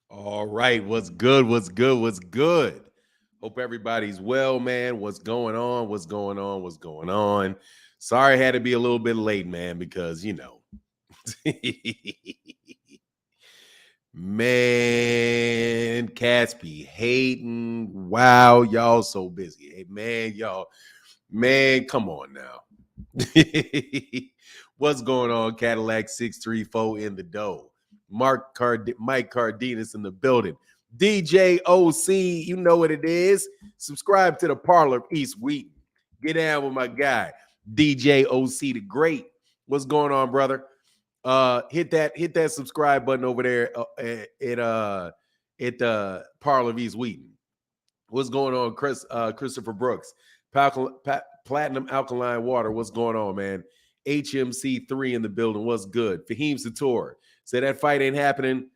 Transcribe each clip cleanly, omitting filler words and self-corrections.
All right, what's good? What's good? What's good? Hope everybody's well, man. What's going on? What's going on? What's going on? Sorry I had to be a little bit late, man, because man, cats be hating. Wow, y'all so busy. Hey, man, man, come on now. What's going on? Cadillac 634 in the dough. Mike Cardenas in the building. DJ OC, you know what it is. Subscribe to the Parlor of East Wheaton. Get down with my guy, DJ OC the Great. What's going on, brother? Hit that subscribe button over there at the Parlor of East Wheaton. What's going on, Christopher Brooks? Platinum Alkaline Water. What's going on, man? HMC3 in the building. What's good? Fahim Sator. Say that fight ain't happening.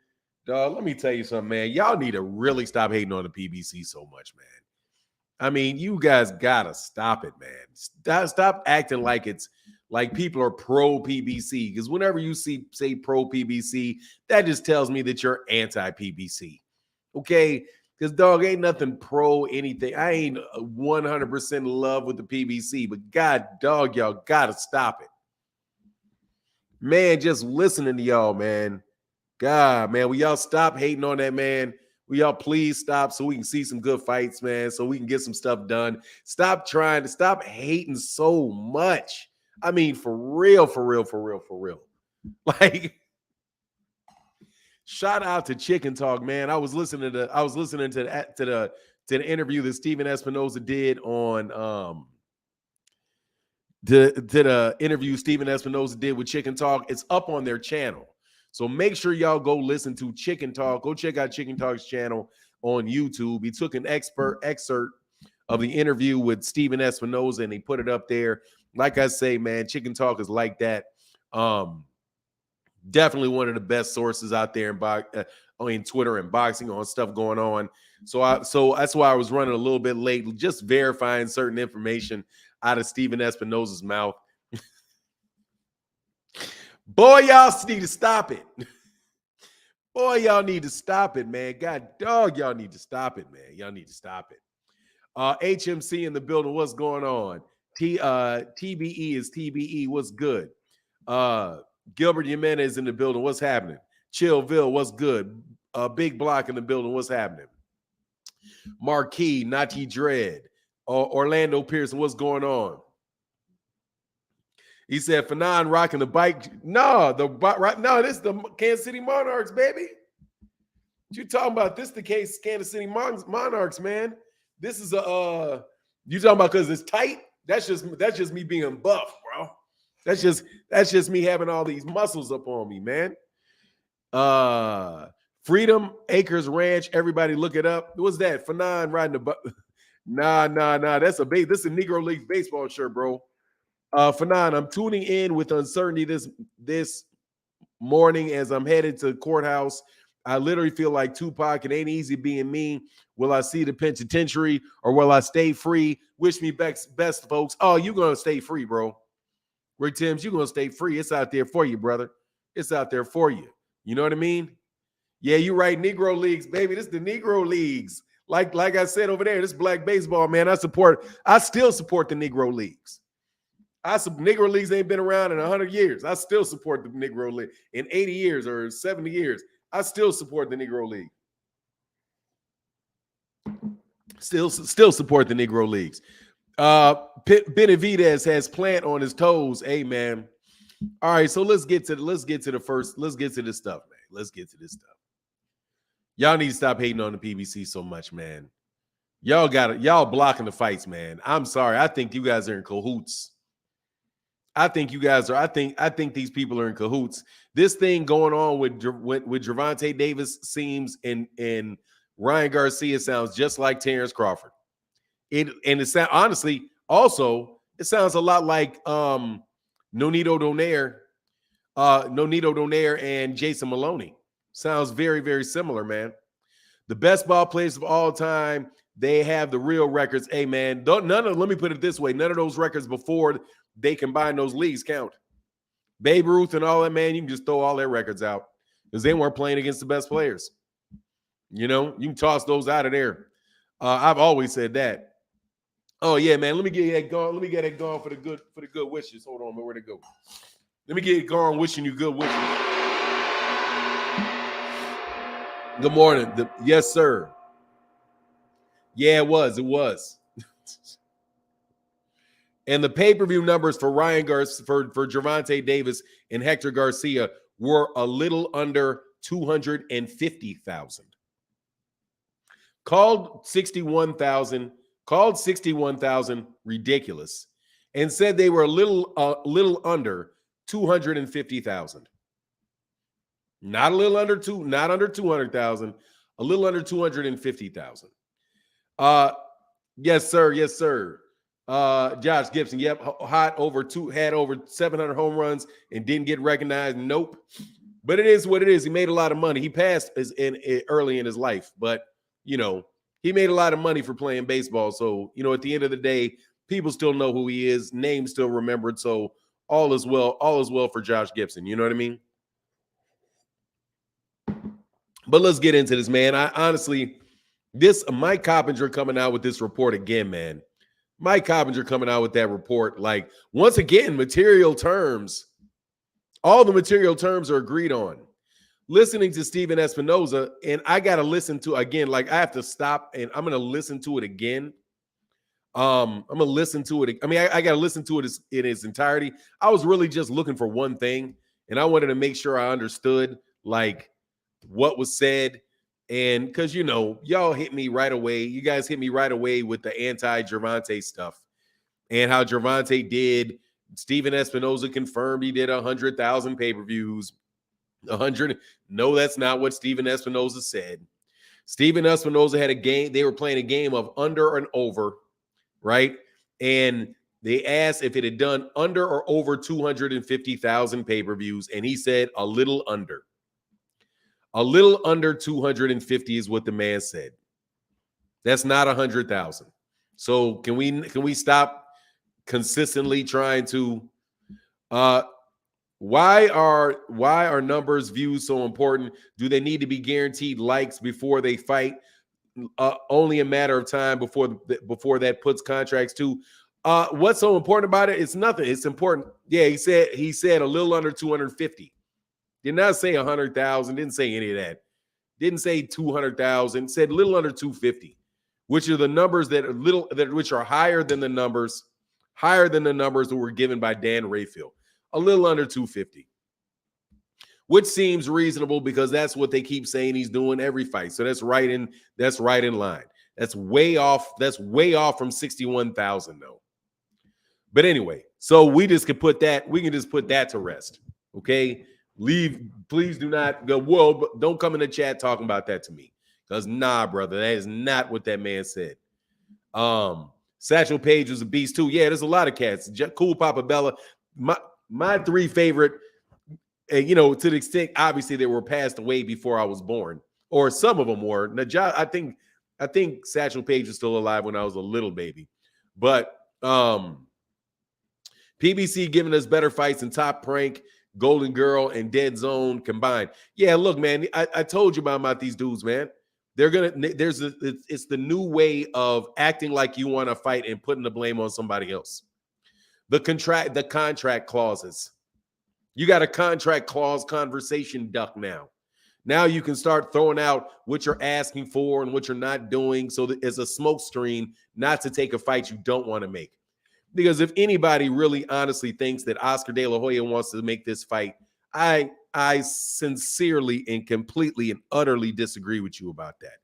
Dog, let me tell you something, man. Y'all need to really stop hating on the PBC so much, man. I mean, you guys gotta stop it, man. Stop acting like it's like people are pro PBC. Because whenever you say pro PBC, that just tells me that you're anti PBC. Okay, because dog ain't nothing pro anything. I ain't 100% in love with the PBC, but god dog, y'all gotta stop it, man. Just listening to y'all, man. God, man, will y'all stop hating on that, man? Will y'all please stop so we can see some good fights, man, so we can get some stuff done? Stop hating so much. I mean, for real, for real, for real, for real. Like, shout out to Chicken Talk, man. I was listening to the interview that Steven Espinoza did on the interview Steven Espinoza did with Chicken Talk. It's up on their channel. So make sure y'all go listen to Chicken Talk. Go check out Chicken Talk's channel on YouTube. He took an excerpt of the interview with Steven Espinoza and he put it up there. Like I say, man, Chicken Talk is like that. Definitely one of the best sources out there in Twitter and boxing on stuff going on. So that's why I was running a little bit late, just verifying certain information out of Steven Espinoza's mouth. Boy, y'all need to stop it. Boy, y'all need to stop it, man. God dog, y'all need to stop it, man. Y'all need to stop it. HMC in the building. What's going on? TBE is TBE. What's good? Gilbert Jimenez in the building. What's happening? Chillville. What's good? Big Block in the building. What's happening? Marquis, Nati Dread. Orlando Pearson. What's going on? He said, Fanon rocking the bike. No, this is the Kansas City Monarchs, baby. What you talking about? This is the case Kansas City Monarchs, man. This is you talking about because it's tight? That's just me being buff, bro. That's just me having all these muscles up on me, man. Freedom Acres Ranch. Everybody look it up. What's that? Fanon riding the bike. Nah. This is a Negro League baseball shirt, bro. Fanon, I'm tuning in with uncertainty this morning as I'm headed to the courthouse. I literally feel like Tupac. It ain't easy being me. Will I see the penitentiary or will I stay free? Wish me best, folks. Oh, you're going to stay free, bro. Rick Timms, you're going to stay free. It's out there for you, brother. It's out there for you. You know what I mean? Yeah, you're right. Negro Leagues, baby. This is the Negro Leagues. Like I said over there, this black baseball, man. I still support the Negro Leagues. Negro Leagues ain't been around in 100 years. I still support the Negro League. In 80 years or 70 years, I still support the Negro League. Still support the Negro Leagues. Benavidez has plant on his toes. Hey, man. All right, so let's get to this stuff, man. Let's get to this stuff. Y'all need to stop hating on the PBC so much, man. Y'all blocking the fights, man. I'm sorry. I think you guys are in cahoots. I think these people are in cahoots. This thing going on with Gervonta Davis seems and Ryan Garcia sounds just like Terrence Crawford. It sounds a lot like Nonito Donaire and Jason Maloney. Sounds very, very similar, man. The best ball players of all time, they have the real records. Hey, man, let me put it this way. None of those records before they combine those leagues count. Babe Ruth and all that, man, you can just throw all their records out because they weren't playing against the best players. You know, you can toss those out of there. I've always said that. Oh yeah, man. Let me get that going. Let me get it going for the good wishes. Hold on, man. Where'd it go? Let me get it going. Wishing you good wishes. Good morning. Yes, sir. Yeah, it was. It was. And the pay-per-view numbers for Ryan Garcia, for Gervonta Davis and Hector Garcia were a little under 250,000. Called 61,000. Called 61,000 ridiculous, and said they were a little under 250,000. Not a little under not under 200,000, a little under 250,000. Yes, sir. Yes, sir. Josh Gibson, yep, had over 700 home runs and didn't get recognized. Nope. But it is what it is. He made a lot of money. He passed early in his life, but you know, he made a lot of money for playing baseball. So, you know, at the end of the day, people still know who he is, name still remembered. So all is well for Josh Gibson. You know what I mean? But let's get into this, man. I honestly, this Mike Coppinger coming out with this report again, man. Mike Coppinger coming out with that report. Like, once again, material terms. All the material terms are agreed on. Listening to Steven Espinoza, and I got to listen to, again, like, I have to stop, and I'm going to listen to it again. I'm going to listen to it. I mean, I got to listen to it in its entirety. I was really just looking for one thing, and I wanted to make sure I understood, like, what was said. And because, you know, y'all hit me right away. You guys hit me right away with the anti-Gervonta stuff and how Gervonta did. Steven Espinoza confirmed he did 100,000 pay-per-views. 100. No, that's not what Steven Espinoza said. Steven Espinoza had a game. They were playing a game of under and over, right? And they asked if it had done under or over 250,000 pay-per-views, and he said a little under. A little under 250 is what the man said. That's not 100,000. So can we stop consistently trying to why are numbers, views so important? Do they need to be guaranteed likes before they fight? Only a matter of time before that puts contracts to. What's so important about it? It's nothing. It's important. Yeah, he said a little under 250. Did not say 100,000. Didn't say any of that. Didn't say 200,000. Said a little under 250, which are the numbers which are higher than the numbers that were given by Dan Rayfield. A little under 250, which seems reasonable because that's what they keep saying he's doing every fight. So that's right in line. That's way off. That's way off from 61,000 though. But anyway, so we can just put that to rest. Okay. Please do not go, whoa, but don't come in the chat talking about that to me. Because nah, brother, that is not what that man said. Satchel Paige was a beast too. Yeah, there's a lot of cats. Cool Papa Bella. My three favorite, you know, to the extent, obviously they were passed away before I was born. Or some of them were. Najah, I think Satchel Paige was still alive when I was a little baby. But PBC giving us better fights than Top Rank, Golden Girl, and Dead Zone combined. Yeah, look, man, I told you about these dudes, man. It's the new way of acting like you want to fight and putting the blame on somebody else. The contract clauses. You got a contract clause conversation duck now. Now you can start throwing out what you're asking for and what you're not doing, so that it's a smoke screen not to take a fight you don't want to make. Because if anybody really honestly thinks that Oscar De La Hoya wants to make this fight, I sincerely and completely and utterly disagree with you about that.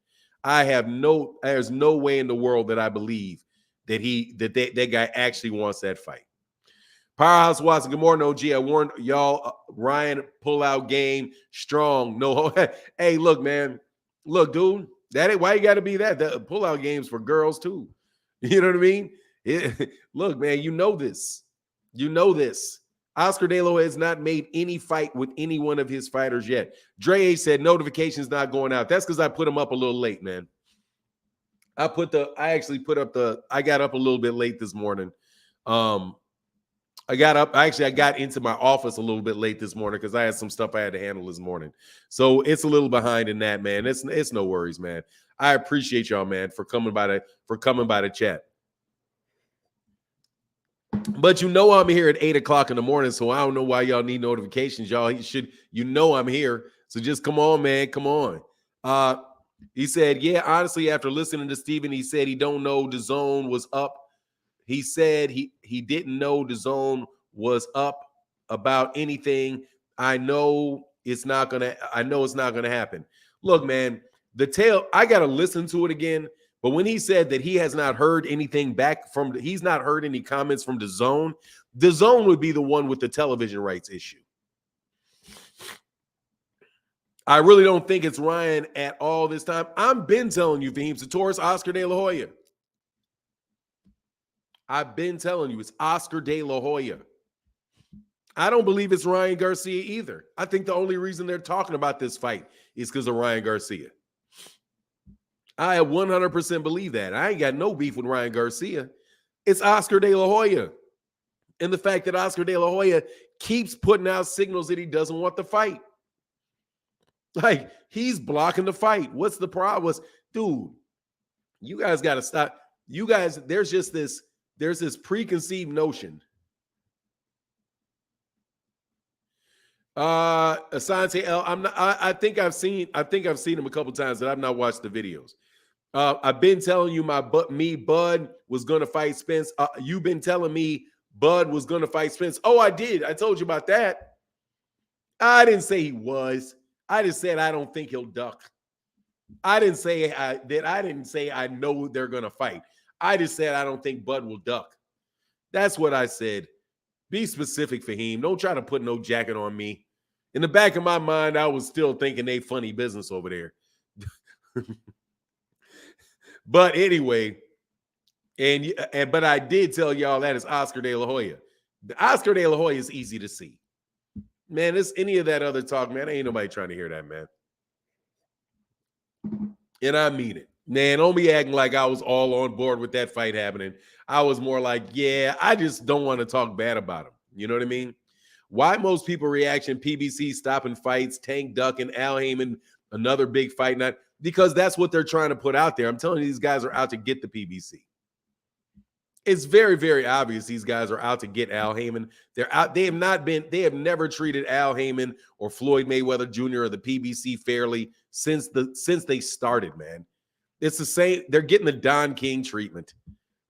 There's no way in the world that I believe that guy actually wants that fight. Powerhouse Watson, good morning, OG. I warned y'all, Ryan pull-out game, strong. No, hey, look, man. Look, dude, that ain't why you got to be that. The pull-out games for girls, too. You know what I mean? Look, man, you know this. You know this. Oscar De La Hoya has not made any fight with any one of his fighters yet. Dre A said notifications not going out. That's because I put him up a little late, man. I got up a little bit late this morning. I got up. Actually, I got into my office a little bit late this morning because I had some stuff I had to handle this morning. So it's a little behind in that, man. It's no worries, man. I appreciate y'all, man, for coming by the chat. But I'm here at 8 o'clock in the morning, so I don't know why y'all need notifications. Y'all I'm here. So just come on, man. Come on. He said, yeah, honestly, after listening to Steven, he said he don't know the zone was up. He said he didn't know the zone was up about anything. I know it's not gonna happen. Look, man, I gotta listen to it again. But when he said that he has not heard anything back he's not heard any comments from the zone would be the one with the television rights issue. I really don't think it's Ryan at all this time. I've been telling you, Fahim Satoris, Oscar De La Hoya. I've been telling you, it's Oscar De La Hoya. I don't believe it's Ryan Garcia either. I think the only reason they're talking about this fight is because of Ryan Garcia. I 100% believe that. I ain't got no beef with Ryan Garcia. It's Oscar De La Hoya. And the fact that Oscar De La Hoya keeps putting out signals that he doesn't want the fight. Like, he's blocking the fight. What's the problem? Dude, you guys got to stop. You guys, there's this preconceived notion. Asante L, I think I've seen him a couple times, but I've not watched the videos. I've been telling you Bud was gonna fight Spence. You've been telling me Bud was gonna fight Spence. Oh, I did. I told you about that. I didn't say he was. I just said I don't think he'll duck. I didn't say I know they're gonna fight. I just said I don't think Bud will duck. That's what I said. Be specific, Fahim. Don't try to put no jacket on me. In the back of my mind, I was still thinking they funny business over there. But anyway, but I did tell y'all that is Oscar De La Hoya. Oscar De La Hoya is easy to see. Man, it's any of that other talk, man. Ain't nobody trying to hear that, man. And I mean it. Man, don't be acting like I was all on board with that fight happening. I was more like, yeah, I just don't want to talk bad about him. You know what I mean? Why most people reaction, PBC stopping fights, Tank ducking, Al Heyman, another big fight night, because that's what they're trying to put out there. I'm telling you, these guys are out to get the PBC. It's very, very obvious these guys are out to get Al Heyman. They're out. They have never treated Al Heyman or Floyd Mayweather Jr. or the PBC fairly since they started, man. It's the same. They're getting the Don King treatment.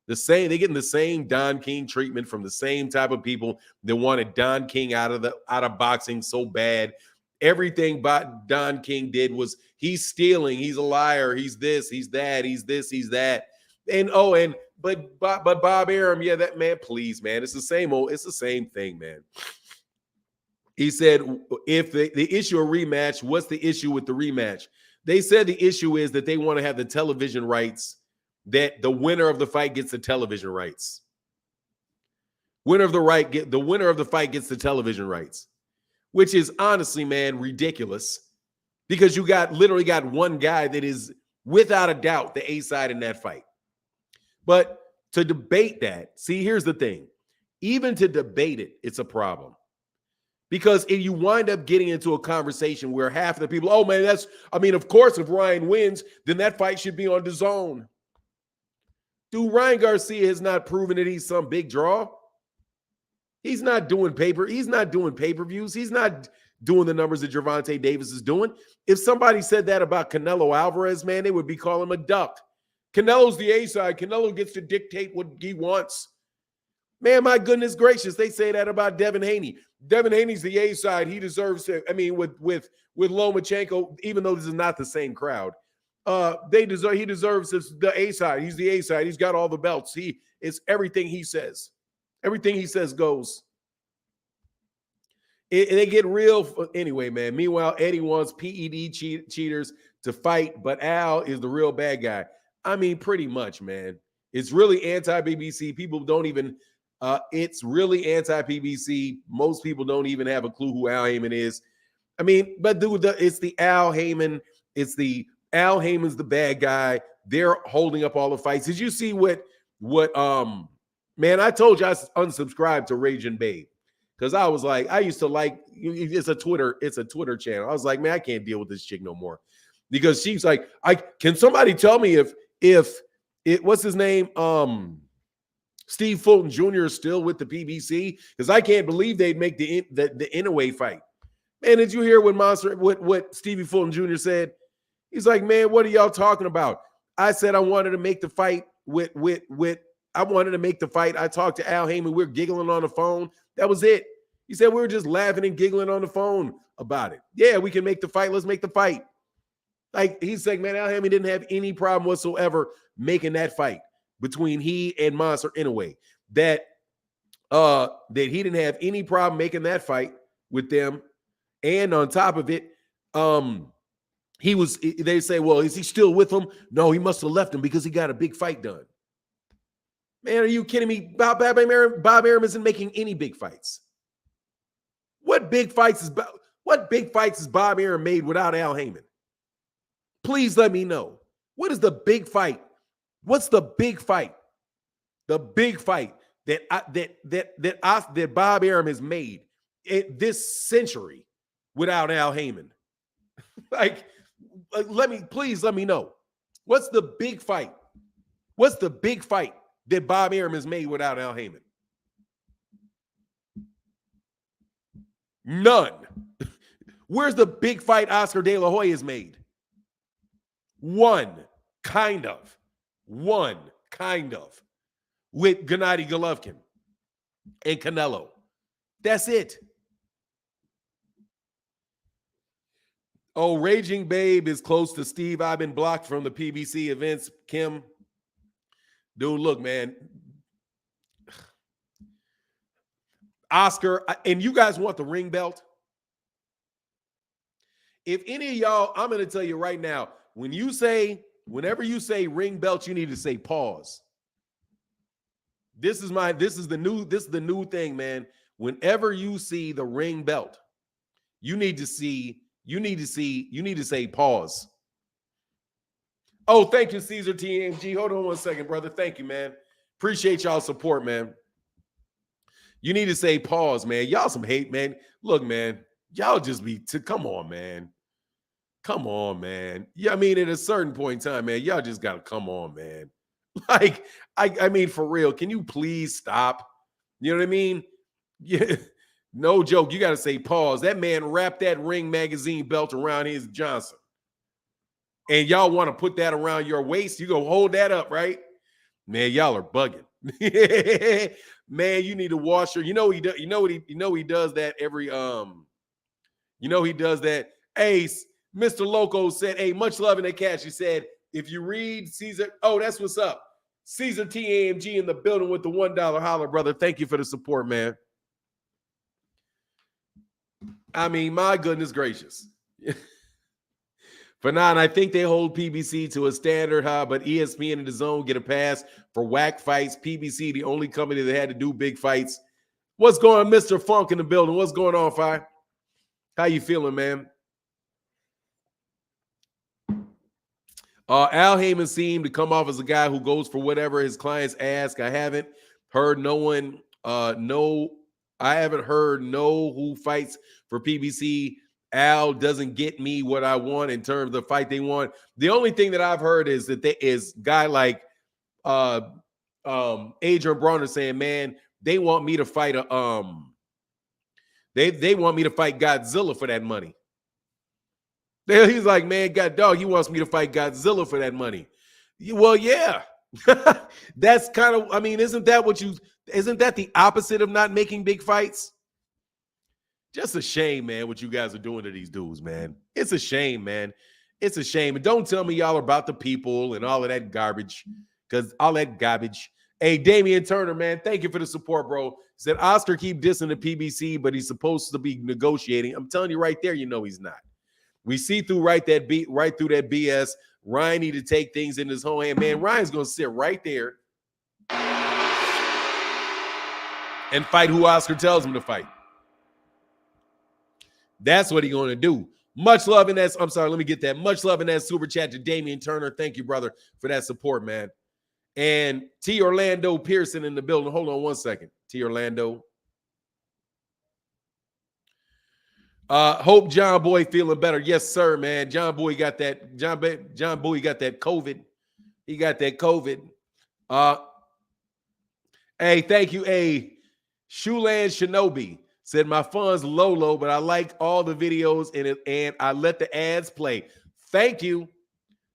They're getting the same Don King treatment from the same type of people that wanted Don King out of boxing so bad. Everything Don King did was he's stealing, he's a liar, he's this, he's that, he's this, he's that. But Bob Arum, yeah, that man, please, man. It's the same thing, man. He said, if the issue of rematch, what's the issue with the rematch? They said the issue is that they want to have the television rights, that the winner of the fight gets the television rights. The winner of the fight gets the television rights, which is honestly, man, ridiculous, because you literally got one guy that is without a doubt the A side in that fight. But to debate that, see, here's the thing. Even to debate it, it's a problem. Because if you wind up getting into a conversation where half of the people, oh, man, of course, if Ryan wins, then that fight should be on DAZN. Dude, Ryan Garcia has not proven that he's some big draw. He's not doing pay-per-views. He's not doing the numbers that Gervonta Davis is doing. If somebody said that about Canelo Alvarez, man, they would be calling him a duck. Canelo's the A side. Canelo gets to dictate what he wants. Man, my goodness gracious, they say that about Devin Haney. Devin Haney's the A side. He deserves to. I mean, with Lomachenko, even though this is not the same crowd, he deserves the A side. He's the A side. He's got all the belts. It's everything he says. Everything he says goes. They get real anyway, man. Meanwhile, Eddie wants PED cheaters to fight, but Al is the real bad guy. I mean, pretty much, man. It's really anti-PBC. People don't even. It's really anti-PBC. Most people don't even have a clue who Al Heyman is. I mean, but dude, it's the Al Heyman. Al Heyman's the bad guy. They're holding up all the fights. Did you see what Man, I told you I unsubscribed to Raging Babe because I was like, I used to like, it's a Twitter channel. I was like, man, I can't deal with this chick no more because she's like, can somebody tell me if it what's his name Steve Fulton Jr. is still with the PBC because I can't believe they'd make the Inouye fight. Man, did you hear what Stevie Fulton Jr. said? He's like, man, what are y'all talking about? I said I wanted to make the fight I wanted to make the fight. I talked to Al Heyman. We were giggling on the phone. That was it. He said we were just laughing and giggling on the phone about it. Yeah, we can make the fight. Let's make the fight. Like he's saying, man, Al Heyman didn't have any problem whatsoever making that fight between he and Monster Inoue. That he didn't have any problem making that fight with them. And on top of it, they say, well, is he still with them? No, he must have left him because he got a big fight done. Man, are you kidding me? Bob Arum isn't making any big fights. What big fights has Bob Arum made without Al Heyman? Please let me know. What is the big fight? What's the big fight? The big fight that Bob Arum has made this century without Al Heyman. Please let me know. What's the big fight? What's the big fight that Bob Arum has made without Al Heyman? None. Where's the big fight Oscar De La Hoya has made? One, kind of. With Gennady Golovkin and Canelo. That's it. Oh, Raging Babe is close to Steve. I've been blocked from the PBC events. Kim, dude, look, man. Oscar, and you guys want the ring belt? If any of y'all, I'm going to tell you right now, whenever you say ring belt, you need to say pause. This is the new thing, man. Whenever you see the ring belt, you need to say pause. Oh, thank you, Caesar TMG. Hold on one second, brother. Thank you, man. Appreciate y'all's support, man. You need to say pause, man. Y'all some hate, man. Look, man, y'all just come on, man. Come on, man. Yeah, I mean, at a certain point in time, man, y'all just gotta come on, man. Like, I mean, for real, can you please stop? You know what I mean? Yeah, no joke. You gotta say pause. That man wrapped that Ring magazine belt around his Johnson. And y'all want to put that around your waist, you go hold that up, right? Man, y'all are bugging. Man, you need to wash your. He does that every he does that. Hey, Mr. Loco said, hey, much love in the catch. He said, if you read Caesar, oh, that's what's up. Caesar TAMG in the building with the $1 holler, brother. Thank you for the support, man. I mean, my goodness gracious. Fanon, I think they hold PBC to a standard, but ESPN and the Zone get a pass for whack fights. PBC, the only company that had to do big fights. What's going on, Mr. Funk in the building? What's going on, Fi? How you feeling, man? Al Heyman seemed to come off as a guy who goes for whatever his clients ask. I haven't heard who fights for PBC. Al doesn't get me what I want in terms of the fight they want. The only thing that I've heard is that there is guy like Adrian Bronner saying, man, they want me to fight they want me to fight Godzilla for that money. He's like, man, God dog, he wants me to fight Godzilla for that money. Well, yeah. That's kind of, I mean, isn't that the opposite of not making big fights? Just a shame, man, what you guys are doing to these dudes, man. It's a shame, man. It's a shame. And don't tell me y'all are about the people and all of that garbage, because all that garbage. Hey, Damian Turner, man, thank you for the support, bro. He said, Oscar keep dissing the PBC, but he's supposed to be negotiating. I'm telling you right there, you know he's not. We see through right through that BS. Ryan need to take things in his whole hand. Man, Ryan's going to sit right there and fight who Oscar tells him to fight. That's what he's going to do. Much love in that. I'm sorry, let me get that. Much love in that super chat to Damian Turner. Thank you, brother, for that support, man. And T. Orlando Pearson in the building. Hold on one second. T. Orlando. Hope John Boy feeling better. Yes, sir, man. John Boy got that. John Boy got that COVID. He got that COVID. Hey, thank you. Hey, Shulan Shinobi said my fun's low, but I like all the videos and I let the ads play. Thank you.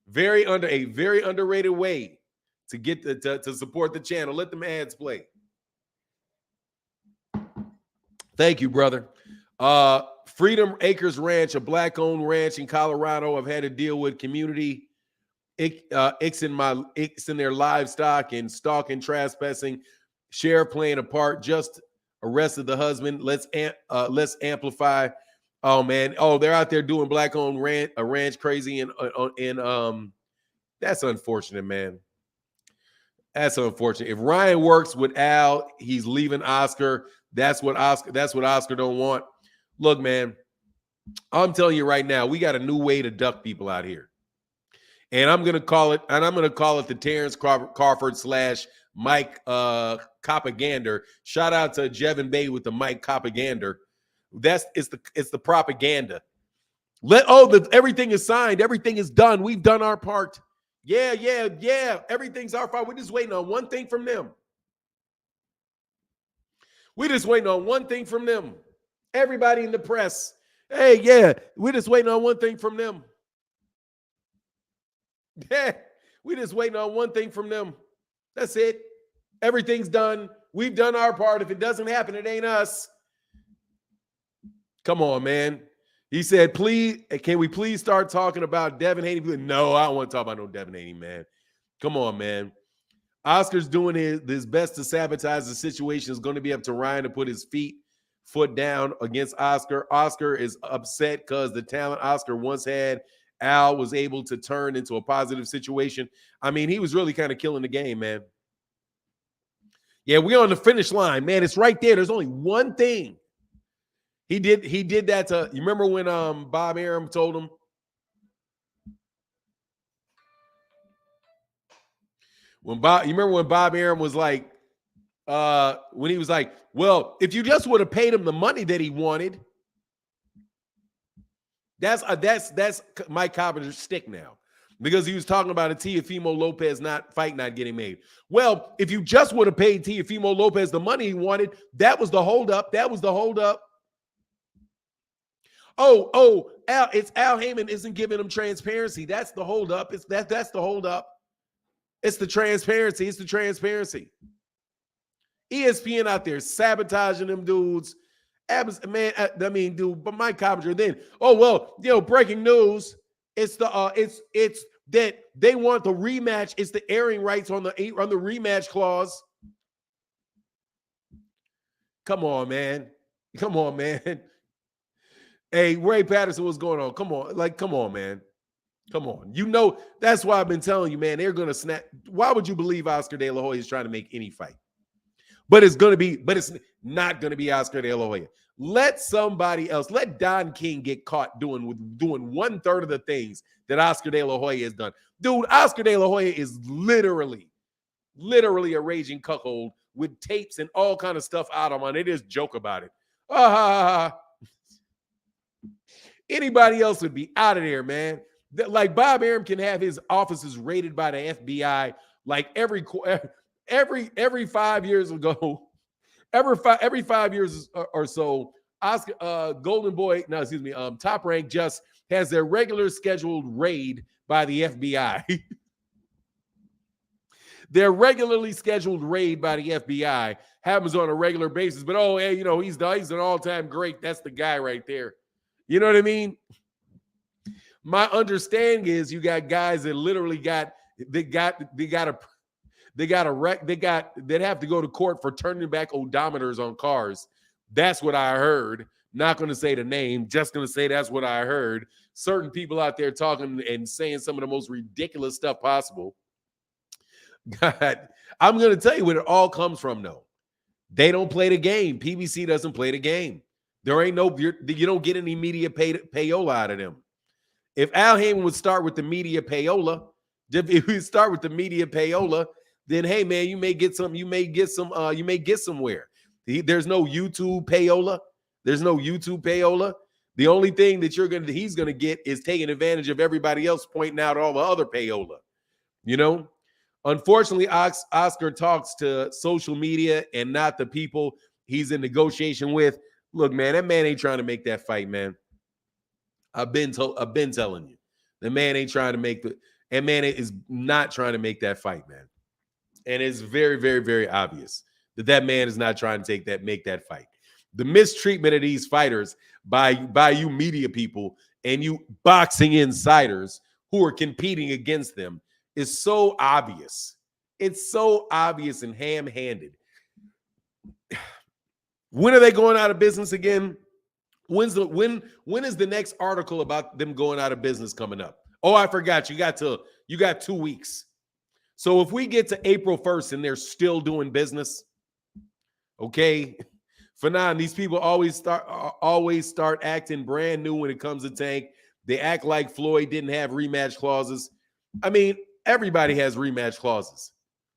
Very underrated way to get to support the channel. Let them ads play. Thank you, brother. Freedom Acres Ranch, a black-owned ranch in Colorado. I've had to deal with community icks in their livestock and stalking, trespassing. Sheriff playing a part. Just arrested the husband. Let's amplify. Oh man. Oh, they're out there doing black-owned ranch crazy and that's unfortunate, man. That's unfortunate. If Ryan works with Al, he's leaving Oscar. That's what Oscar don't want. Look, man, I'm telling you right now, we got a new way to duck people out here. And I'm gonna call it the Terrence Crawford / Mike Copagander. Shout out to Jevin Bay with the Mike Copagander. It's the propaganda. Everything is signed, everything is done. We've done our part. Yeah. Everything's our part. We're just waiting on one thing from them. Everybody in the press. Hey, yeah, we're just waiting on one thing from them. Yeah, we're just waiting on one thing from them. That's it. Everything's done. We've done our part. If it doesn't happen, it ain't us. Come on, man. He said, please, can we please start talking about Devin Haney? No, I don't want to talk about no Devin Haney, man. Come on, man. Oscar's doing his best to sabotage the situation. It's going to be up to Ryan to put his foot down against Oscar. Oscar is upset because the talent Oscar once had, Al was able to turn into a positive situation. I mean, he was really kind of killing the game, man. Yeah, we're on the finish line, man. It's right there. There's only one thing. He did that to, you remember when Bob Arum told him? You remember when Bob Arum was like, when he was like, well, if you just would have paid him the money that he wanted. That's Mike Carpenter's stick now, because he was talking about a Teofimo Lopez not getting made. Well, if you just would have paid Teofimo Lopez the money he wanted, that was the holdup. It's Al Heyman isn't giving him transparency. That's the holdup. That's the holdup. It's the transparency. ESPN out there sabotaging them dudes. Man, I mean, dude, but Mike Carpenter then, breaking news. It's that they want the rematch. It's the airing rights on the rematch clause. Come on, man. Hey, Ray Patterson, what's going on? Come on, man. Come on. You know, that's why I've been telling you, man, they're going to snap. Why would you believe Oscar De La Hoya is trying to make any fight? But it's not going to be Oscar De La Hoya. Let somebody else, let Don King get caught doing 1/3 of the things that Oscar De La Hoya has done. Dude, Oscar De La Hoya is literally a raging cuckold with tapes and all kind of stuff out of him. They just joke about it. Anybody else would be out of there, man. Like Bob Arum can have his offices raided by the FBI like every 5 years ago. Every 5 years or so, Oscar Golden Boy, Top Rank just has their regular scheduled raid by the FBI. Their regularly scheduled raid by the FBI happens on a regular basis. But he's an all-time great. That's the guy right there. You know what I mean? My understanding is you got guys that literally that have to go to court for turning back odometers on cars. That's what I heard. Not going to say the name, just going to say that's what I heard. Certain people out there talking and saying some of the most ridiculous stuff possible. God, I'm going to tell you where it all comes from, though. They don't play the game. PBC doesn't play the game. There ain't you don't get any media payola out of them. If Al Heyman would start with the media payola, then hey man, you may get somewhere. There's no YouTube payola. There's no YouTube payola. The only thing that he's gonna get is taking advantage of everybody else pointing out all the other payola. You know, unfortunately, Oscar talks to social media and not the people he's in negotiation with. Look, man, that man ain't trying to make that fight, man. I've been telling you, the man ain't trying to make the. And man is not trying to make that fight, man. And it's very, very, very obvious that that man is not trying to make that fight. The mistreatment of these fighters by you media people and you boxing insiders who are competing against them is so obvious. It's so obvious and ham-handed. When are they going out of business again? When is the next article about them going out of business coming up? Oh, I forgot. You got 2 weeks. So if we get to April 1st and they're still doing business, okay, for now, these people always start acting brand new when it comes to Tank. They act like Floyd didn't have rematch clauses. I mean, everybody has rematch clauses.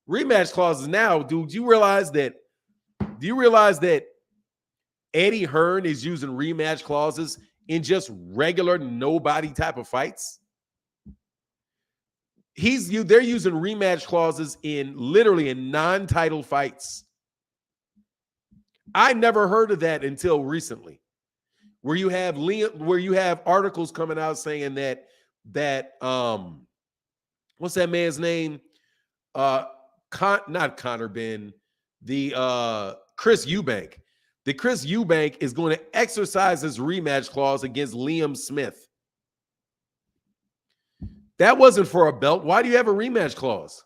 Rematch clauses now, dude. Do you realize that Eddie Hearn is using rematch clauses in just regular nobody type of fights? They're using rematch clauses in literally in non-title fights. I never heard of that until recently, where you have articles coming out saying that what's that man's name? Not Connor Ben, the Chris Eubank. The Chris Eubank is going to exercise his rematch clause against Liam Smith. That wasn't for a belt. Why do you have a rematch clause?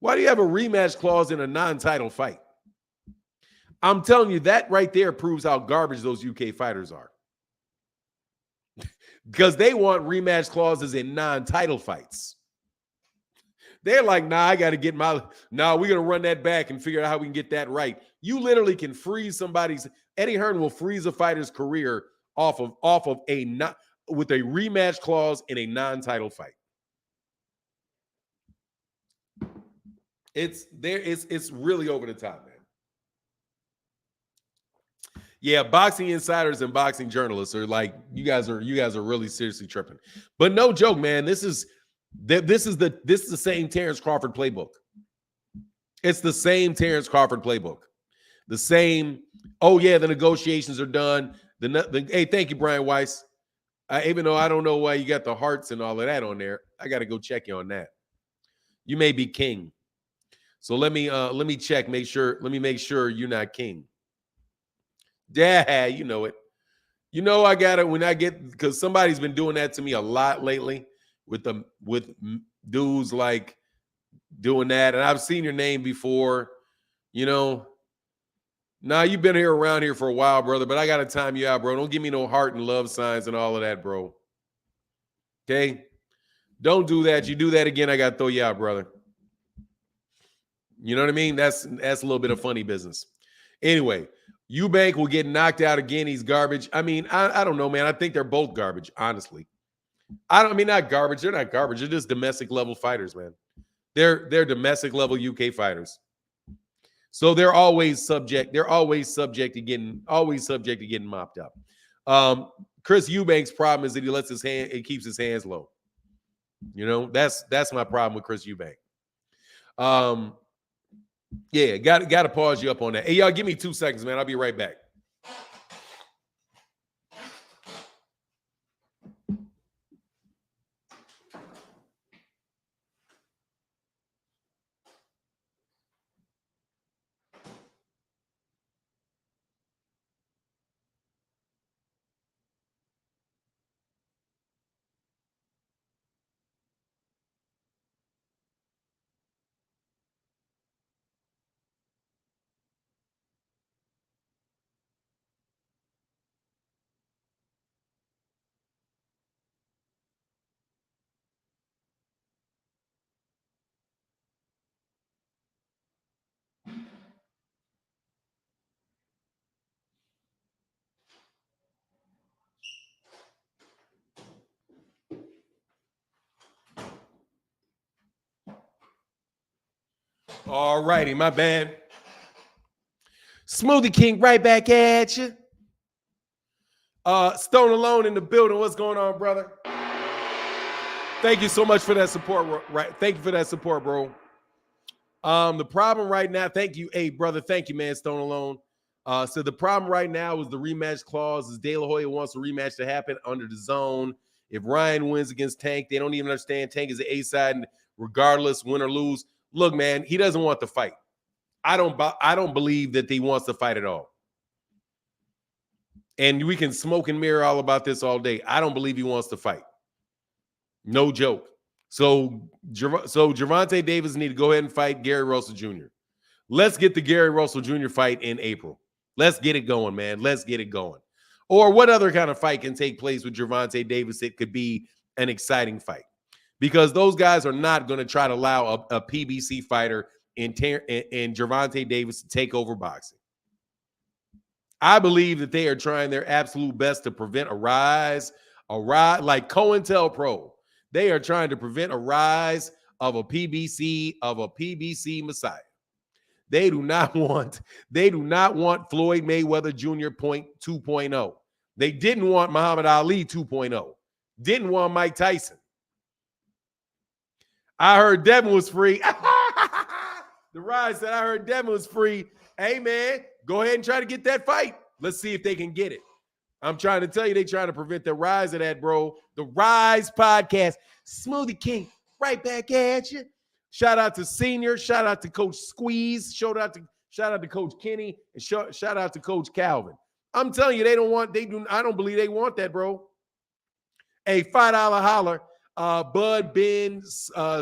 Why do you have a rematch clause in a non-title fight? I'm telling you, that right there proves how garbage those UK fighters are. Because they want rematch clauses in non-title fights. They're like, nah, I got to get we're going to run that back and figure out how we can get that right. You literally can freeze Eddie Hearn will freeze a fighter's career off of with a rematch clause in a non-title fight. It's really over the top, man. Yeah, boxing insiders and boxing journalists are like, you guys are really seriously tripping. But no joke, man. This is the same Terrence Crawford playbook. It's the same Terrence Crawford playbook. The same. Oh yeah, the negotiations are done. Hey, thank you, Brian Weiss. Even though I don't know why you got the hearts and all of that on there, I got to go check you on that. You may be king. So let me check. Let me make sure you're not king. Yeah, you know it. You know I got it when I get, because somebody's been doing that to me a lot lately with dudes like doing that, and I've seen your name before. You know, nah, you've been around here for a while, brother, but I got to time you out, bro. Don't give me no heart and love signs and all of that, bro. Okay? Don't do that. You do that again, I got to throw you out, brother. You know what I mean? That's a little bit of funny business. Anyway, Eubank will get knocked out again. He's garbage. I mean, I don't know, man. I think they're both garbage, honestly. Not garbage. They're not garbage. They're just domestic level fighters, man. They're domestic level UK fighters. So they're always subject to getting mopped up. Chris Eubank's problem is that he keeps his hands low. You know, that's my problem with Chris Eubank. Yeah, got to pause you up on that. Hey, y'all, give me 2 seconds, man. I'll be right back. All righty, my bad. Smoothie King right back at you. Stone Alone in the building. What's going on, brother? Thank you so much for that support. Right, thank you for that support, bro. The problem right now, thank you, hey brother, thank you, man. Stone Alone. So the problem right now is the rematch clause. Is De La Hoya wants a rematch to happen under the zone. If Ryan wins against Tank, they don't even understand Tank is the A side, and regardless, win or lose. Look, man, he doesn't want the fight. I don't believe that he wants to fight at all. And we can smoke and mirror all about this all day. I don't believe he wants to fight. No joke. So Gervonta Davis need to go ahead and fight Gary Russell Jr. Let's get the Gary Russell Jr. fight in April. Let's get it going, man. Let's get it going. Or what other kind of fight can take place with Gervonta Davis? It could be an exciting fight because those guys are not going to try to allow a PBC fighter in Gervonta Davis to take over boxing. I believe that they are trying their absolute best to prevent a rise like COINTELPRO. They are trying to prevent a rise of a PBC Messiah. They do not want Floyd Mayweather Jr. 2.0. They didn't want Muhammad Ali 2.0. Didn't want Mike Tyson. I heard Devin was free. The Rise said I heard Devin was free. Hey, man, go ahead and try to get that fight. Let's see if they can get it. I'm trying to tell you, they trying to prevent the rise of that, bro. The Rise podcast. Smoothie King, right back at you. Shout out to Senior. Shout out to Coach Squeeze. Shout out to Coach Kenny. And shout out to Coach Calvin. I'm telling you, I don't believe they want that, bro. A $5 holler. Bud been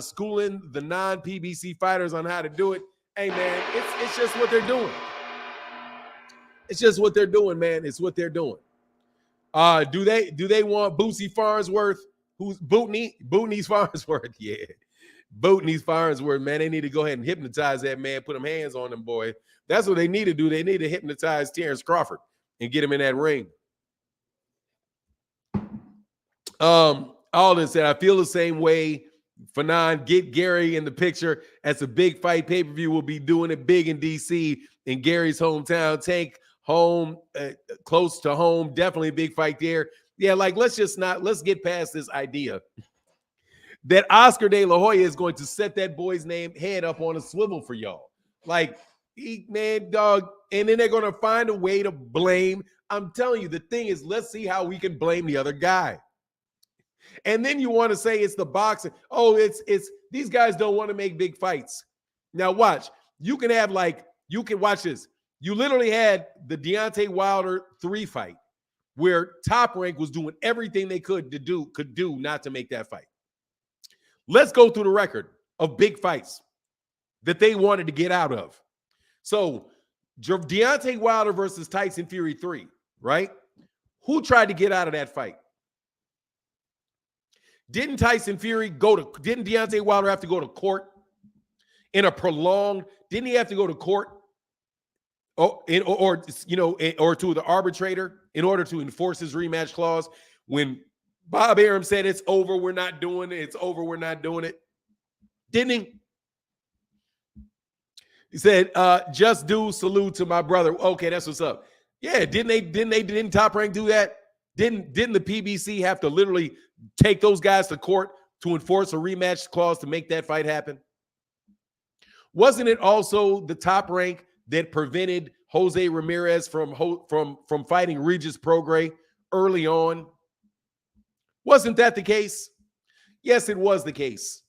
schooling the non-PBC fighters on how to do it. Hey, man, it's just what they're doing. It's just what they're doing, man. It's what they're doing. Do they want Bootsy Farnsworth? Who's Bootney's Farnsworth? Yeah. Bootney's Farnsworth, man. They need to go ahead and hypnotize that man, put them hands on them, boy. That's what they need to do. They need to hypnotize Terrence Crawford and get him in that ring. Alden said, I feel the same way. Fanon, get Gary in the picture. That's a big fight pay-per-view. We'll be doing it big in DC, in Gary's hometown. Tank home, close to home. Definitely a big fight there. Yeah, like let's get past this idea that Oscar De La Hoya is going to set that boy's head up on a swivel for y'all. Like, man, dog. And then they're going to find a way to blame. I'm telling you, the thing is, let's see how we can blame the other guy. And then you want to say it's the boxing. Oh, it's these guys don't want to make big fights. Now watch. You can watch this. You literally had the Deontay Wilder 3 fight where Top Rank was doing everything they could do not to make that fight. Let's go through the record of big fights that they wanted to get out of. So Deontay Wilder versus Tyson Fury 3, right? Who tried to get out of that fight? Didn't Deontay Wilder have to go to court in a prolonged, didn't he have to go to court or to the arbitrator in order to enforce his rematch clause when Bob Arum said it's over, we're not doing it, it's over, we're not doing it? Didn't he? He said, just do salute to my brother. Okay, that's what's up. Yeah, didn't Top Rank do that? Didn't the PBC have to literally take those guys to court to enforce a rematch clause to make that fight happen? Wasn't it also the Top Rank that prevented Jose Ramirez from fighting Regis Prograis early on? Wasn't that the case? Yes, it was the case.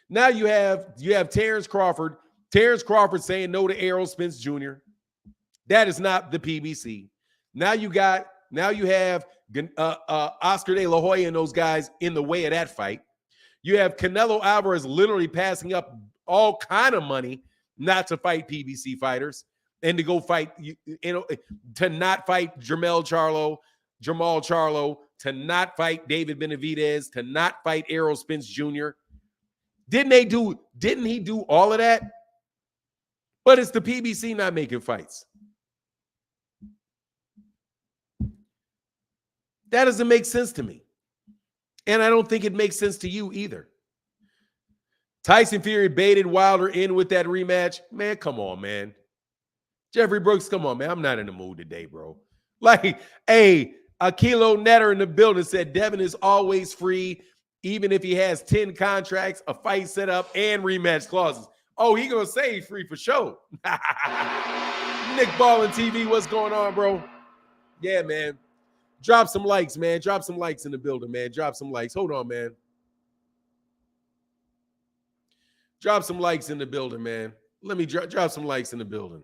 Now you have Terrence Crawford. Terrence Crawford saying no to Errol Spence Jr. That is not the PBC. Now you have Oscar De La Hoya and those guys in the way of that fight. You have Canelo Alvarez literally passing up all kind of money not to fight PBC fighters and to go fight, to not fight Jamal Charlo, to not fight David Benavidez, to not fight Errol Spence Jr. Didn't he do all of that? But it's the PBC not making fights. That doesn't make sense to me. And I don't think it makes sense to you either. Tyson Fury baited Wilder in with that rematch. Man, come on, man. Jeffrey Brooks, come on, man. I'm not in the mood today, bro. Like, hey, a kilo netter in the building said Devin is always free, even if he has 10 contracts, a fight set up, and rematch clauses. Oh, he gonna say he's free for sure. Nick Ballin TV, what's going on, bro? Yeah, man. Drop some likes, man. Drop some likes in the building, man. Drop some likes. Hold on, man. Drop some likes in the building, man. Let me drop some likes in the building.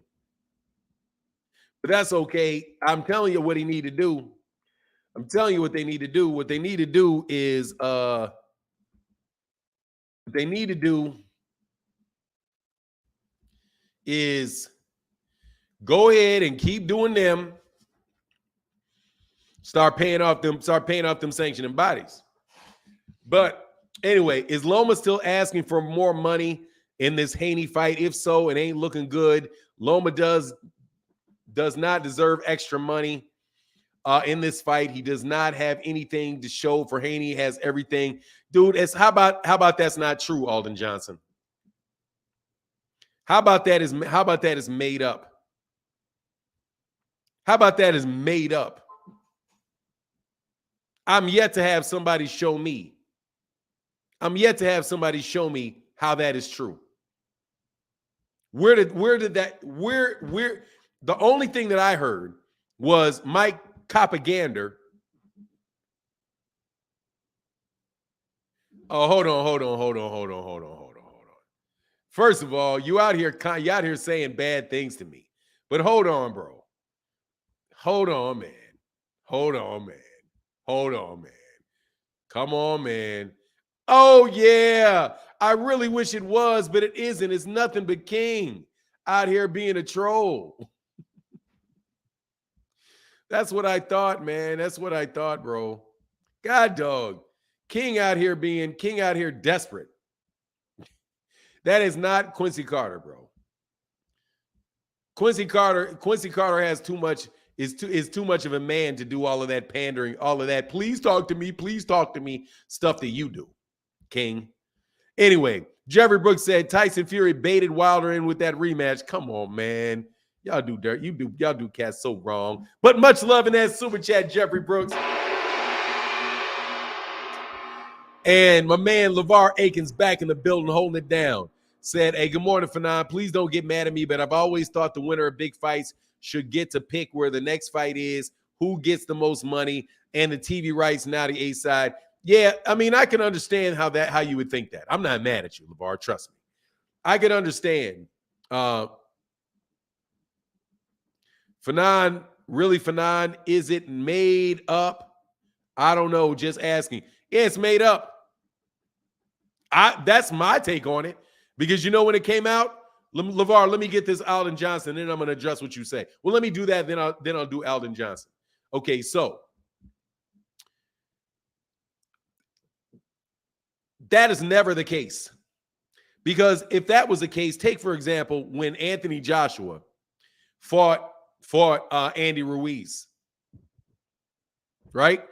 But that's okay. I'm telling you what he need to do. I'm telling you what they need to do. What they need to do is go ahead and keep doing them. Start paying off them sanctioning bodies. But anyway, is Loma still asking for more money in this Haney fight? If so, it ain't looking good. Loma does not deserve extra money in this fight. He does not have anything to show for Haney. He has everything. Dude, how about that's not true, Alden Johnson? How about that is made up? How about that is made up? I'm yet to have somebody show me. I'm yet to have somebody show me how that is true. Where did that the only thing that I heard was Mike Copagander. Oh, hold on. First of all, you out here saying bad things to me. But hold on, bro. Hold on, man. Come on, man. Oh, yeah. I really wish it was, but it isn't. It's nothing but King out here being a troll. That's what I thought, man. That's what I thought, bro. God dog. King out here desperate. That is not Quincy Carter, bro. Quincy Carter has too much, is too much of a man to do all of that pandering, all of that. Please talk to me stuff that you do, King. Anyway, Jeffrey Brooks said Tyson Fury baited Wilder in with that rematch. Come on, man. Y'all do dirt. Y'all do cats so wrong. But much love in that super chat, Jeffrey Brooks. And my man LeVar Aikens back in the building holding it down. Said, hey, good morning, Fanon. Please don't get mad at me, but I've always thought the winner of big fights should get to pick where the next fight is, who gets the most money, and the TV rights now the A side. Yeah, I mean, I can understand how you would think that. I'm not mad at you, LeVar. Trust me. I can understand. Fanon, is it made up? I don't know. Just asking. Yeah, it's made up. That's my take on it. Because you know when it came out, LeVar, let me get this Alden Johnson, then I'm going to address what you say. Well, let me do that, then I'll do Alden Johnson. Okay, so that is never the case. Because if that was the case, take, for example, when Anthony Joshua fought Andy Ruiz, right?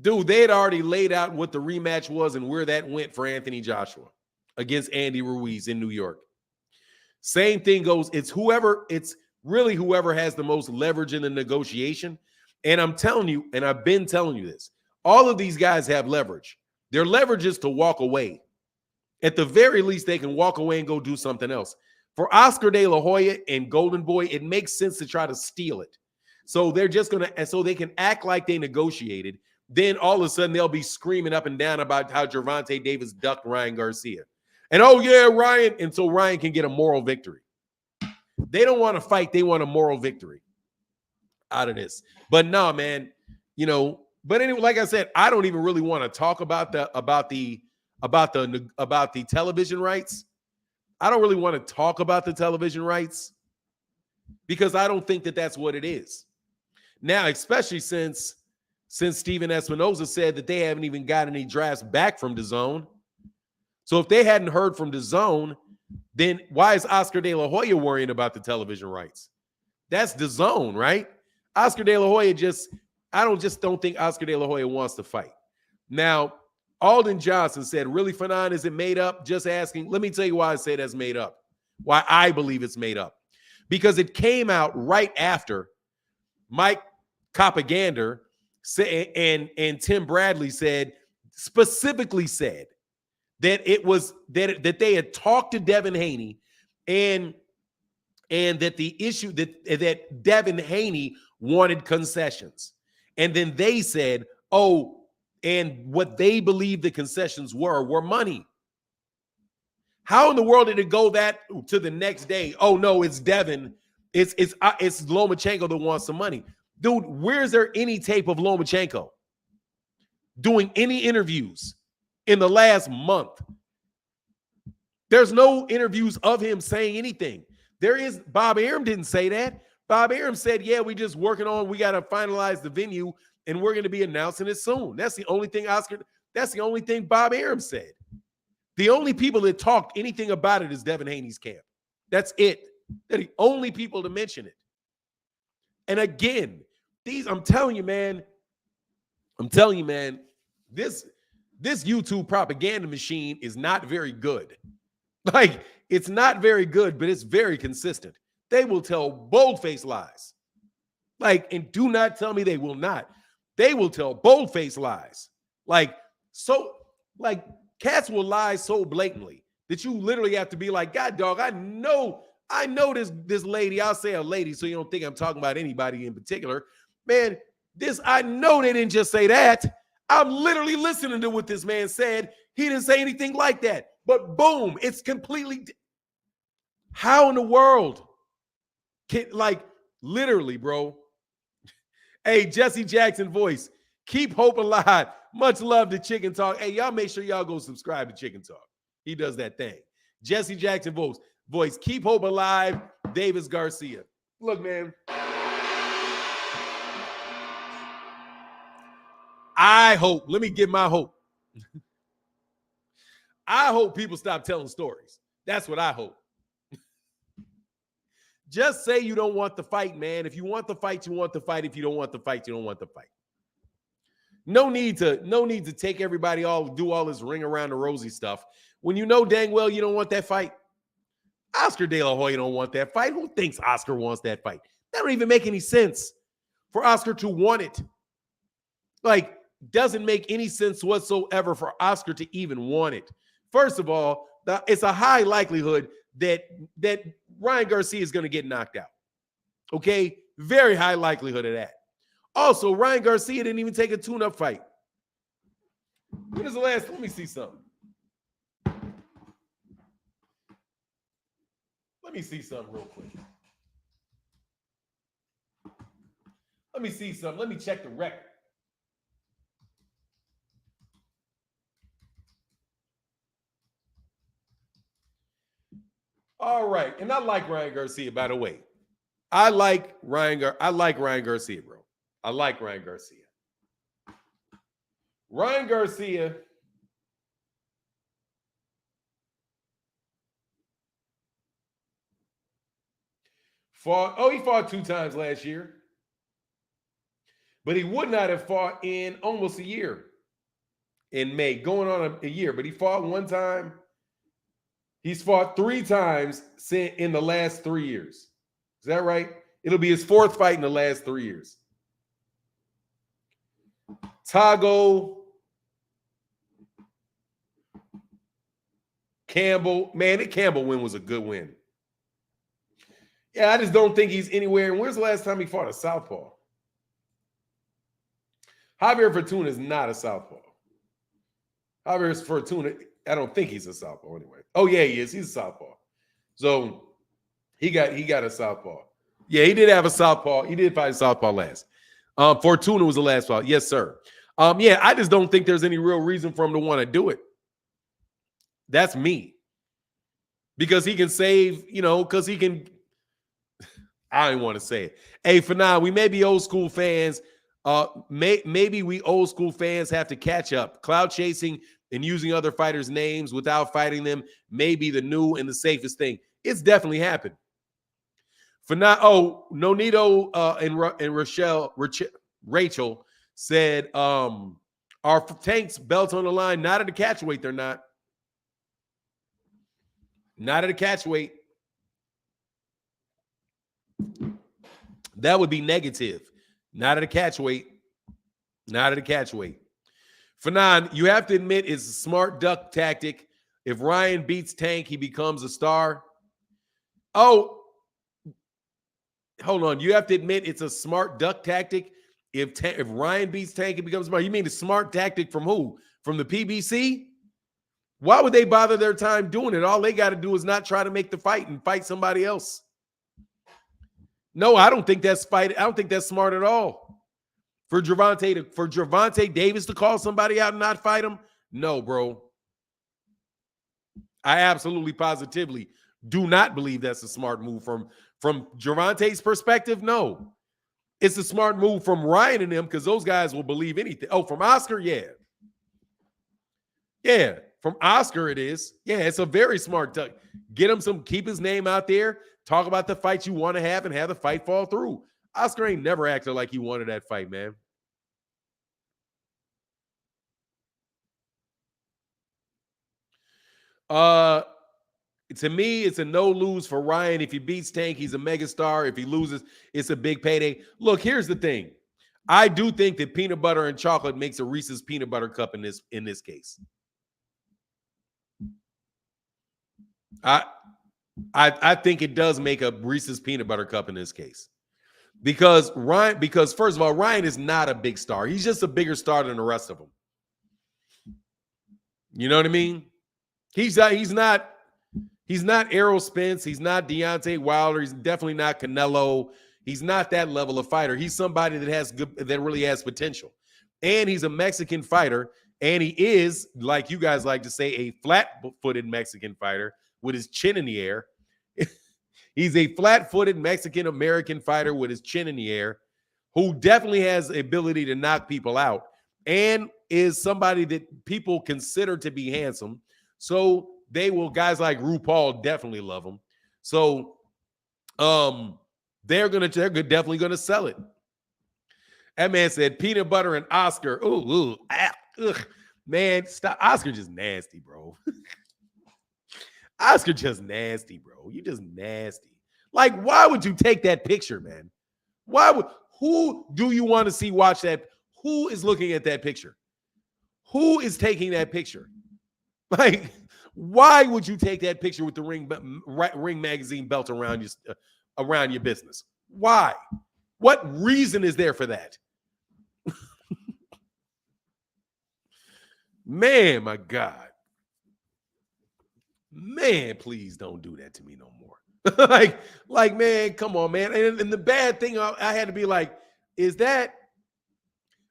Dude, they had already laid out what the rematch was and where that went for Anthony Joshua against Andy Ruiz in New York. Same thing goes. It's really whoever has the most leverage in the negotiation. And I'm telling you, and I've been telling you this, all of these guys have leverage. Their leverage is to walk away. At the very least, they can walk away and go do something else. For Oscar De La Hoya and Golden Boy, it makes sense to try to steal it. So they're just going to, and so they can act like they negotiated. Then all of a sudden they'll be screaming up and down about how Gervonta Davis ducked Ryan Garcia. And oh yeah, Ryan. And so Ryan can get a moral victory. They don't want to fight. They want a moral victory out of this. But no, man, but anyway, like I said, I don't even really want to talk about the television rights. I don't really want to talk about the television rights because I don't think that that's what it is. Now, especially since Steven Espinoza said that they haven't even got any drafts back from DAZN. So if they hadn't heard from DAZN, then why is Oscar De La Hoya worrying about the television rights? That's DAZN, right? Oscar De La Hoya I don't think Oscar De La Hoya wants to fight. Now, Alden Johnson said, really, Fanon, is it made up? Just asking. Let me tell you why I say that's made up. Why I believe it's made up. Because it came out right after Mike Copagander and Tim Bradley specifically said that it was that they had talked to Devin Haney and that the issue that Devin Haney wanted concessions. And then they said, oh, and what they believed the concessions were money. How in the world did it go that to the next day? Oh no, it's Devin. It's Lomachenko that wants some money. Dude, where's there any tape of Lomachenko doing any interviews in the last month? There's no interviews of him saying anything. There is, Bob Arum didn't say that. Bob Arum said, yeah, we just working on, we got to finalize the venue and we're going to be announcing it soon. That's the only thing that's the only thing Bob Arum said. The only people that talked anything about it is Devin Haney's camp. That's it. They're the only people to mention it. And again, I'm telling you, man, this YouTube propaganda machine is not very good. Like, it's not very good, but it's very consistent. They will tell bold-faced lies. Like, and do not tell me they will not. They will tell bold-faced lies. Like, cats will lie so blatantly that you literally have to be like, God, dog, I know this lady. I'll say a lady so you don't think I'm talking about anybody in particular. Man, I know they didn't just say that. I'm literally listening to what this man said. He didn't say anything like that. But boom, it's completely. How in the world literally, bro? Hey, Jesse Jackson voice. Keep hope alive. Much love to Chicken Talk. Hey, y'all make sure y'all go subscribe to Chicken Talk. He does that thing. Jesse Jackson voice. Keep hope alive. Davis Garcia. Look, man. I hope. Let me give my hope. I hope people stop telling stories. That's what I hope. Just say you don't want the fight, man. If you want the fight, you want the fight. If you don't want the fight, you don't want the fight. No need to take everybody do all this ring around the rosy stuff when you know dang well you don't want that fight. Oscar De La Hoya don't want that fight. Who thinks Oscar wants that fight? That don't even make any sense for Oscar to want it. Like, doesn't make any sense whatsoever for Oscar to even want it. First of all, it's a high likelihood that Ryan Garcia is going to get knocked out. Okay? Very high likelihood of that. Also, Ryan Garcia didn't even take a tune-up fight. When is the last? Let me see something. Let me see something real quick. Let me see something. Let me check the record. All right. And I like Ryan Garcia, by the way. I like Ryan Garcia, bro. I like Ryan Garcia. Ryan Garcia he fought 2 times last year. But he would not have fought in almost a year in May, going on a year. But he fought 1 time. He's fought 3 times in the last 3 years. Is that right? It'll be his 4th fight in the last 3 years. Tago, Campbell. Man, the Campbell win was a good win. Yeah, I just don't think he's anywhere. And where's the last time he fought a southpaw? Javier Fortuna is not a southpaw. Javier Fortuna, I don't think he's a southpaw anyway. Oh, yeah, he is. He's a southpaw. So he got a southpaw. Yeah, he did have a southpaw. He did fight a southpaw last. Fortuna was the last fight. Yes, sir. Yeah, I just don't think there's any real reason for him to want to do it. That's me. Because he can save, because he can. I don't want to say it. Hey, for now, we may be old school fans. Maybe we old school fans have to catch up. Cloud chasing and using other fighters' names without fighting them may be the new and the safest thing. It's definitely happened. For now, Nonito and Rachel said, Are Tank's belts on the line? Not at the catch weight, they're not. Not at a catch weight. That would be negative. Not at a catch weight. Not at a catch weight. Fanon, you have to admit it's a smart duck tactic. If Ryan beats Tank, he becomes a star. Oh, hold on. You have to admit it's a smart duck tactic. If Ryan beats Tank, it becomes smart. You mean a smart tactic from who? From the PBC? Why would they bother their time doing it? All they got to do is not try to make the fight and fight somebody else. No, I don't think that's I don't think that's smart at all. For Gervonta Davis to call somebody out and not fight him? No, bro. I absolutely positively do not believe that's a smart move from Gervonta's perspective. No. It's a smart move from Ryan and them because those guys will believe anything. Oh, from Oscar? Yeah. Yeah. From Oscar, it is. Yeah, it's a very smart tuck. Get him keep his name out there. Talk about the fight you want to have and have the fight fall through. Oscar ain't never acted like he wanted that fight, man. To me, it's a no-lose for Ryan. If he beats Tank, he's a megastar. If he loses, it's a big payday. Look, here's the thing. I do think that peanut butter and chocolate makes a Reese's peanut butter cup in this case. I think it does make a Reese's peanut butter cup in this case. Because first of all, Ryan is not a big star. He's just a bigger star than the rest of them. You know what I mean? He's not Errol Spence. He's not Deontay Wilder. He's definitely not Canelo. He's not that level of fighter. He's somebody that really has potential. And he's a Mexican fighter. And he is, like you guys like to say, a flat-footed Mexican fighter with his chin in the air. He's a flat-footed Mexican-American fighter with his chin in the air who definitely has the ability to knock people out and is somebody that people consider to be handsome. So guys like RuPaul definitely love him. So they're definitely gonna sell it. That man said peanut butter and Oscar. Ooh, ugh. Man, stop. Oscar just nasty, bro. Oscar just nasty, bro. You just nasty. Like, why would you take that picture, man? Who do you want to see watch that? Who is looking at that picture? Who is taking that picture? Like, why would you take that picture with the Ring magazine belt around your business? Why? What reason is there for that? Man, my God. Man, please don't do that to me no more. like, man, come on, man. And the bad thing, I had to be like, is that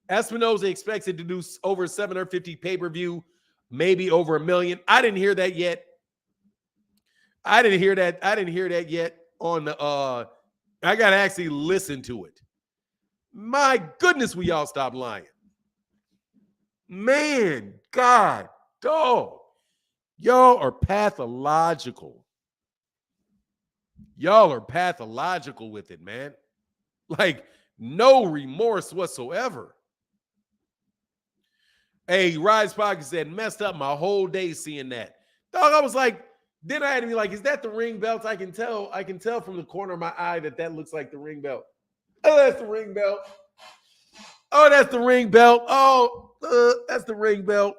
Espinosa expected to do over 750 pay-per-view, maybe over 1 million? I didn't hear that yet. I didn't hear that yet on the I gotta actually listen to it. My goodness, we all stop lying. Man, God, dog. Y'all are pathological. Y'all are pathological with it, man. Like, no remorse whatsoever. Hey, Rise Pocket said, messed up my whole day seeing that. Dog, I was like, then I had to be like, is that the ring belt? I can tell from the corner of my eye that looks like the ring belt. Oh, that's the ring belt. Oh, that's the ring belt. Oh, that's the ring belt.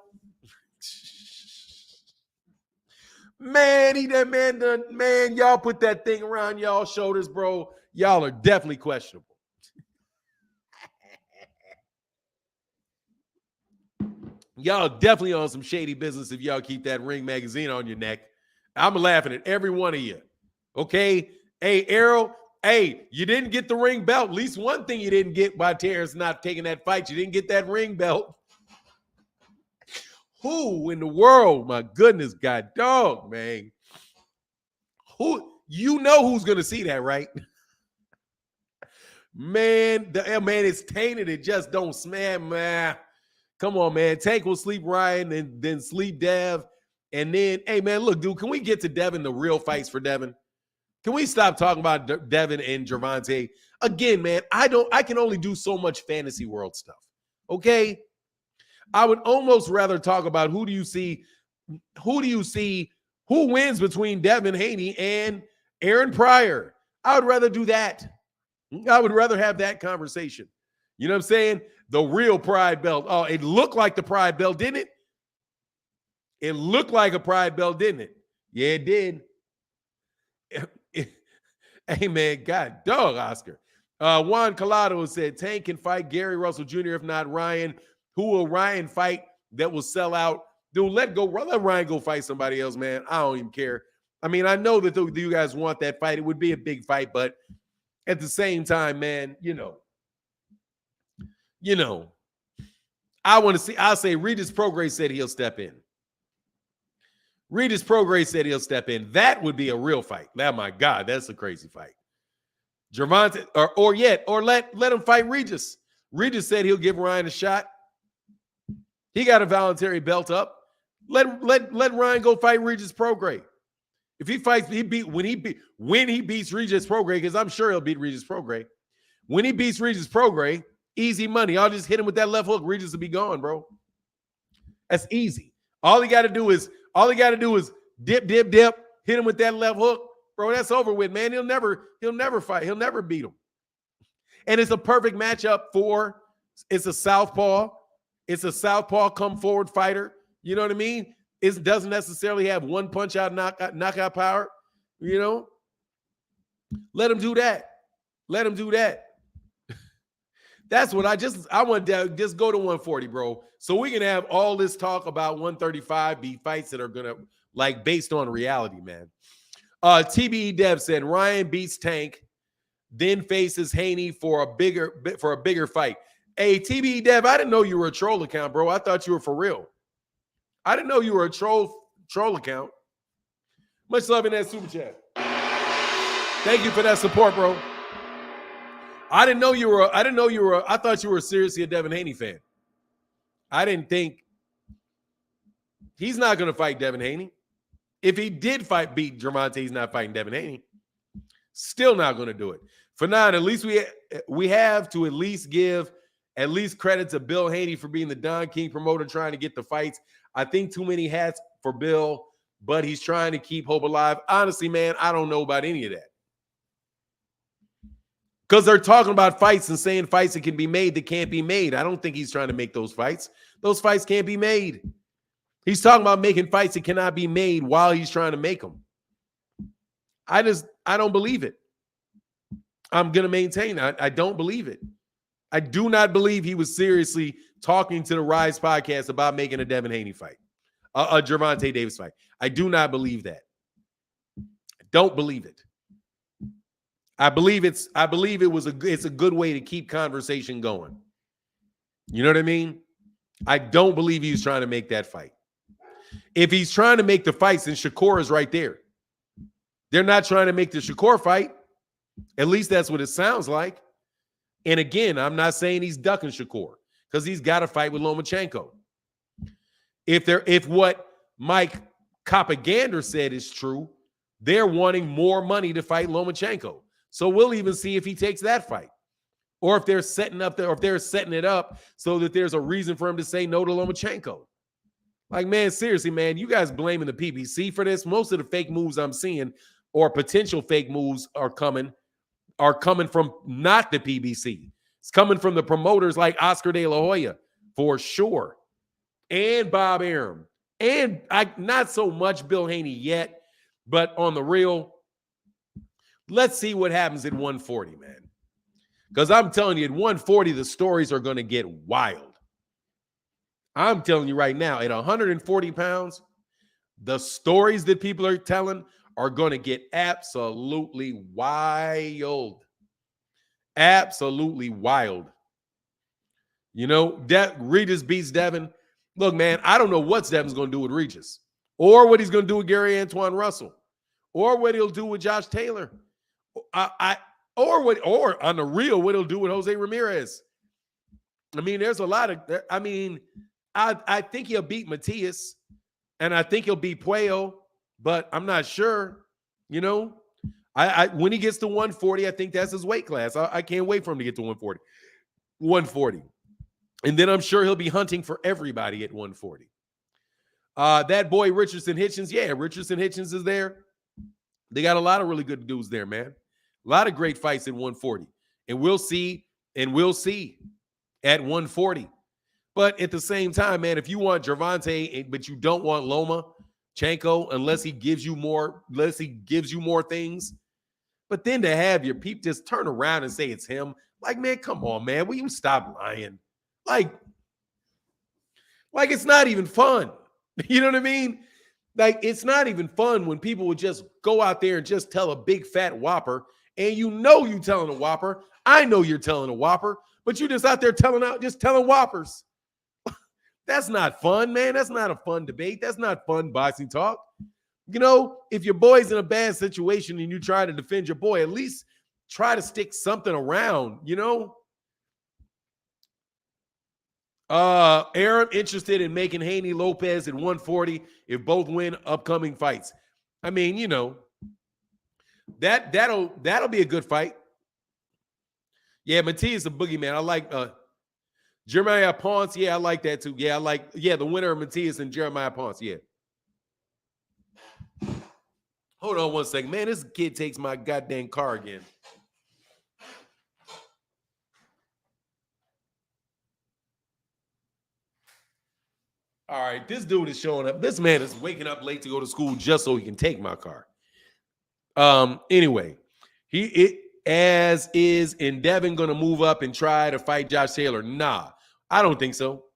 Man, man, y'all put that thing around y'all's shoulders, bro. Y'all are definitely questionable. Y'all definitely on some shady business if y'all keep that Ring magazine on your neck. I'm laughing at every one of you. Okay? Hey, Errol, hey, you didn't get the ring belt. At least one thing you didn't get by Terrence not taking that fight. You didn't get that ring belt. Who in the world? My goodness, God dog, man. Who, you know who's gonna see that, right? Man, man, it's tainted. It just don't smell, man. Come on, man. Tank will sleep Ryan and then sleep Dev. And then, hey, man, look, dude, can we get to Devin, the real fights for Devin? Can we stop talking about Devin and Gervonta? Again, man, I can only do so much fantasy world stuff. Okay? I would almost rather talk about who wins between Devin Haney and Aaron Pryor. I would rather do that. I would rather have that conversation. You know what I'm saying? The real Pride belt. Oh, it looked like the Pride belt, didn't it? It looked like a Pride belt, didn't it? Yeah, it did. Hey, man, God dog, Oscar. Juan Collado said, Tank can fight Gary Russell Jr., if not Ryan. Who will Ryan fight that will sell out? Dude, let Ryan go fight somebody else, man. I don't even care. I mean, I know that you guys want that fight. It would be a big fight, but at the same time, man, I want to see. I'll say Regis Prograis said he'll step in. Regis Prograis said he'll step in. That would be a real fight. Oh my God, that's a crazy fight. Gervonta, or let him fight Regis. Regis said he'll give Ryan a shot. He got a voluntary belt up. Let Ryan go fight Regis Prograis. If he fights, when he beats Regis Prograis, because I'm sure he'll beat Regis Prograis. When he beats Regis Prograis, easy money. I'll just hit him with that left hook. Regis will be gone, bro. That's easy. All he got to do is dip, hit him with that left hook. Bro, that's over with, man. He'll never fight. He'll never beat him. And it's a perfect matchup it's a southpaw. It's a southpaw come forward fighter. You know what I mean? It doesn't necessarily have one punch out knockout power. Let him do that. Let him do that. That's what I want to just go to 140, bro. So we can have all this talk about 135 be fights that are going to based on reality, man. TBE Dev said Ryan beats Tank, then faces Haney for a bigger fight. Hey, TBE Dev, I didn't know you were a troll account, bro. I thought you were for real. I didn't know you were a troll account. Much love in that super chat. Thank you for that support, bro. I thought you were seriously a Devin Haney fan. I didn't think he's not going to fight Devin Haney. If he did beat Gervonta, he's not fighting Devin Haney. Still not going to do it. For now, at least we have to at least give credit to Bill Haney for being the Don King promoter trying to get the fights. I think too many hats for Bill, but he's trying to keep hope alive. Honestly, man, I don't know about any of that. Because they're talking about fights and saying fights that can be made that can't be made. I don't think he's trying to make those fights. Those fights can't be made. He's talking about making fights that cannot be made while he's trying to make them. I don't believe it. I'm going to maintain I don't believe it. I do not believe he was seriously talking to the Rise podcast about making a Devin Haney fight, a Gervonta Davis fight. I do not believe that. I don't believe it. I believe it's a good way to keep conversation going. You know what I mean? I don't believe he's trying to make that fight. If he's trying to make the fights, then Shakur is right there. They're not trying to make the Shakur fight. At least that's what it sounds like. And again, I'm not saying he's ducking Shakur because he's got to fight with Lomachenko. If what Mike Kopagander said is true, they're wanting more money to fight Lomachenko. So we'll even see if he takes that fight. Or if they're setting it up so that there's a reason for him to say no to Lomachenko. Like, man, seriously, man, you guys blaming the PBC for this? Most of the fake moves I'm seeing or potential fake moves are coming from not the PBC. It's coming from the promoters like Oscar De La Hoya, for sure, and Bob Arum. And not so much Bill Haney yet, but on the real, let's see what happens at 140, man. Because I'm telling you, at 140, the stories are going to get wild. I'm telling you right now, at 140 pounds, the stories that people are telling are going to get absolutely wild. Absolutely wild. You know, Regis beats Devin. Look, man, I don't know what Devin's going to do with Regis or what he's going to do with Gary Antoine Russell or what he'll do with Josh Taylor. Or on the real, what he'll do with Jose Ramirez. I mean, there's a lot of, I think he'll beat Matias and I think he'll beat Puello, but I'm not sure. You know, when he gets to 140, I think that's his weight class. I can't wait for him to get to 140. And then I'm sure he'll be hunting for everybody at 140. That boy Richardson Hitchens, yeah, Richardson Hitchens is there. They got a lot of really good dudes there, man. A lot of great fights at 140. And we'll see at 140. But at the same time, man, if you want Gervonta, but you don't want Lomachenko, unless he gives you more things. But then to have your peep just turn around and say it's him, like, man, come on, man. Will you stop lying? Like it's not even fun. You know what I mean? Like, it's not even fun when people would just go out there and just tell a big fat whopper, and you telling a whopper. I know you're telling a whopper, but you just out there telling whoppers. That's not fun, man. That's not a fun debate. That's not fun boxing talk. You know, if your boy's in a bad situation and you try to defend your boy, at least try to stick something around, you know? Aram interested in making Haney Lopez at 140 if both win upcoming fights. I mean, you know, that'll be a good fight. Yeah, Matias a boogeyman. I like Jeremiah Ponce. Yeah, I like that too. Yeah, the winner of Matias and Jeremiah Ponce. Yeah. Hold on one second. Man, this kid takes my goddamn car again. All right, this dude is showing up. This man is waking up late to go to school just so he can take my car. Anyway, as is Devin going to move up and try to fight Josh Taylor? Nah, I don't think so.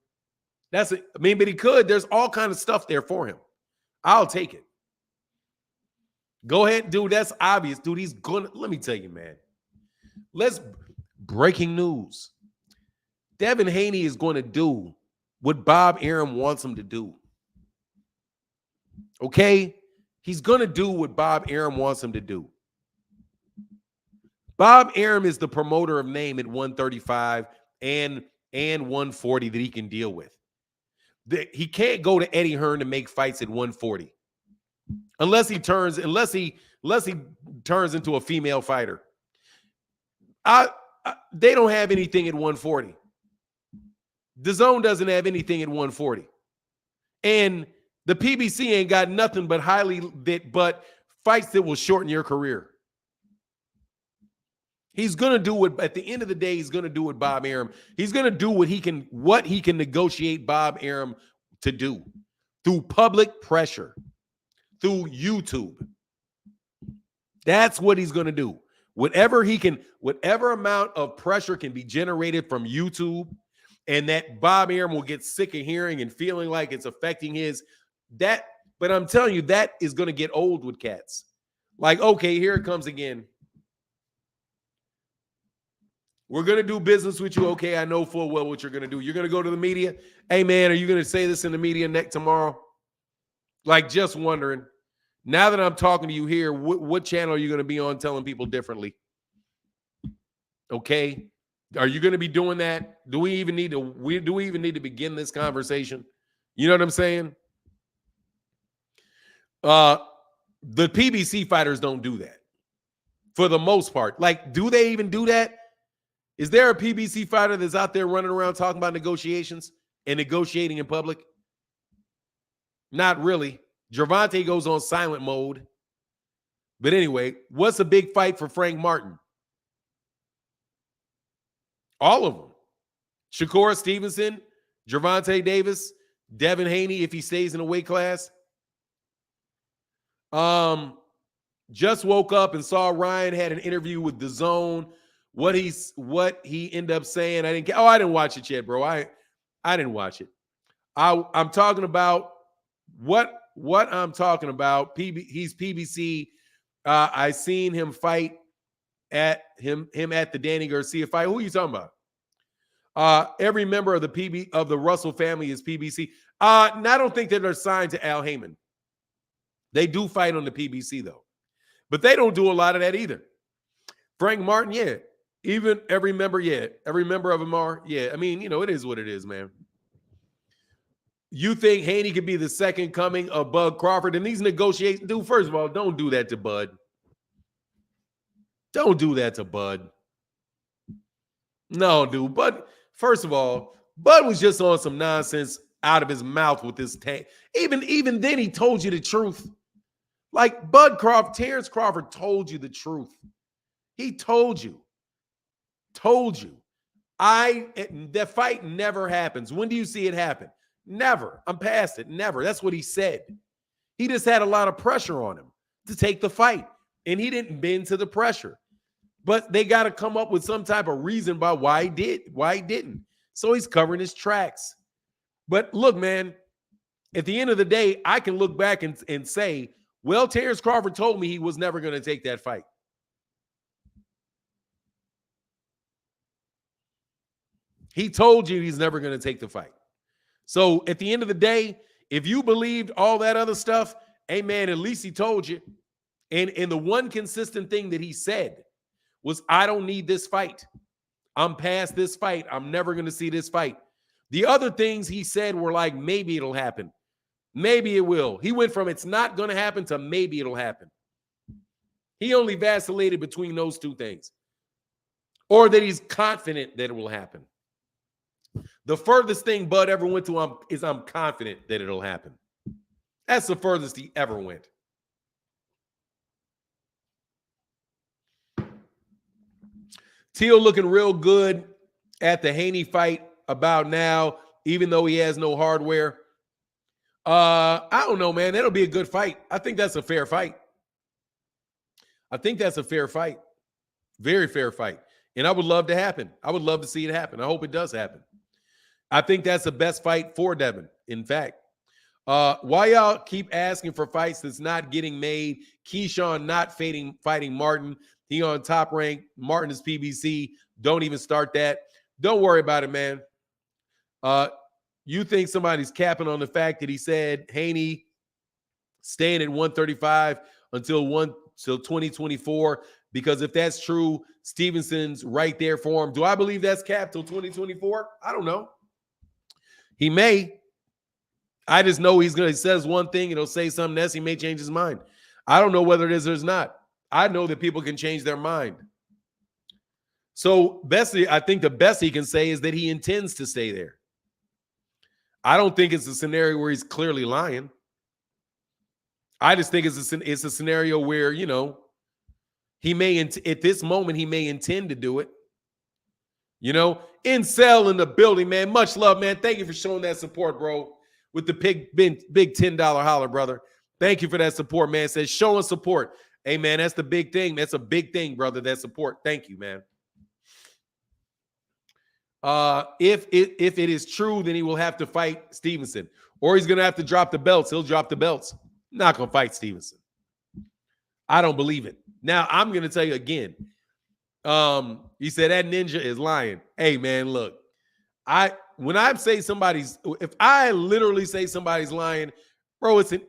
But he could. There's all kind of stuff there for him. I'll take it. Go ahead, dude. That's obvious, dude. He's gonna. Let me tell you, man. Breaking news. Devin Haney is going to do what Bob Arum wants him to do. Okay? He's going to do what Bob Arum wants him to do. Bob Arum is the promoter of name at 135 and 140 that he can deal with. He can't go to Eddie Hearn to make fights at 140. Unless he turns into a female fighter. They don't have anything at 140. DAZN doesn't have anything at 140. And the PBC ain't got nothing but fights that will shorten your career. He's going to do what, at the end of the day, he's going to do what Bob Arum. He's going to do what he can negotiate Bob Arum to do through public pressure, through YouTube. That's what he's going to do. Whatever amount of pressure can be generated from YouTube, and that Bob Arum will get sick of hearing and feeling like it's affecting but I'm telling you, that is going to get old with cats. Like, okay, here it comes again. We're going to do business with you. Okay, I know full well what you're going to do. You're going to go to the media. Hey, man, are you going to say this in the media tomorrow? Like, just wondering. Now that I'm talking to you here, what channel are you going to be on telling people differently? Okay. Are you going to be doing that? Do we even need to begin this conversation? You know what I'm saying? The PBC fighters don't do that for the most part. Like, do they even do that? Is there a PBC fighter that's out there running around talking about negotiations and negotiating in public? Not really. Gervonta goes on silent mode. But anyway, what's a big fight for Frank Martin? All of them. Shakur Stevenson, Gervonta Davis, Devin Haney if he stays in a weight class. Just woke up and saw Ryan had an interview with DAZN. What he ended up saying, I didn't watch it yet, bro. I didn't watch it. I'm talking about what I'm talking about. He's PBC. I seen him fight at him at the Danny Garcia fight. Who are you talking about? Every member of the Russell family is PBC. And I don't think that they're signed to Al Heyman. They do fight on the PBC though, but they don't do a lot of that either. Frank Martin, yeah. Even every member of them are, yeah. I mean, it is what it is, man. You think Haney could be the second coming of Bud Crawford? And these negotiations, dude, first of all, don't do that to Bud. Don't do that to Bud. No, dude. But first of all, Bud was just on some nonsense out of his mouth with this tank. Even then, he told you the truth. Like Terrence Crawford told you the truth. He told you. The fight never happens. When do you see it happen? Never. I'm past it. Never. That's what he said. He just had a lot of pressure on him to take the fight, and he didn't bend to the pressure. But they got to come up with some type of reason why he didn't. So he's covering his tracks. But look, man, at the end of the day, I can look back and say, well, Terrence Crawford told me he was never going to take that fight. He told you he's never going to take the fight. So at the end of the day, if you believed all that other stuff, hey, man, at least he told you. And the one consistent thing that he said was, I don't need this fight. I'm past this fight. I'm never going to see this fight. The other things he said were like, maybe it'll happen. Maybe it will. He went from it's not going to happen to maybe it'll happen. He only vacillated between those two things. Or that he's confident that it will happen. The furthest thing Bud ever went to is I'm confident that it'll happen. That's the furthest he ever went. Teal looking real good at the Haney fight about now, even though he has no hardware. I don't know, man. That'll be a good fight. I think that's a fair fight. Very fair fight. And I would love to happen. I would love to see it happen. I hope it does happen. I think that's the best fight for Devin, in fact. Why y'all keep asking for fights that's not getting made? Keyshawn not fighting Martin. He on Top Rank. Martin is PBC. Don't even start that. Don't worry about it, man. You think somebody's capping on the fact that he said Haney staying at 135 until 2024, because if that's true, Stevenson's right there for him. Do I believe that's capped till 2024? I don't know. He may. I just know he says one thing and he'll say something else. He may change his mind. I don't know whether it is or is not. I know that people can change their mind. So I think the best he can say is that he intends to stay there. I don't think it's a scenario where he's clearly lying. I just think it's a scenario where, you know, he may, at this moment, he may intend to do it. You know, Incel in the building, man. Much love, man. Thank you for showing that support, bro. With the big $10 holler, brother. Thank you for that support, man. It says showing support. Hey, man, that's the big thing. That's a big thing, brother, that support. Thank you, man. If it is true, then he will have to fight Stevenson. Or he's going to have to drop the belts. He'll drop the belts. Not going to fight Stevenson. I don't believe it. Now, I'm going to tell you again. He said that ninja is lying. Hey, man, look. When I say if I literally say somebody's lying, bro, it's an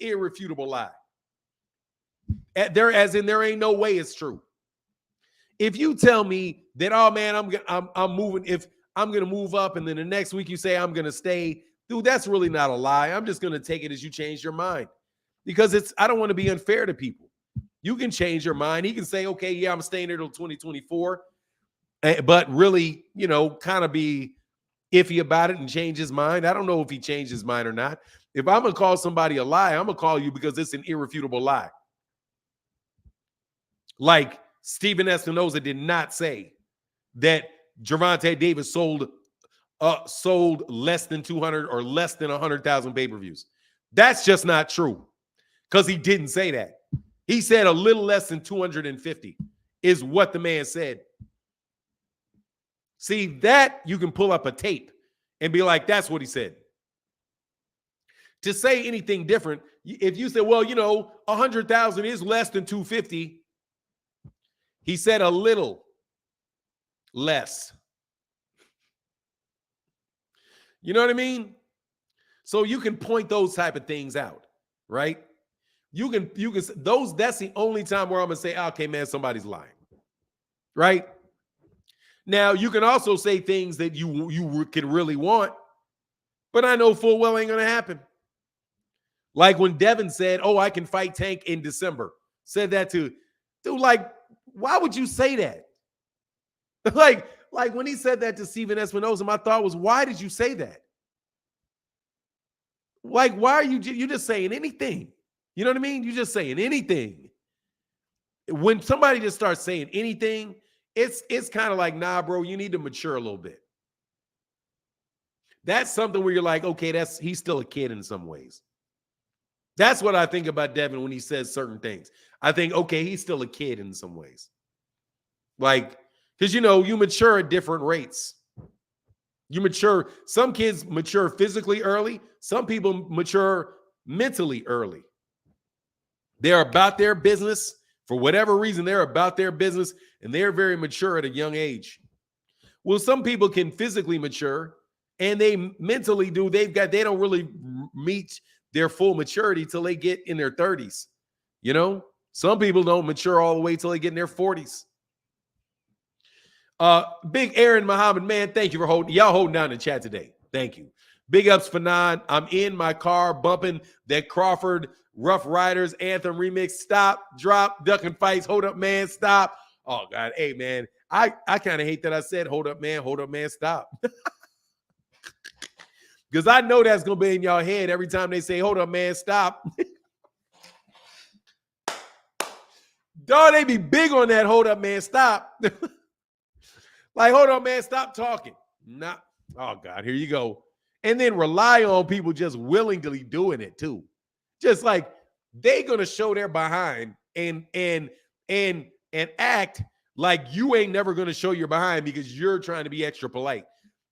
irrefutable lie. There ain't no way it's true. If you tell me that, oh man, I'm moving, if I'm gonna move up, and then the next week you say I'm gonna stay, dude, that's really not a lie. I'm just gonna take it as you changed your mind, because I don't want to be unfair to people. You can change your mind. He can say, okay, yeah, I'm staying there till 2024, but really, you know, kind of be iffy about it and change his mind. I don't know if he changed his mind or not. If I'm gonna call somebody a lie, I'm gonna call you because it's an irrefutable lie. Like Steven Espinoza did not say that Gervonta Davis sold less than 200 or less than 100,000 pay-per-views. That's just not true, because he didn't say that. He said a little less than 250 is what the man said. See, that you can pull up a tape and be like, that's what he said. To say anything different, if you say, well, you know, 100,000 is less than 250, he said a little less. You know what I mean? So you can point those type of things out, right? You can that's the only time where I'm gonna say, okay, man, somebody's lying, right? Now you can also say things that you could really want, but I know full well ain't gonna happen. Like when Devin said, "Oh, I can fight Tank in December," said that to dude. Like, why would you say that? Like, like when he said that to Steven Espinoza, my thought was, why did you say that? Like, why are you just saying anything? You know what I mean? You're just saying anything. When somebody just starts saying anything, it's kind of like, nah, bro, you need to mature a little bit. That's something where you're like, okay, he's still a kid in some ways. That's what I think about Devin when he says certain things. I think, okay, he's still a kid in some ways. Like, because, you mature at different rates. You mature. Some kids mature physically early. Some people mature mentally early. They're about their business. For whatever reason, they're about their business, and they're very mature at a young age. Well, some people can physically mature, and they mentally do. They don't really meet their full maturity till they get in their 30s. Some people don't mature all the way till they get in their 40s. Big Aaron Muhammad, man, thank you for holding down the chat today. Thank you. Big ups for 9. I'm in my car bumping that Crawford Rough Riders anthem remix. Stop, drop, ducking fights. Hold up, man, stop. Oh, God. Hey, man, I kind of hate that I said hold up, man, stop. Because I know that's going to be in y'all head every time they say hold up, man, stop. Dog, they be big on that hold up, man, stop. Like, hold on, man, stop talking. Nah. Oh, God, here you go. And then rely on people just willingly doing it, too. Just like they going to show their behind and act like you ain't never going to show your behind because you're trying to be extra polite.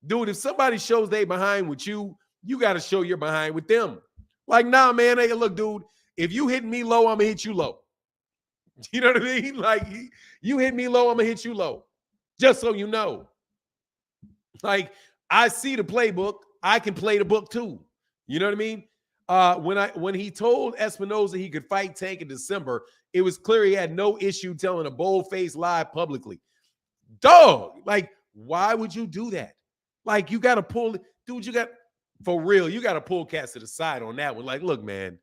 Dude, if somebody shows they behind with you, you got to show your behind with them. Like, nah, man, hey, look, dude, if you hit me low, I'm going to hit you low. You know what I mean? Like, you hit me low, I'm going to hit you low. Just so you know. Like, I see the playbook. I can play the book too. You know what I mean? When he told Espinoza he could fight Tank in December, it was clear he had no issue telling a bold-faced lie publicly. Dog, like, why would you do that? Like, you got to pull, dude, for real, you got to pull cats to the side on that one. Like, look, man.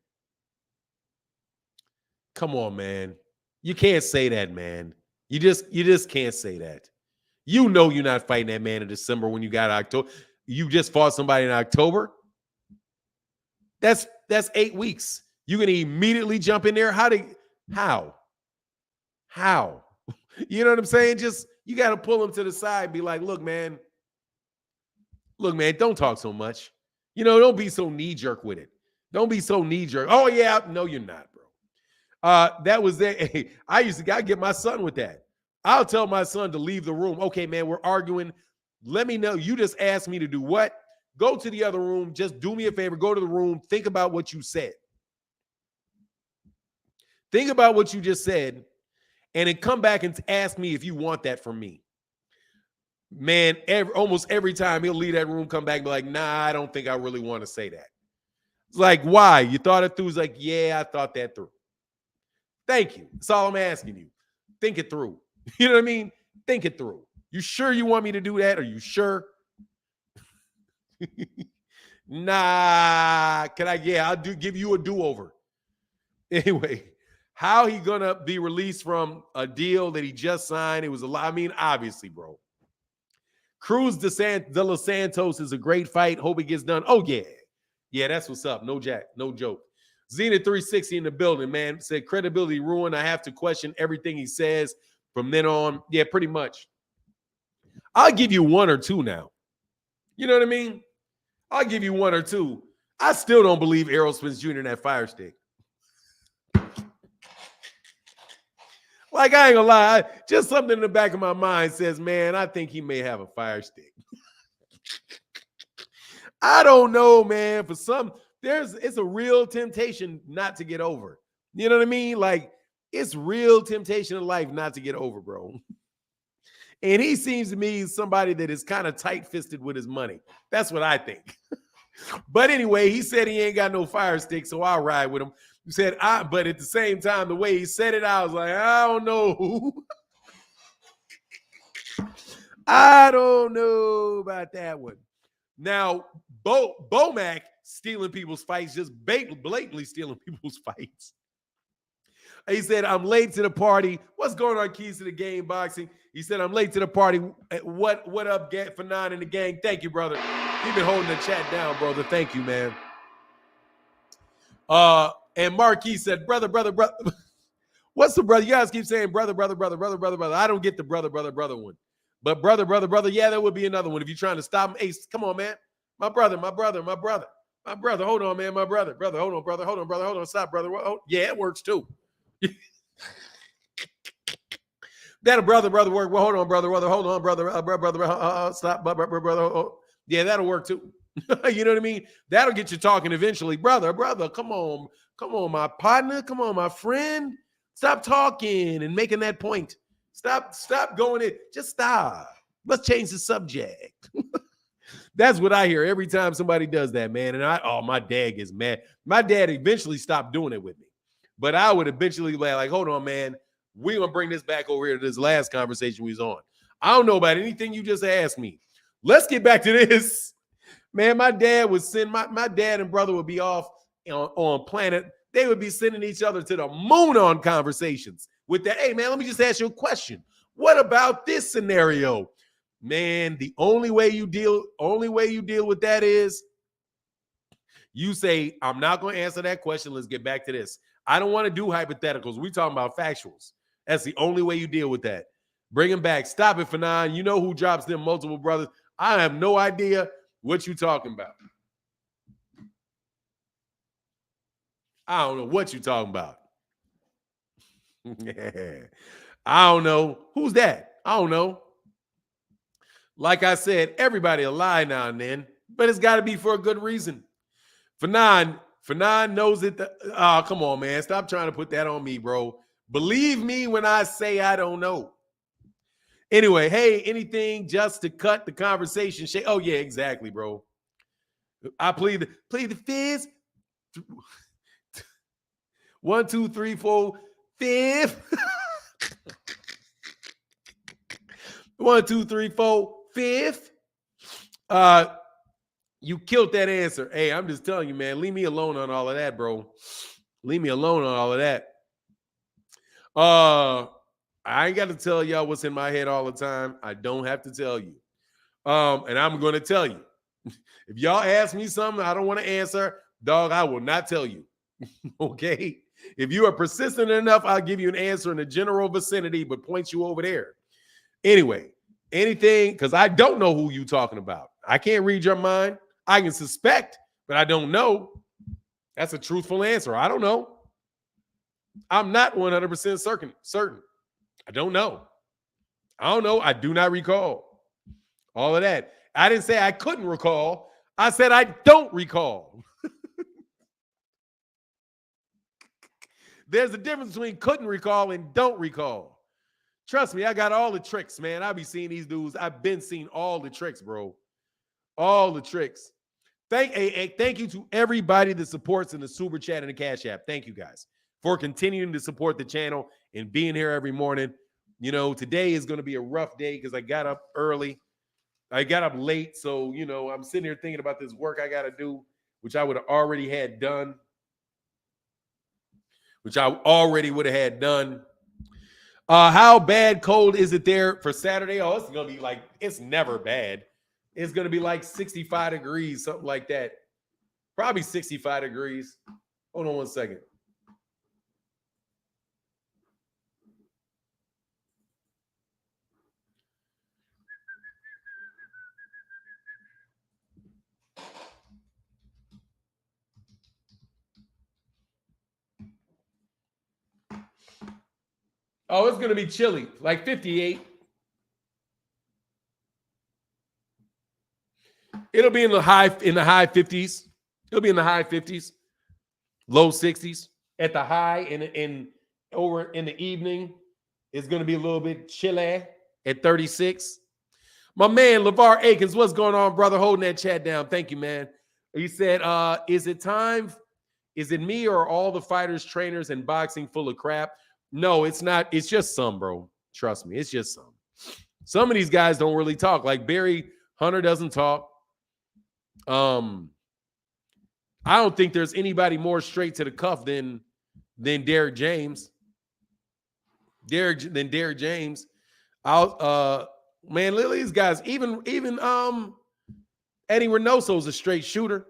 Come on, man. You can't say that, man. You just can't say that. You know you're not fighting that man in December when you got October. You just fought somebody in October. That's 8 weeks. You're going to immediately jump in there? How? You know what I'm saying? Just, you got to pull them to the side and be like, look, man, don't talk so much. Don't be so knee-jerk with it. Don't be so knee-jerk. Oh, yeah. No, you're not, bro. That was there. Hey, I get my son with that. I'll tell my son to leave the room. Okay, man, we're arguing. Let me know. You just asked me to do what? Go to the other room. Just do me a favor. Go to the room. Think about what you said. Think about what you just said, and then come back and ask me if you want that from me. Man, almost every time he'll leave that room, come back and be like, nah, I don't think I really want to say that. It's like, why? You thought it through? It's like, yeah, I thought that through. Thank you. That's all I'm asking you. Think it through. You know what I mean? Think it through. You sure you want me to do that? Are you sure? Nah. I'll give you a do-over. Anyway, how he gonna be released from a deal that he just signed? It was a lot. I mean, obviously, bro. Cruz de Los Santos is a great fight. Hope it gets done. Oh, yeah. Yeah, that's what's up. No joke. Zenith 360 in the building, man. Said credibility ruined. I have to question everything he says from then on. Yeah, pretty much. I'll give you 1 or 2 now. You know what I mean? I'll give you 1 or 2. I still don't believe Errol Spence Jr. in that fire stick. Like, I ain't gonna lie. Just something in the back of my mind says, man, I think he may have a fire stick. I don't know, man. For some, it's a real temptation not to get over. You know what I mean? Like, it's real temptation in life not to get over, bro. And he seems to me somebody that is kind of tight-fisted with his money. That's what I think. But anyway, he said he ain't got no fire stick, so I'll ride with him. He said, but at the same time, the way he said it, I was like, I don't know. I don't know about that one. Now, Bomac stealing people's fights, just blatantly stealing people's fights. He said, I'm late to the party. What's going on, Keys to the Game Boxing? He said, I'm late to the party. What up, for 9 in the gang? Thank you, brother. You've been holding the chat down, brother. Thank you, man. And Marquis said, brother. What's the brother? You guys keep saying brother. I don't get the brother one. But brother. Yeah, there would be another one if you're trying to stop him. Hey, come on, man. My brother. Hold on, man. My brother. Hold on, brother. Hold on. Stop, brother. Yeah, it works too. That'll brother work. Well, hold on, brother. Hold on, brother. Stop, brother. Yeah, that'll work too. You know what I mean? That'll get you talking eventually, brother. Come on, my partner. Come on, my friend. Stop talking and making that point. Stop going in. Just stop. Let's change the subject. That's what I hear every time somebody does that, man. And my dad gets mad. My dad eventually stopped doing it with me. But I would eventually be like, hold on, man. We're going to bring this back over here to this last conversation we was on. I don't know about anything you just asked me. Let's get back to this. Man, my dad would send, my dad and brother would be off on planet. They would be sending each other to the moon on conversations with that. Hey, man, let me just ask you a question. What about this scenario? Man, the only way you deal with that is you say, I'm not going to answer that question. Let's get back to this. I don't want to do hypotheticals. We're talking about factuals. That's the only way you deal with that. Bring him back. Stop it for 9. You know who drops them multiple brothers. I have no idea what you're talking about. I don't know what you're talking about. I don't know. Who's that? I don't know. Like I said, everybody a lie now and then, but it's got to be for a good reason. Fanon knows it. Come on, man. Stop trying to put that on me, bro. Believe me when I say I don't know. Anyway, hey, anything just to cut the conversation. Oh, yeah, exactly, bro. I plead the fifth. 1, 2, 3, 4, fifth. 1, 2, 3, 4, fifth. You killed that answer. Hey, I'm just telling you, man. Leave me alone on all of that, bro. Leave me alone on all of that. I ain't got to tell y'all what's in my head all the time. I don't have to tell you. And I'm going to tell you. If y'all ask me something I don't want to answer, dog, I will not tell you. Okay? If you are persistent enough, I'll give you an answer in the general vicinity, but point you over there. Anyway, anything, because I don't know who you're talking about. I can't read your mind. I can suspect, but I don't know. That's a truthful answer. I don't know. I'm not 100% certain. I don't know. I do not recall. All of that. I didn't say I couldn't recall. I said I don't recall. There's a difference between couldn't recall and don't recall. Trust me, I got all the tricks, man. I be seeing these dudes. I've been seeing all the tricks, bro. All the tricks. Thank you to everybody that supports in the Super Chat and the Cash App. Thank you guys for continuing to support the channel and being here every morning. You know, today is going to be a rough day because I got up early. I got up late. So, you know, I'm sitting here thinking about this work I got to do, which I would have already had done. How bad cold is it there for Saturday? Oh, it's going to be like, it's never bad. It's going to be like 65 degrees, something like that. Probably 65 degrees. Hold on one second. Oh, it's going to be chilly, like 58. It'll be in the high 50s. It'll be in the high 50s, low 60s at the high, and over in the evening, it's going to be a little bit chilly at 36. My man, LeVar Akins, what's going on, brother? Holding that chat down. Thank you, man. He said, is it time? Is it me or all the fighters, trainers, and boxing full of crap? No, it's not. It's just some, bro. Trust me. It's just some. Some of these guys don't really talk. Like Barry Hunter doesn't talk. I don't think there's anybody more straight to the cuff than Derrick James. Derek James. Man, these guys, even Eddie Reynoso's a straight shooter.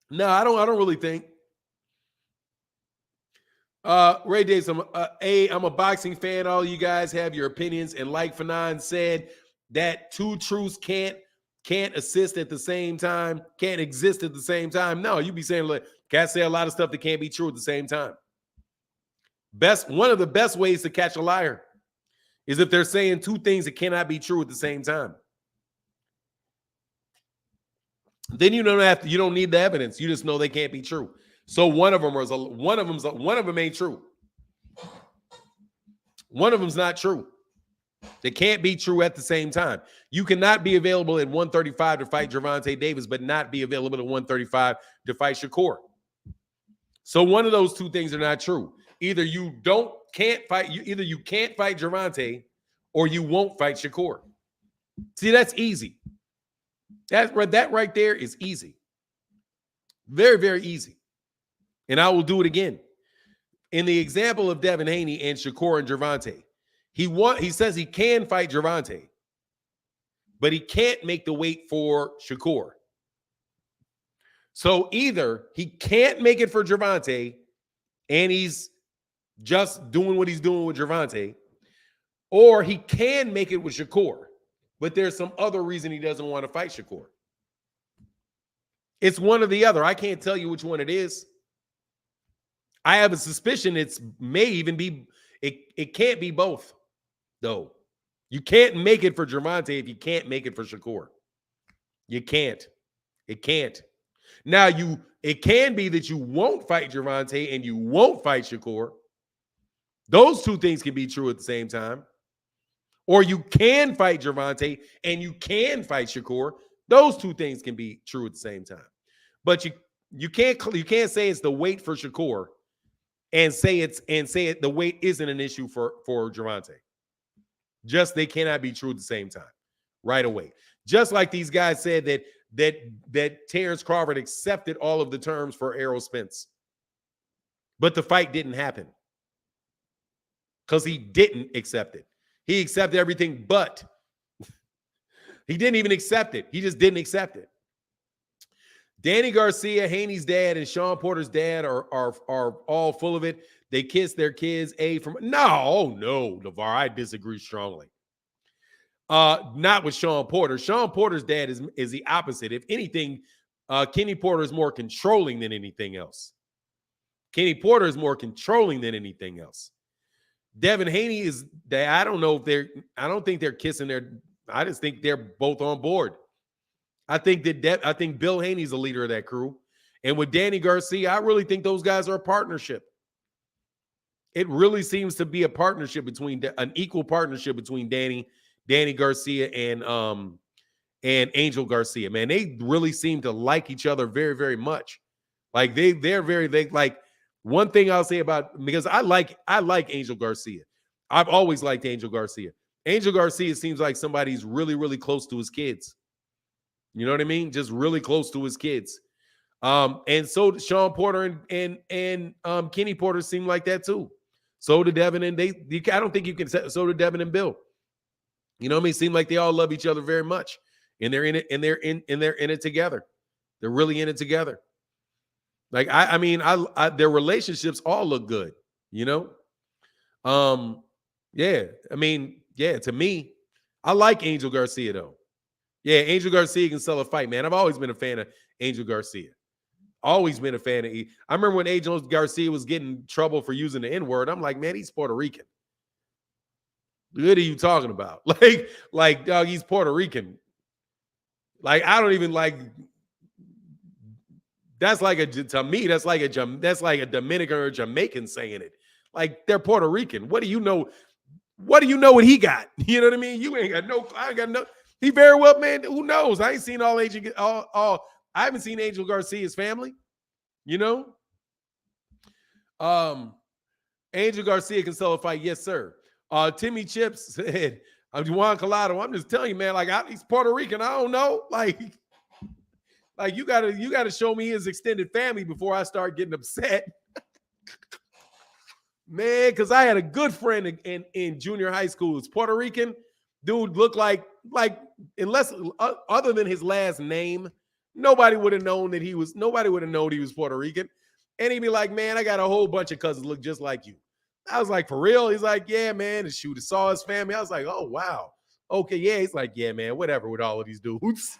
No, I don't really think. Ray Davis, I'm a boxing fan. All you guys have your opinions, and like Fanon said, that two truths can't assist at the same time, can't exist at the same time. No, you be saying like can't say a lot of stuff that can't be true at the same time. One of the best ways to catch a liar is if they're saying two things that cannot be true at the same time. Then you don't need the evidence. You just know they can't be true. So one of them ain't true. One of them's not true. They can't be true at the same time. You cannot be available at 135 to fight Gervonta Davis, but not be available at 135 to fight Shakur. So one of those two things are not true. Either you can't fight Gervonta, or you won't fight Shakur. See, that's easy. That right there is easy. Very, very easy. And I will do it again. In the example of Devin Haney and Shakur and Gervonta, he says he can fight Gervonta, but he can't make the weight for Shakur. So either he can't make it for Gervonta and he's just doing what he's doing with Gervonta, or he can make it with Shakur, but there's some other reason he doesn't want to fight Shakur. It's one or the other. I can't tell you which one it is. I have a suspicion it can't be both, though. You can't make it for Gervonta if you can't make it for Shakur. You can't. It can't. Now, it can be that you won't fight Gervonta and you won't fight Shakur. Those two things can be true at the same time. Or you can fight Gervonta and you can fight Shakur. Those two things can be true at the same time. But you can't say it's the weight for Shakur and say the weight isn't an issue for Gervonta. Just they cannot be true at the same time right away. Just like these guys said that Terrence Crawford accepted all of the terms for Errol Spence. But the fight didn't happen. Because he didn't accept it. He accepted everything, but he didn't even accept it. He just didn't accept it. Danny Garcia, Haney's dad, and Sean Porter's dad are all full of it. They kiss their kids. No, LeVar, I disagree strongly. Not with Sean Porter. Sean Porter's dad is the opposite. If anything, Kenny Porter is more controlling than anything else. Kenny Porter is more controlling than anything else. Devin Haney I don't think they're kissing I just think they're both on board. I think Bill Haney's the leader of that crew. And with Danny Garcia, I really think those guys are a partnership. It really seems to be a partnership an equal partnership between Danny Garcia and Angel Garcia. Man, they really seem to like each other very, very much. Like they like. One thing I'll say because I like Angel Garcia. I've always liked Angel Garcia. Angel Garcia seems like somebody who's really, really close to his kids. You know what I mean? Just really close to his kids. And so Sean Porter and Kenny Porter seem like that too. So did Devin and I don't think you can say so did Devin and Bill. You know what I mean? Seem like they all love each other very much. And they're in it, and they're in it together. They're really in it together. Like their relationships all look good, you know. To me, I like Angel Garcia though. Yeah, Angel Garcia can sell a fight, man. I've always been a fan of Angel Garcia. Always been a fan of. I remember when Angel Garcia was getting trouble for using the N-word. I'm like, man, he's Puerto Rican. What are you talking about? Like, dog, he's Puerto Rican. Like, I don't even like. That's like to me, that's like a Dominican or Jamaican saying it. Like, they're Puerto Rican. What do you know? What do you know what he got? You know what I mean? You ain't got no. I ain't got no. He very well, man. Who knows? I ain't seen I haven't seen Angel Garcia's family. You know. Angel Garcia can sell a fight, yes, sir. Timmy Chips said, Juan Collado. I'm just telling you, man. Like, he's Puerto Rican. I don't know. Like you gotta show me his extended family before I start getting upset. Man, because I had a good friend in junior high school. It's Puerto Rican. Dude looked like unless other than his last name, nobody would have known he was Puerto Rican. And he'd be like, man, I got a whole bunch of cousins look just like you. I was like, for real? He's like, yeah, man. And shoot, saw his family. I was like, oh, wow. Okay, yeah. He's like, yeah, man, whatever with all of these dudes.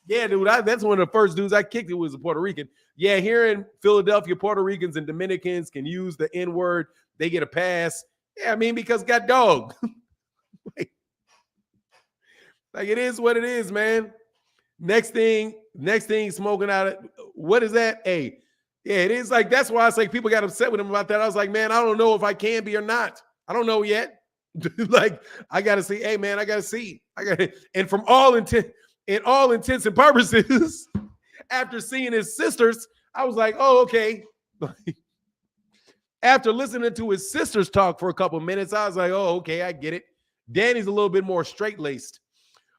Yeah, dude, that's one of the first dudes I kicked it was a Puerto Rican. Yeah, here in Philadelphia, Puerto Ricans and Dominicans can use the N-word. They get a pass. Yeah, I mean, because got dog. like it is what it is, man. Next thing, smoking out of what is that? Hey, yeah, it is like that's why it's like people got upset with him about that. I was like, man, I don't know if I can be or not. I don't know yet. like, I gotta see, hey man, I gotta see. And from all intents and purposes, after seeing his sisters, I was like, oh, okay. After listening to his sisters talk for a couple minutes, I was like, oh, okay, I get it. Danny's a little bit more straight-laced.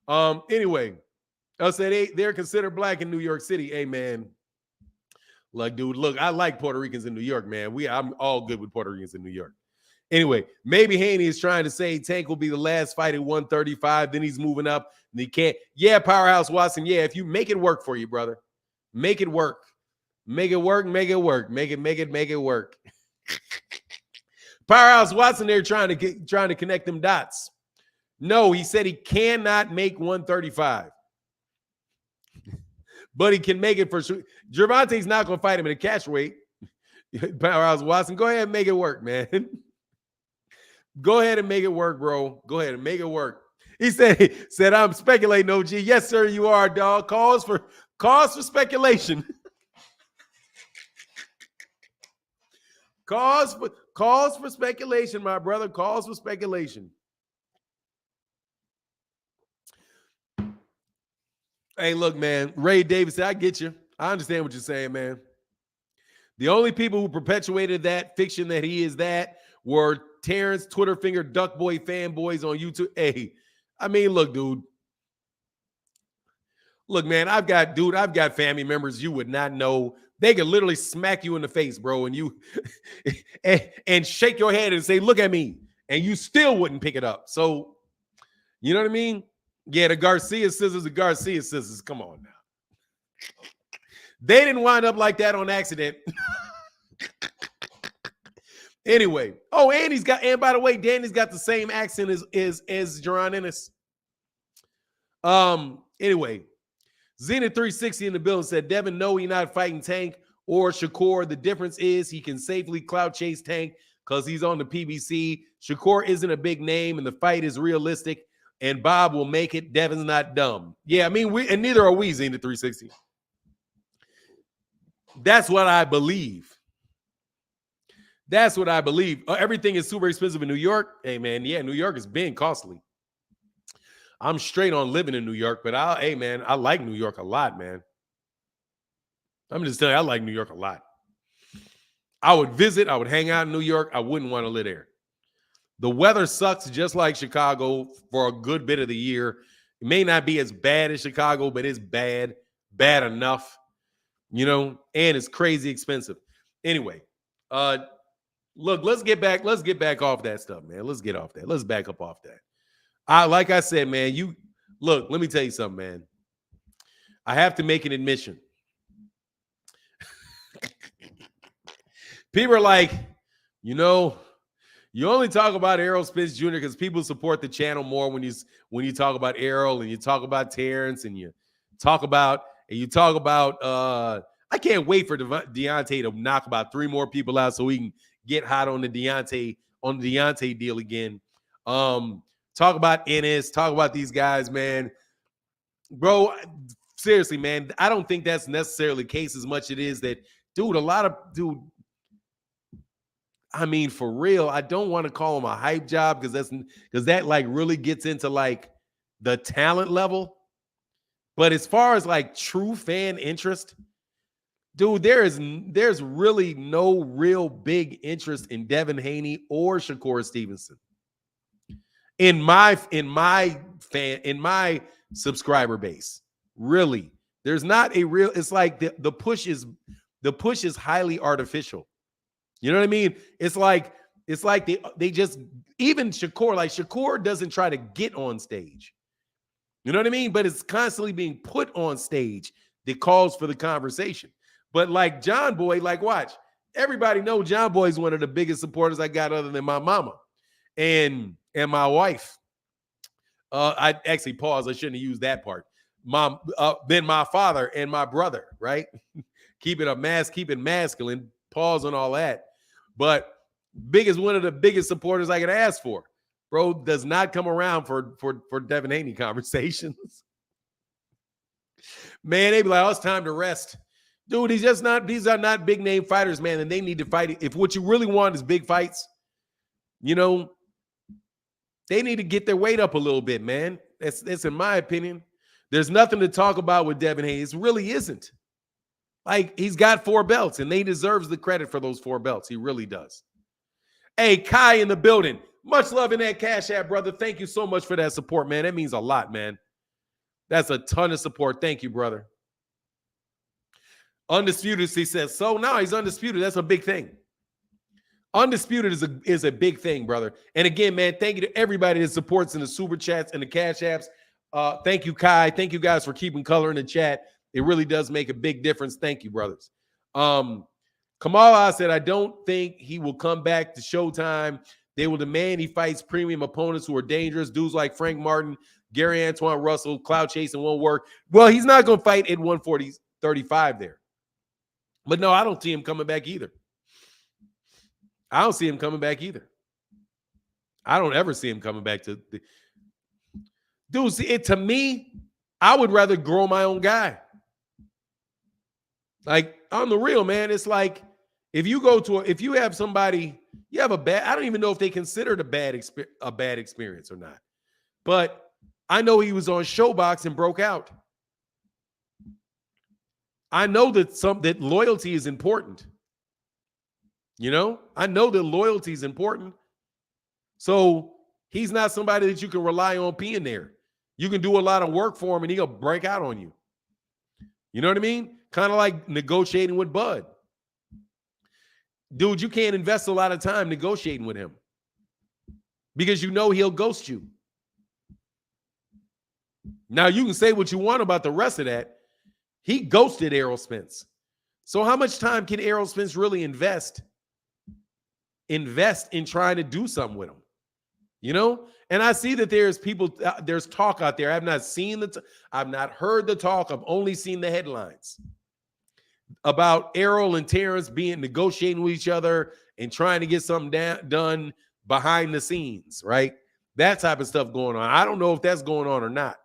Anyway, I said they're considered black in New York City. Hey, man. Like, dude, look, I like Puerto Ricans in New York, man. I'm all good with Puerto Ricans in New York. Anyway, maybe Haney is trying to say Tank will be the last fight at 135. Then he's moving up and he can't. Yeah, Powerhouse Watson. Yeah, if you make it work for you, brother, make it work. Make it work. Make it work. Make it work. Powerhouse Watson, they're trying to connect them dots. No, he said he cannot make 135. But he can make it for sure. Gervonta's not going to fight him in a catch weight. Powerhouse Watson, go ahead and make it work, man. Go ahead and make it work, bro. Go ahead and make it work. He said I'm speculating, OG. Yes, sir, you are, dog. Cause for speculation. Cause for speculation, my brother. Cause for speculation. Hey, look, man. Ray Davis said, I get you. I understand what you're saying, man. The only people who perpetuated that fiction that he is that were Terrence, Twitter finger, Duck Boy fanboys on YouTube. Hey, I mean, look, dude. Look, man, I've got family members you would not know. They could literally smack you in the face, bro, and you and shake your head and say, look at me. And you still wouldn't pick it up. So, you know what I mean? Yeah, the Garcia sisters. Come on now. They didn't wind up like that on accident. Anyway. Oh, and by the way, Danny's got the same accent as Jaron Ennis. Anyway, Zenith 360 in the building said, Devin, no, he's not fighting Tank or Shakur. The difference is he can safely clout chase Tank because he's on the PBC. Shakur isn't a big name, and the fight is realistic, and Bob will make it. Devin's not dumb. Yeah, I mean, and neither are we, Zenith 360. That's what I believe. That's what I believe. Everything is super expensive in New York. Hey, man, yeah, New York is being costly. I'm straight on living in New York, but I like New York a lot, man. I'm just telling you, I like New York a lot. I would visit. I would hang out in New York. I wouldn't want to live there. The weather sucks just like Chicago for a good bit of the year. It may not be as bad as Chicago, but it's bad enough, and it's crazy expensive. Anyway, look, let's get back off that stuff, man. Let's get off that. Let's back up off that. Like I said, man, let me tell you something, man. I have to make an admission. People are like, you only talk about Errol Spence Jr. because people support the channel more when you talk about Errol and you talk about Terrence and you talk about I can't wait for Deontay to knock about 3 more people out so we can get hot on the Deontay deal again. Talk about Ennis, talk about these guys, man. Bro, seriously, man, I don't think that's necessarily the case as much it is that, I mean, for real, I don't want to call him a hype job because that like really gets into like the talent level. But as far as like true fan interest, dude, there's really no real big interest in Devin Haney or Shakur Stevenson. In my subscriber base, really, there's not a real. It's like the push is highly artificial. You know what I mean? It's like they just, even Shakur, like Shakur doesn't try to get on stage. You know what I mean? But it's constantly being put on stage that calls for the conversation. But like John Boy, like watch, everybody know John Boy is one of the biggest supporters I got other than my mama and my wife. I actually paused. I shouldn't have used that part. Mom, then my father and my brother, right? keeping masculine, pause on all that. But one of the biggest supporters I could ask for, bro, does not come around for Devin Haney conversations. Man, they be like, oh, it's time to rest. Dude, these are not big name fighters, man, and they need to fight. If what you really want is big fights, you know, they need to get their weight up a little bit, man. That's in my opinion. There's nothing to talk about with Devin Haney. It really isn't. Like, he's got 4 belts, and he deserves the credit for those 4 belts. He really does. Hey, Kai in the building. Much love in that Cash App, brother. Thank you so much for that support, man. That means a lot, man. That's a ton of support. Thank you, brother. Undisputed, he says. So now he's undisputed. That's a big thing. Undisputed is a big thing, brother. And again, man, thank you to everybody that supports in the super chats and the Cash Apps. Thank you, Kai. Thank you guys for keeping color in the chat. It really does make a big difference. Thank you, brothers. Kamala said, I don't think he will come back to Showtime. They will demand he fights premium opponents who are dangerous. Dudes like Frank Martin, Gary Antoine Russell, cloud chasing won't work. Well, he's not going to fight at 140-35 there. But no, I don't see him coming back either. I don't see him coming back either. I don't ever see him coming back to the... Dude, see, to me, I would rather grow my own guy. Like, on the real, man, it's like if you have somebody, you have a bad, I don't even know if they consider it a bad experience or not. But I know he was on Showbox and broke out. I know that loyalty is important. You know, I know that loyalty is important. So he's not somebody that you can rely on being there. You can do a lot of work for him and he'll break out on you. You know what I mean? Kind of like negotiating with Bud. Dude, you can't invest a lot of time negotiating with him because you know he'll ghost you. Now, you can say what you want about the rest of that. He ghosted Errol Spence. So how much time can Errol Spence really invest in trying to do something with him? You know? And I see that there's talk out there. I've not seen I've not heard the talk. I've only seen the headlines about Errol and Terrence negotiating with each other and trying to get something done behind the scenes, right? That type of stuff going on. I don't know if that's going on or not.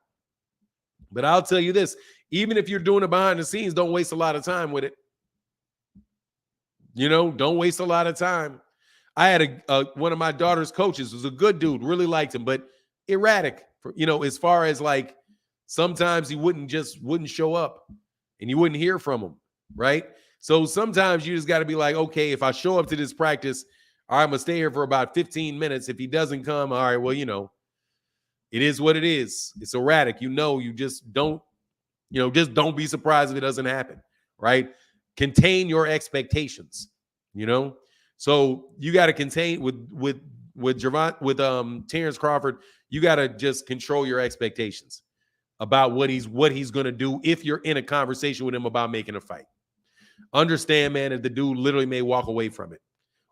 But I'll tell you this, even if you're doing it behind the scenes, don't waste a lot of time with it. You know, don't waste a lot of time. I had one of my daughter's coaches was a good dude, really liked him, but erratic, as far as like sometimes he wouldn't show up and you wouldn't hear from him, right? So sometimes you just got to be like, okay, if I show up to this practice, all right, I'm going to stay here for about 15 minutes. If he doesn't come, all right, well, it is what it is. It's erratic. You just don't be surprised if it doesn't happen, right? Contain your expectations, So you got to contain with Gervonta, with Terrence Crawford, you got to just control your expectations about what he's going to do if you're in a conversation with him about making a fight. Understand, man, that the dude literally may walk away from it,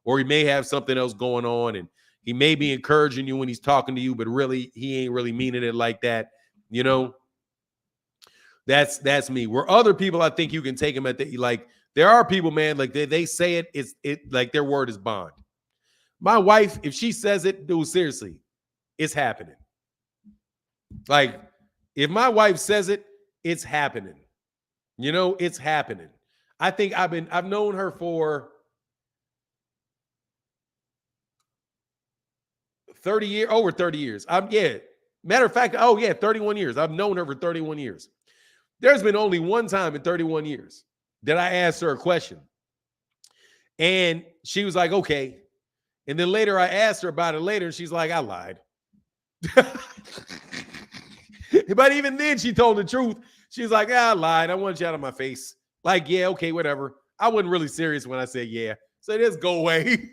or he may have something else going on, and he may be encouraging you when he's talking to you, but really he ain't really meaning it like that. That's me. Where other people, I think you can take them at the, like, there are people, man, like they say it like their word is bond. My wife, if she says it, dude, seriously, it's happening. Like, if my wife says it, it's happening. It's happening. I think I've known her for 30 years, over 30 years. Matter of fact, 31 years. I've known her for 31 years. There's been only one time in 31 years that I asked her a question. And she was like, okay. And then later I asked her about it later, and she's like, I lied. But even then she told the truth. She's like, I lied. I want you out of my face. Like, yeah, okay, whatever. I wasn't really serious when I said yeah. Say this, go away.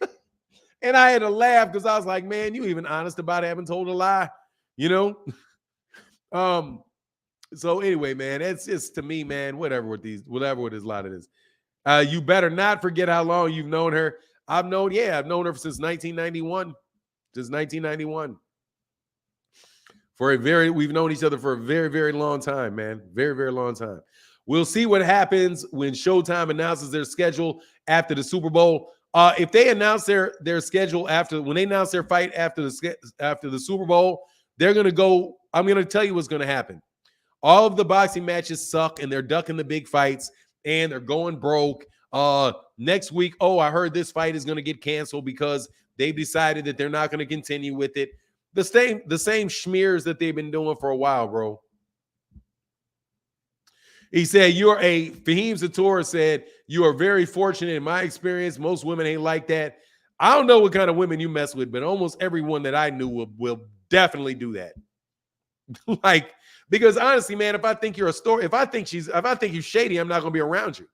And I had to laugh because I was like, man, you even honest about having told a lie, you know? So anyway, man, it's just to me, man, whatever with this lot of this. You better not forget how long you've known her. I've known her since 1991. Since 1991. We've known each other for a very, very long time, man. Very, very long time. We'll see what happens when Showtime announces their schedule after the Super Bowl. If they announce their schedule when they announce their fight after the Super Bowl, they're gonna go. I'm gonna tell you what's gonna happen. All of the boxing matches suck, and they're ducking the big fights, and they're going broke. Next week, I heard this fight is gonna get canceled because they've decided that they're not gonna continue with it. The same schmears that they've been doing for a while, bro. He said, Fahim Zator said, you are very fortunate. In my experience, most women ain't like that. I don't know what kind of women you mess with, but almost everyone that I knew will definitely do that. Like, because honestly, man, if I think you're if I think you're shady, I'm not going to be around you.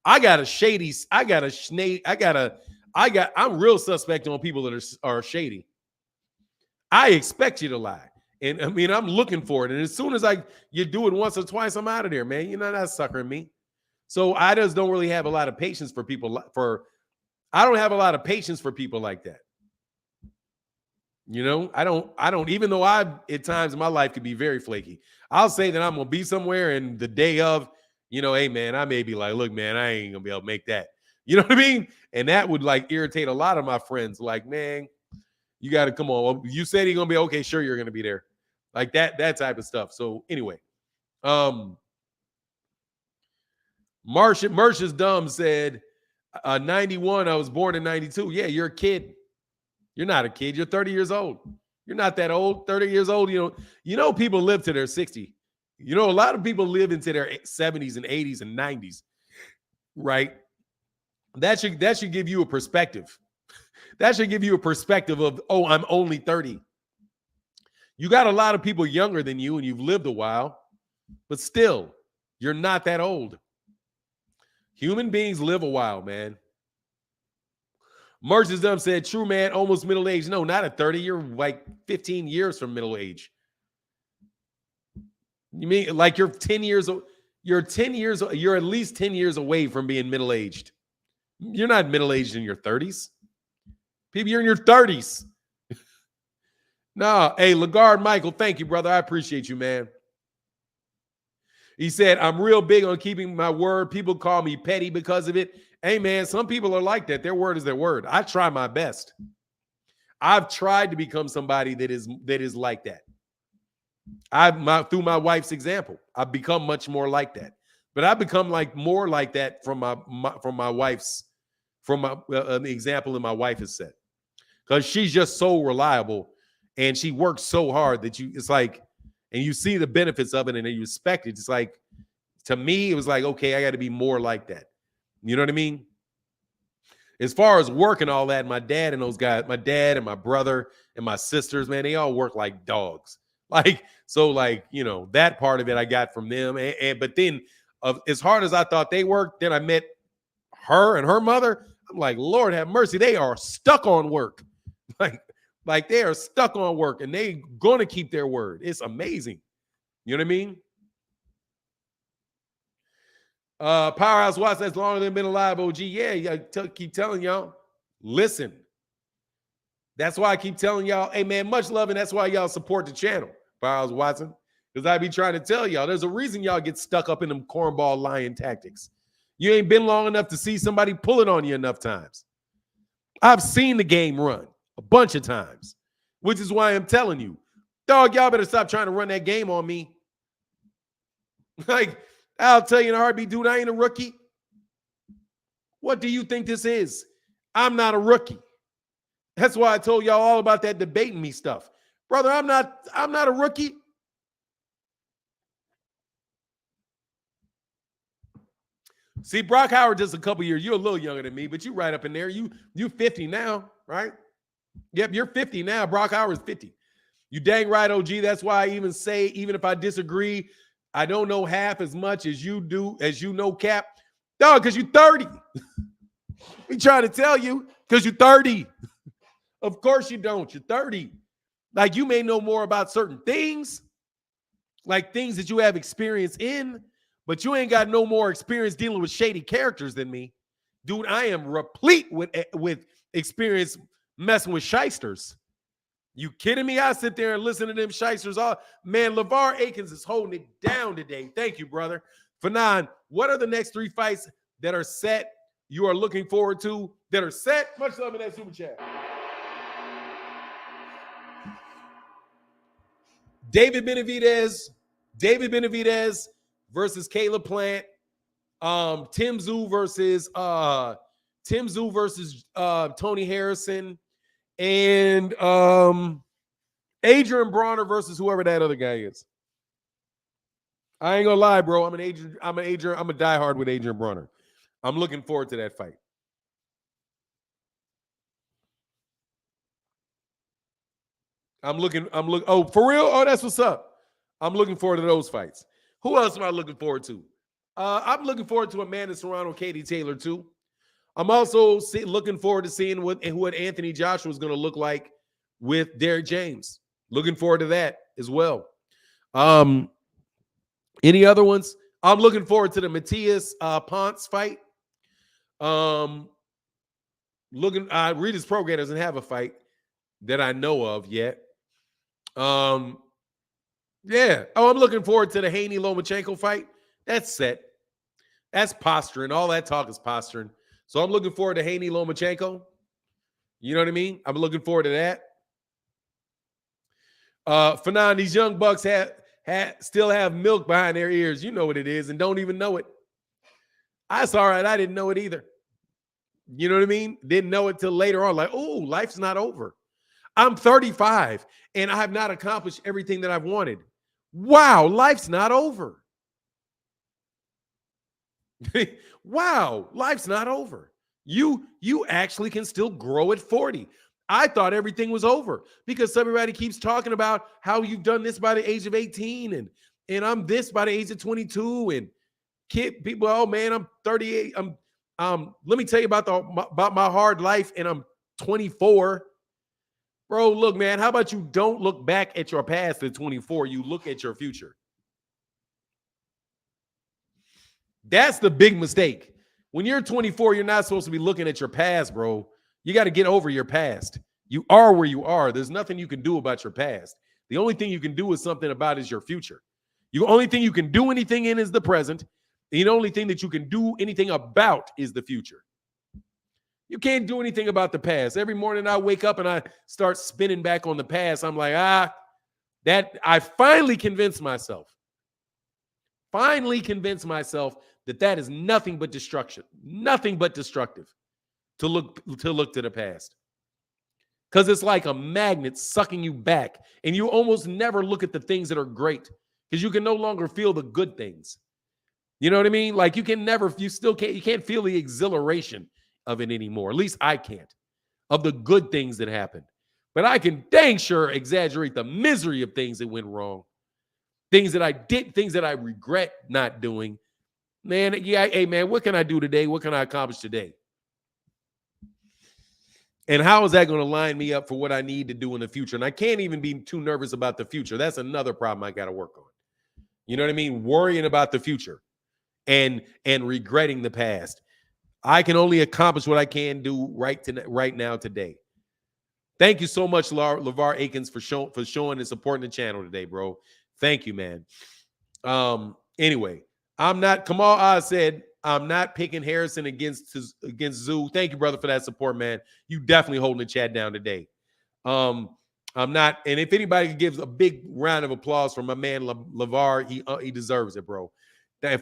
I'm real suspect on people that are shady. I expect you to lie. And I mean, I'm looking for it. And as soon as you do it once or twice, I'm out of there, man. You're not suckering me. So I just don't really have a lot of patience for people. I don't have a lot of patience for people like that. You know, I don't, even though at times in my life could be very flaky. I'll say that I'm going to be somewhere and the day of, hey, man, I may be like, look, man, I ain't going to be able to make that. You know what I mean? And that would irritate a lot of my friends. Like, man, you got to come on. You said you're going to be okay. Sure, you're going to be there. Like that type of stuff. So anyway, Marcia's dumb said, 91, I was born in 92. Yeah, you're a kid. You're not a kid. You're 30 years old. You're not that old. 30 years old. People live to their 60. A lot of people live into their 70s and 80s and 90s, right? That should give you a perspective. That should give you a perspective of, I'm only 30. You got a lot of people younger than you and you've lived a while, but still, you're not that old. Human beings live a while, man. Merchants Dumb said, true, man, almost middle age. No, not at 30. You're like 15 years from middle age. You mean like you're 10 years old? You're at least 10 years away from being middle-aged. You're not middle-aged in your 30s. People, you're in your 30s. No, hey, Lagarde Michael, thank you, brother. I appreciate you, man. He said, I'm real big on keeping my word. People call me petty because of it. Hey, man, some people are like that. Their word is their word. I try my best. I've tried to become somebody that is like that. Through my wife's example, I've become much more like that. But I've become more like that from the example that my wife has set. Because she's just so reliable and she works so hard that and you see the benefits of it and then you respect it. It's like, to me, it was like, okay, I got to be more like that. You know what I mean? As far as work and all that, my dad and those guys, my dad and my brother and my sisters, man, they all work like dogs. That part of it I got from them. But then as hard as I thought they worked, then I met her and her mother. I'm like, Lord have mercy. They are stuck on work. Like they are stuck on work and they going to keep their word. It's amazing. You know what I mean? Powerhouse Watts, that's longer than been alive, OG. Yeah, keep telling y'all. Listen. That's why I keep telling y'all, hey, man, much love, and that's why y'all support the channel, Powerhouse Watson. Because I be trying to tell y'all, there's a reason y'all get stuck up in them cornball lying tactics. You ain't been long enough to see somebody pull it on you enough times. I've seen the game run a bunch of times, which is why I'm telling you, dog, y'all better stop trying to run that game on me. Like, I'll tell you in a heartbeat, dude, I ain't a rookie. What do you think this is? I'm not a rookie. That's why I told y'all all about that debating me stuff. Brother, I'm not a rookie. See, Brock Howard just a couple years. You're a little younger than me, but you right up in there. You 50 now, right? Yep, you're 50 now. Brock Howard's 50. You dang right, OG. That's why I even say, even if I disagree, I don't know half as much as you do, as you know, Cap. Dog, because you're 30. We trying to tell you because you're 30. Of course you don't. You're 30. Like, you may know more about certain things, like things that you have experience in, but you ain't got no more experience dealing with shady characters than me. Dude, I am replete with experience messing with shysters. You kidding me? I sit there and listen to them shysters. All man, LeVar Akins is holding it down today. Thank you, brother. Fanon, what are the next 3 fights that are set? You are looking forward to that are set? Much love in that super chat. David Benavidez versus Caleb Plant. Tim Tszyu versus Tony Harrison, and Adrian Bronner versus whoever that other guy is. I ain't gonna lie, bro. I'm a diehard with Adrian Bronner. I'm looking forward to that fight. Oh, for real? Oh, that's what's up. I'm looking forward to those fights. Who else am I looking forward to? I'm looking forward to Amanda Serrano, Katie Taylor too. I'm also looking forward to seeing what Anthony Joshua is going to look like with Derrick James. Looking forward to that as well. Any other ones? I'm looking forward to the Matias Ponce fight. Regis Prograis doesn't have a fight that I know of yet. Yeah. Oh, I'm looking forward to the Haney Lomachenko fight. That's set. That's posturing. All that talk is posturing. So I'm looking forward to Haney Lomachenko. You know what I mean? I'm looking forward to that. Fanon, these young bucks still have milk behind their ears. You know what it is and don't even know it. That's all right. I didn't know it either. You know what I mean? Didn't know it till later on. Like, oh, life's not over. I'm 35 and I have not accomplished everything that I've wanted. Wow, life's not over. Wow, life's not over. You actually can still grow at 40. I thought everything was over because everybody keeps talking about how you've done this by the age of 18 and I'm this by the age of 22 and people, oh man, I'm 38. Let me tell you about my hard life and I'm 24. Bro, look, man, how about you don't look back at your past at 24, you look at your future. That's the big mistake. When you're 24, you're not supposed to be looking at your past, bro. You got to get over your past. You are where you are. There's nothing you can do about your past. The only thing you can do is something about is your future. The only thing you can do anything in is the present. The only thing that you can do anything about is the future. You can't do anything about the past. Every morning I wake up and I start spinning back on the past. I'm like, that I finally convinced myself that is nothing but destruction, nothing but destructive to look to the past. Because it's like a magnet sucking you back, and you almost never look at the things that are great because you can no longer feel the good things. You know what I mean? Like you can't feel the exhilaration of it anymore. At least I can't, of the good things that happened. But I can dang sure exaggerate the misery of things that went wrong. Things that I did, things that I regret not doing. Man, yeah, hey, man, what can I do today? What can I accomplish today? And how is that going to line me up for what I need to do in the future? And I can't even be too nervous about the future. That's another problem I got to work on. You know what I mean? Worrying about the future and regretting the past. I can only accomplish what I can do right now today. Thank you so much, LeVar Akins, for showing and supporting the channel today, bro. Thank you, man. Anyway, Kamal Oz said, I'm not picking Harrison against Tszyu. Thank you, brother, for that support, man. You definitely holding the chat down today. I'm not, and if anybody gives a big round of applause for my man LeVar, he deserves it, bro.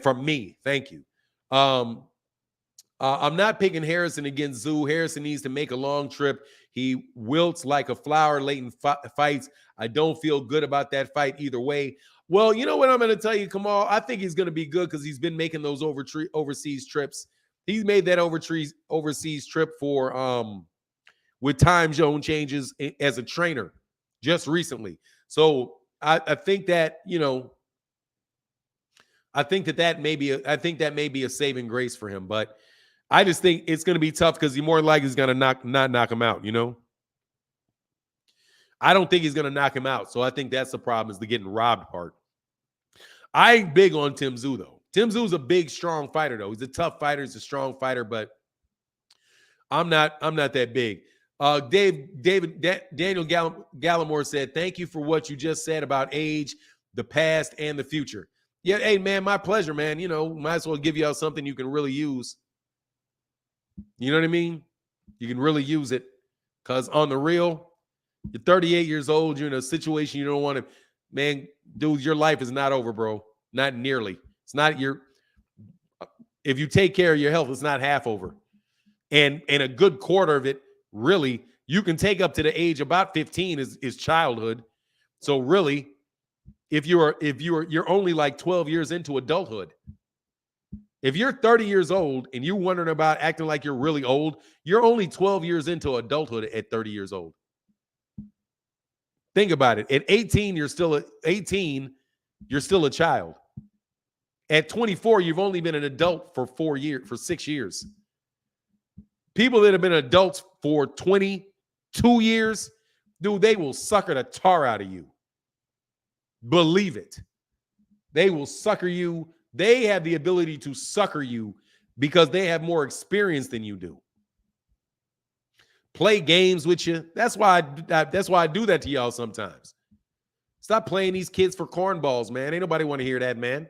From me, thank you. I'm not picking Harrison against Tszyu. Harrison needs to make a long trip. He wilts like a flower late in fights. I don't feel good about that fight either way. Well, you know what I'm going to tell you, Kamal? I think he's going to be good because he's been making those overseas trips. He's made that overseas trip for with time zone changes as a trainer just recently. So I think that, you know, I think that may be a saving grace for him. But I just think it's going to be tough because he more likely is going to not knock him out, you know? I don't think he's going to knock him out. So I think that's the problem, is the getting robbed part. I ain't big on Tim Tszyu, though. Tim Tszyu is a big, strong fighter, though. He's a tough fighter. He's a strong fighter, but I'm not that big. Daniel Gallimore said, thank you for what you just said about age, the past, and the future. Yeah, hey, man, my pleasure, man. You know, might as well give you out something you can really use. You know what I mean? You can really use it, because on the real, you're 38 years old. You're in a situation you don't want to, man, dude, your life is not over, bro. Not nearly. It's not if you take care of your health, it's not half over. And a good quarter of it, really, you can take up to the age about 15 is childhood. So really, you're only like 12 years into adulthood. If you're 30 years old and you're wondering about acting like you're really old, you're only 12 years into adulthood at 30 years old. Think about it. At 18, you're still a child. At 24, you've only been an adult for 6 years. People that have been adults for 22 years, dude, they will sucker the tar out of you. Believe it. They will sucker you. They have the ability to sucker you because they have more experience than you do. Play games with you. That's why I do that to y'all sometimes. Stop playing these kids for cornballs, man. Ain't nobody want to hear that, man.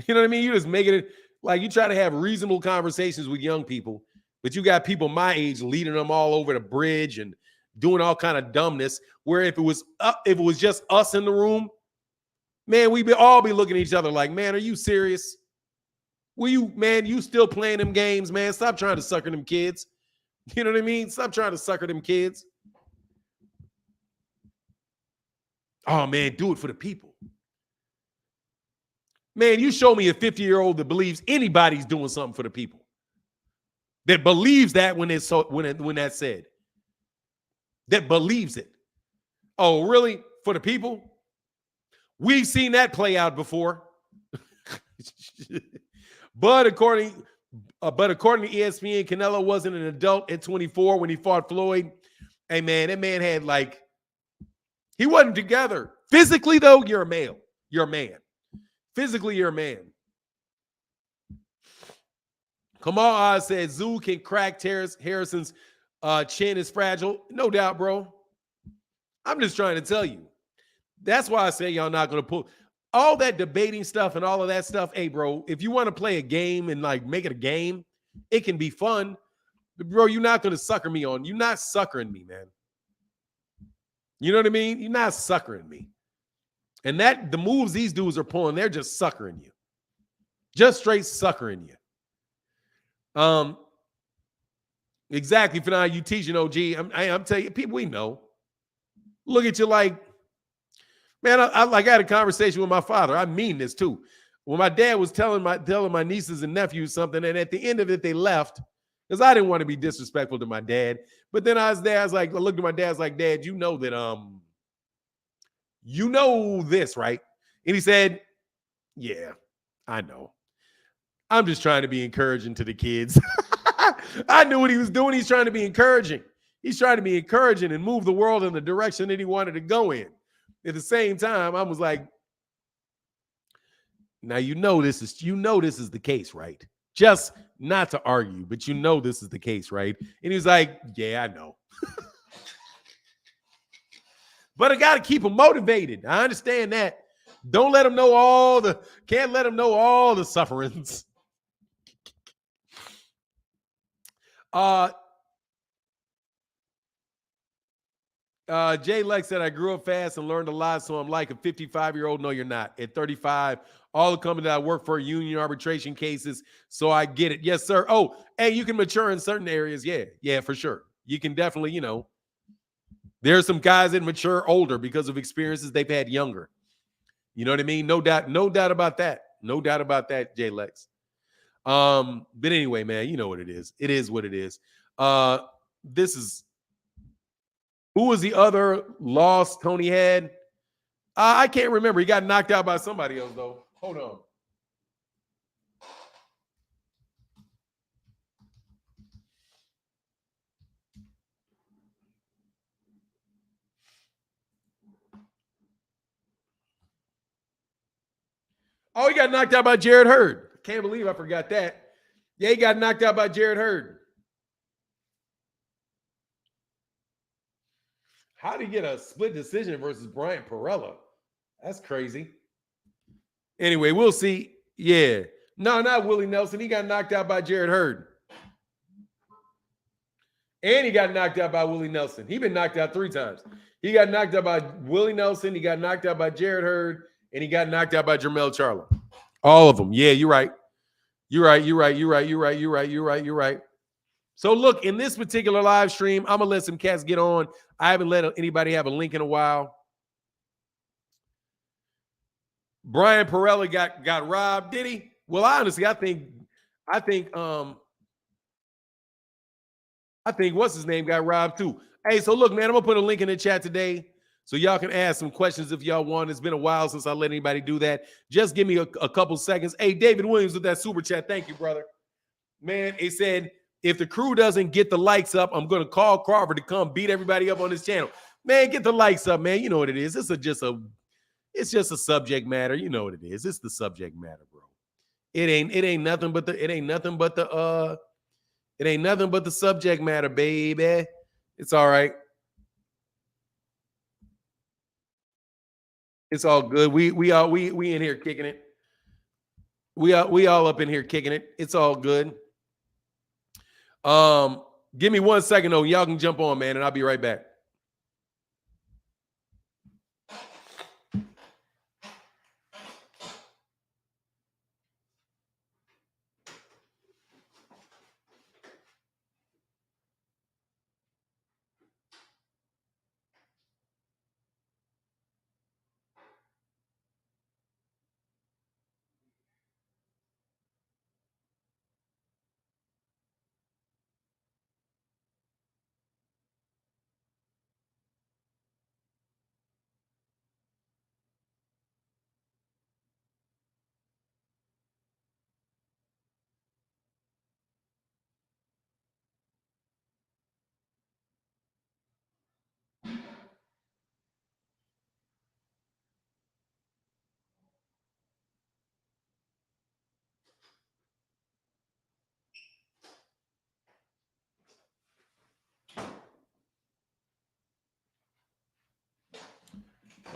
You know what I mean? You just making it like you try to have reasonable conversations with young people, but you got people my age leading them all over the bridge and doing all kind of dumbness. Where if it was just us in the room, man, we'd all be looking at each other like, man, are you serious? You still playing them games, man? Stop trying to sucker them kids. You know what I mean? Stop trying to sucker them kids. Oh, man, do it for the people. Man, you show me a 50-year-old that believes anybody's doing something for the people. That believes that when that's said. That believes it. Oh, really? For the people? We've seen that play out before. But according to ESPN, Canelo wasn't an adult at 24 when he fought Floyd. Hey, man, that man had he wasn't together. Physically, though, you're a male. You're a man. Physically, you're a man. Kamal Oz said Tszyu can crack Harrison's chin is fragile. No doubt, bro. I'm just trying to tell you. That's why I say y'all not going to pull all that debating stuff and all of that stuff. Hey, bro, if you want to play a game and make it a game, it can be fun. But bro, you're not going to sucker me on. You're not suckering me, man. You know what I mean? You're not suckering me. And the moves these dudes are pulling, they're just suckering you. Just straight suckering you. Exactly. For now, you teaching OG. I'm telling you, people we know. Look at you like, man, I had a conversation with my father. I mean this too. When my dad was telling my nieces and nephews something, and at the end of it, they left because I didn't want to be disrespectful to my dad. But then I looked at my dad, I was like, Dad, you know that you know this, right? And he said, yeah, I know. I'm just trying to be encouraging to the kids. I knew what he was doing. He's trying to be encouraging. He's trying to be encouraging and move the world in the direction that he wanted to go in. At the same time, I was like, now you know this is the case, right? Just not to argue, but you know this is the case, right? And he was like, yeah, I know. But I got to keep him motivated. I understand that. Can't let him know all the sufferings. Jay Lex said, I grew up fast and learned a lot, so I'm like a 55-year-old. No, you're not. At 35, all the companies I work for are union arbitration cases, so I get it. Yes, sir. Oh, hey, you can mature in certain areas. Yeah, for sure. You can definitely, there are some guys that mature older because of experiences they've had younger. You know what I mean? No doubt about that. No doubt about that, Jay Lex. But anyway, man, you know what it is. It is what it is. Who was the other loss Tony had? I can't remember. He got knocked out by somebody else, though. Hold on. Oh, he got knocked out by Jared Hurd. Can't believe I forgot that. Yeah, he got knocked out by Jared Hurd. How did he get a split decision versus Brian Perella? That's crazy. Anyway, we'll see. Yeah. No, not Willie Nelson. He got knocked out by Jared Hurd. And he got knocked out by Willie Nelson. He's been knocked out 3 times. He got knocked out by Willie Nelson. He got knocked out by Jared Hurd. And he got knocked out by Jermell Charlo. All of them. Yeah, you're right. You're right. So look, in this particular live stream, I'm going to let some cats get on. I haven't let anybody have a link in a while. Brian Perella got robbed, did he? Well, honestly, I think what's his name got robbed too. Hey, so look, man, I'm gonna put a link in the chat today so y'all can ask some questions if y'all want. It's been a while since I let anybody do that. Just give me a couple seconds. Hey, David Williams with that super chat. Thank you, brother. Man, it said if the crew doesn't get the likes up, I'm gonna call Crawford to come beat everybody up on this channel. Man, get the likes up, man. You know what it is. It's just a subject matter. You know what it is. It's the subject matter, bro. It ain't nothing but the subject matter, baby. It's all right. It's all good. We in here kicking it. We all up in here kicking it. It's all good. Give me 1 second though. Y'all can jump on, man, and I'll be right back.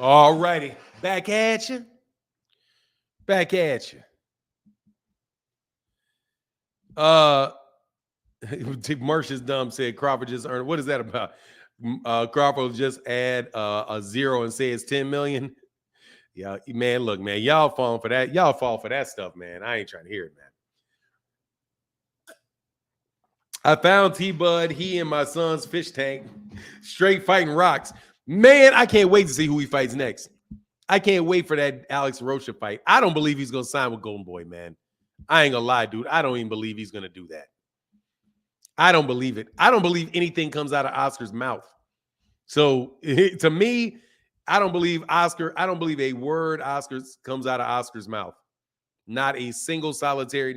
All righty. Back at you. Mersh is dumb said Crawford just earned. What is that about? Crawford just add a 0 and say it's 10 million. Yeah, man, look, man, y'all falling for that. Y'all fall for that stuff, man. I ain't trying to hear it, man. I found T-Bud, he and my son's fish tank, straight fighting rocks. Man, I can't wait to see who he fights next. I can't wait for that Alex Rocha fight. I don't believe he's going to sign with Golden Boy, man. I ain't going to lie, dude. I don't even believe he's going to do that. I don't believe it. I don't believe anything comes out of Oscar's mouth. So to me, I don't believe a word comes out of Oscar's mouth. Not a single solitary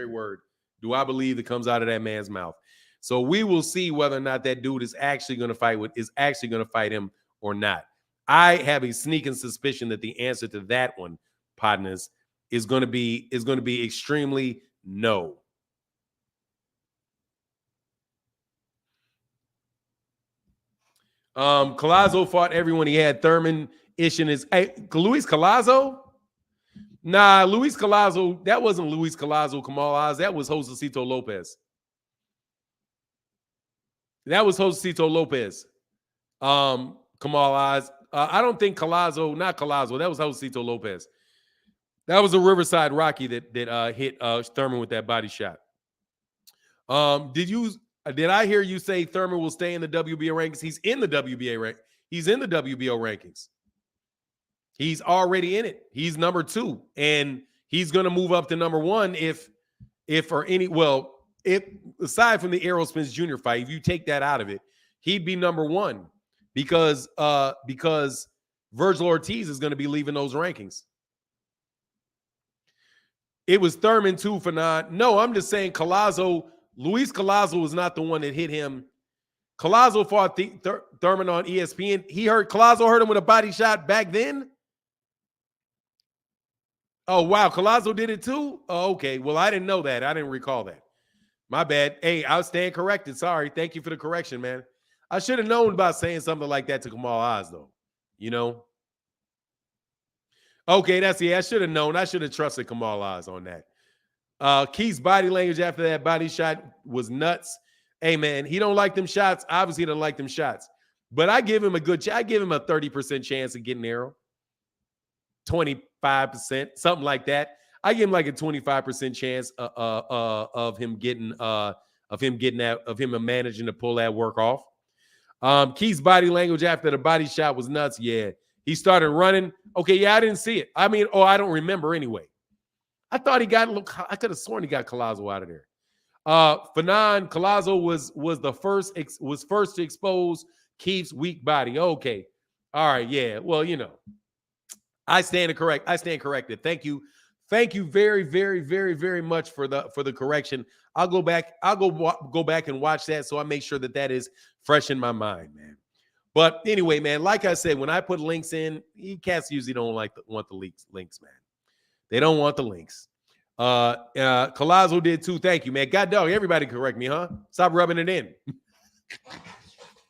word do I believe that comes out of that man's mouth. So we will see whether or not that dude is actually going to fight him or not. I have a sneaking suspicion that the answer to that one, partners, is going to be extremely no. Collazo fought everyone. He had Thurman ish in his. Hey, Luis Collazo? Nah, Luis Collazo. That wasn't Luis Collazo, Kamal Oz. That was Josecito Lopez. Kamal Oz. I don't think Collazo, not Collazo. That was Josecito Lopez. That was a Riverside Rocky that hit Thurman with that body shot. Did I hear you say Thurman will stay in the WBO rankings? He's in the WBA rank. He's in the WBO rankings. He's already in it. He's number 2, and he's going to move up to number 1 if aside from the Errol Spence Jr. fight, if you take that out of it, he'd be number 1 because Virgil Ortiz is going to be leaving those rankings. It was Thurman too, Fanon. No, I'm just saying Luis Collazo was not the one that hit him. Collazo fought Thurman on ESPN. Collazo hurt him with a body shot back then. Oh, wow. Collazo did it too? Oh, okay. Well, I didn't know that. I didn't recall that. My bad. Hey, I was staying corrected. Sorry. Thank you for the correction, man. I should have known about saying something like that to Kamal Oz, though. You know? Okay, I should have known. I should have trusted Kamal Oz on that. Keith's body language after that body shot was nuts. Hey, man, he don't like them shots. Obviously, he don't like them shots. But I give him a 30% chance of getting Arrow. 25%, something like that. I give him like a 25% chance of him managing to pull that work off. Keith's body language after the body shot was nuts. Yeah, he started running. Okay, yeah, I didn't see it. I mean, I don't remember anyway. I thought I could have sworn he got Collazo out of there. Fanon Collazo was first to expose Keith's weak body. Okay, all right, yeah. Well, I stand corrected. Thank you very, very, very, very much for the correction. I'll go back and watch that so I make sure that is fresh in my mind, man. But anyway, man, like I said, when I put links in, cats usually don't want the links, man. They don't want the links. Collazo did too. Thank you, man. God dog, everybody correct me, huh? Stop rubbing it in.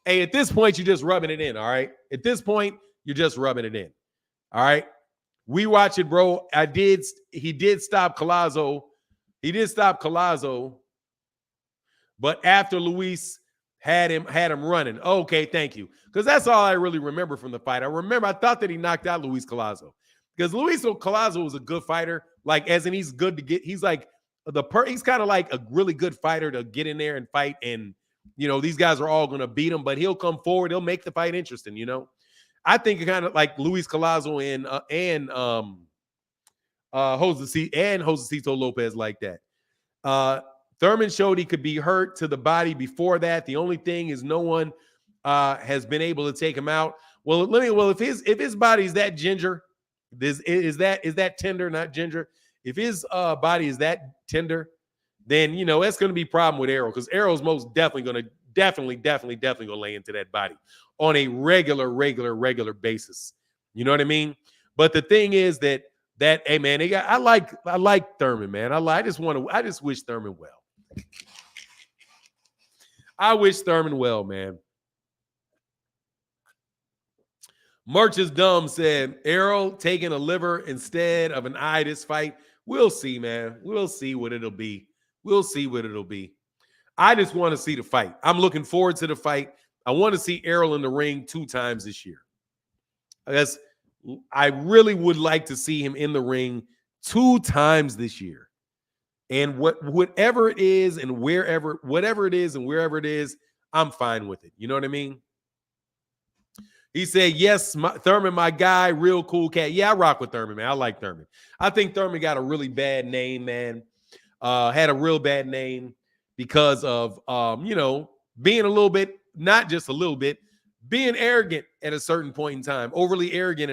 Hey, at this point, you're just rubbing it in, all right? At this point, you're just rubbing it in. All right. We watch it, bro. He did stop Collazo. But after Luis had him running. Okay, thank you. Because that's all I really remember from the fight. I thought that he knocked out Luis Collazo. Because Luis Collazo was a good fighter. Like, as in he's good to get, he's like he's kind of like a really good fighter to get in there and fight. And, these guys are all going to beat him, but he'll come forward. He'll make the fight interesting, I think kind of like Luis Collazo and Josecito Lopez like that. Thurman showed he could be hurt to the body before that. The only thing is no one has been able to take him out. Well, if his body's that ginger, is that tender, not ginger? If his body is that tender, then that's going to be a problem with Arrow, because Arrow's most definitely going to lay into that body on a regular basis. You know what I mean? But the thing is that hey man, I like Thurman, man. I just wish Thurman well. I wish Thurman well, man. Merch is dumb said Arrow taking a liver instead of an eye this fight. We'll see, man. We'll see what it'll be. I just want to see the fight. I'm looking forward to the fight. I want to see Errol in the ring 2 times this year. I really would like to see him in the ring 2 times this year. And whatever it is and wherever it is, I'm fine with it. You know what I mean? He said, yes, Thurman, my guy, real cool cat. Yeah, I rock with Thurman, man. I like Thurman. I think Thurman got a really bad name, man. Had a real bad name because of, being a little bit, not just a little bit, being arrogant at a certain point in time, overly arrogant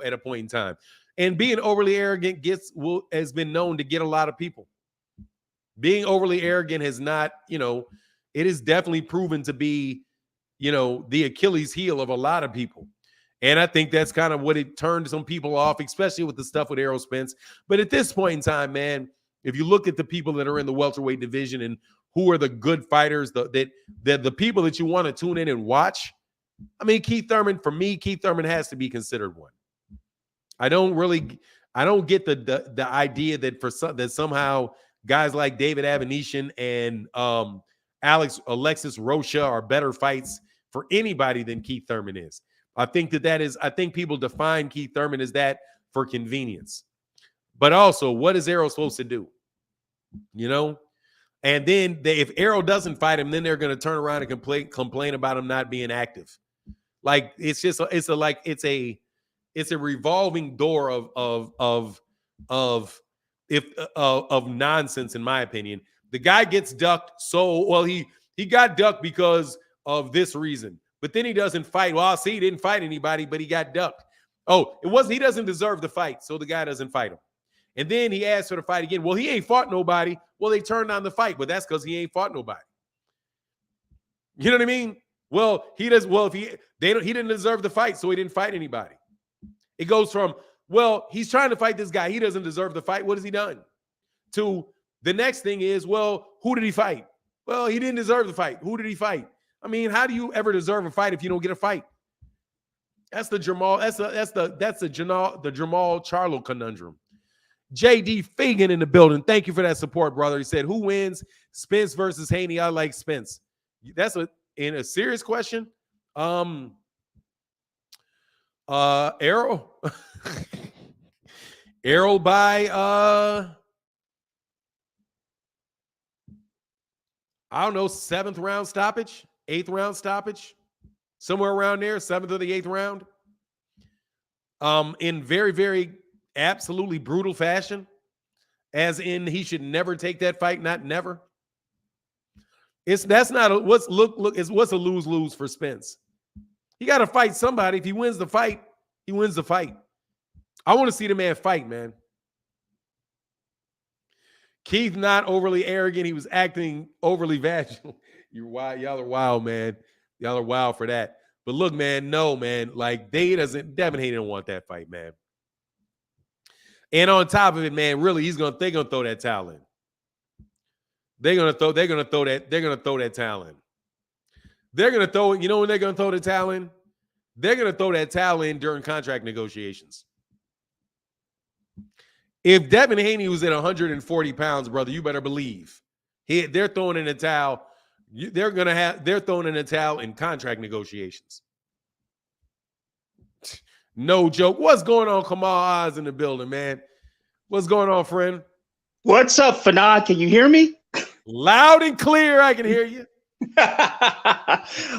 at a point in time. And being overly arrogant has been known to get a lot of people. Being overly arrogant has not, it is definitely proven to be, the Achilles heel of a lot of people. And I think that's kind of what it turned some people off, especially with the stuff with Errol Spence. But at this point in time, man, if you look at the people that are in the welterweight division and who are the good fighters, the people that you want to tune in and watch, I mean, Keith Thurman has to be considered one. I don't get the idea that somehow guys like David Avanesyan and Alexis Rocha are better fights for anybody than Keith Thurman is. I think I think people define Keith Thurman as that for convenience. But also, what is Errol supposed to do? And then if Errol doesn't fight him, then they're going to turn around and complain about him not being active. Like it's a revolving door of nonsense, in my opinion. The guy gets ducked. He got ducked because of this reason, but then he doesn't fight. Well, I'll see, he didn't fight anybody, but he got ducked. He doesn't deserve the fight, so the guy doesn't fight him. And then he asked for the fight again. Well, he ain't fought nobody. Well, they turned down the fight, but that's because he ain't fought nobody. You know what I mean? Well, he does. Well, he didn't deserve the fight, so he didn't fight anybody. It goes from Well, he's trying to fight this guy. He doesn't deserve the fight. What has he done? To the next thing is, well, who did he fight? Well, he didn't deserve the fight. Who did he fight? I mean, how do you ever deserve a fight if you don't get a fight? That's the Jamal. That's the Jamal Charlo conundrum. JD Fagan in the building. Thank you for that support, brother. He said, "Who wins? Spence versus Haney." I like Spence. That's in a serious question. Arrow. Arrow by I don't know, 7th round stoppage, 8th round stoppage, somewhere around there, 7th or the 8th round. In very, very absolutely brutal fashion, as in he should never take that fight, not never. That's not what's a lose-lose for Spence. He got to fight somebody. If he wins the fight, he wins the fight. I want to see the man fight, man. Keith not overly arrogant. He was acting overly vaginal. You're wild. Y'all are wild, man. Y'all are wild for that. But look, man, no, man. Like, Devin Haney don't want that fight, man. And on top of it, man, really, they're gonna throw that towel in. They're gonna throw that towel in. They're gonna throw it. You know when they're gonna throw the towel in? They're gonna throw that towel in during contract negotiations. If Devin Haney was at 140 pounds, brother, you better believe they're throwing in a towel. They're throwing in a towel in contract negotiations. No joke. What's going on, Kamal Oz in the building, man? What's going on, friend? What's up, Fanon? Can you hear me? Loud and clear, I can hear you.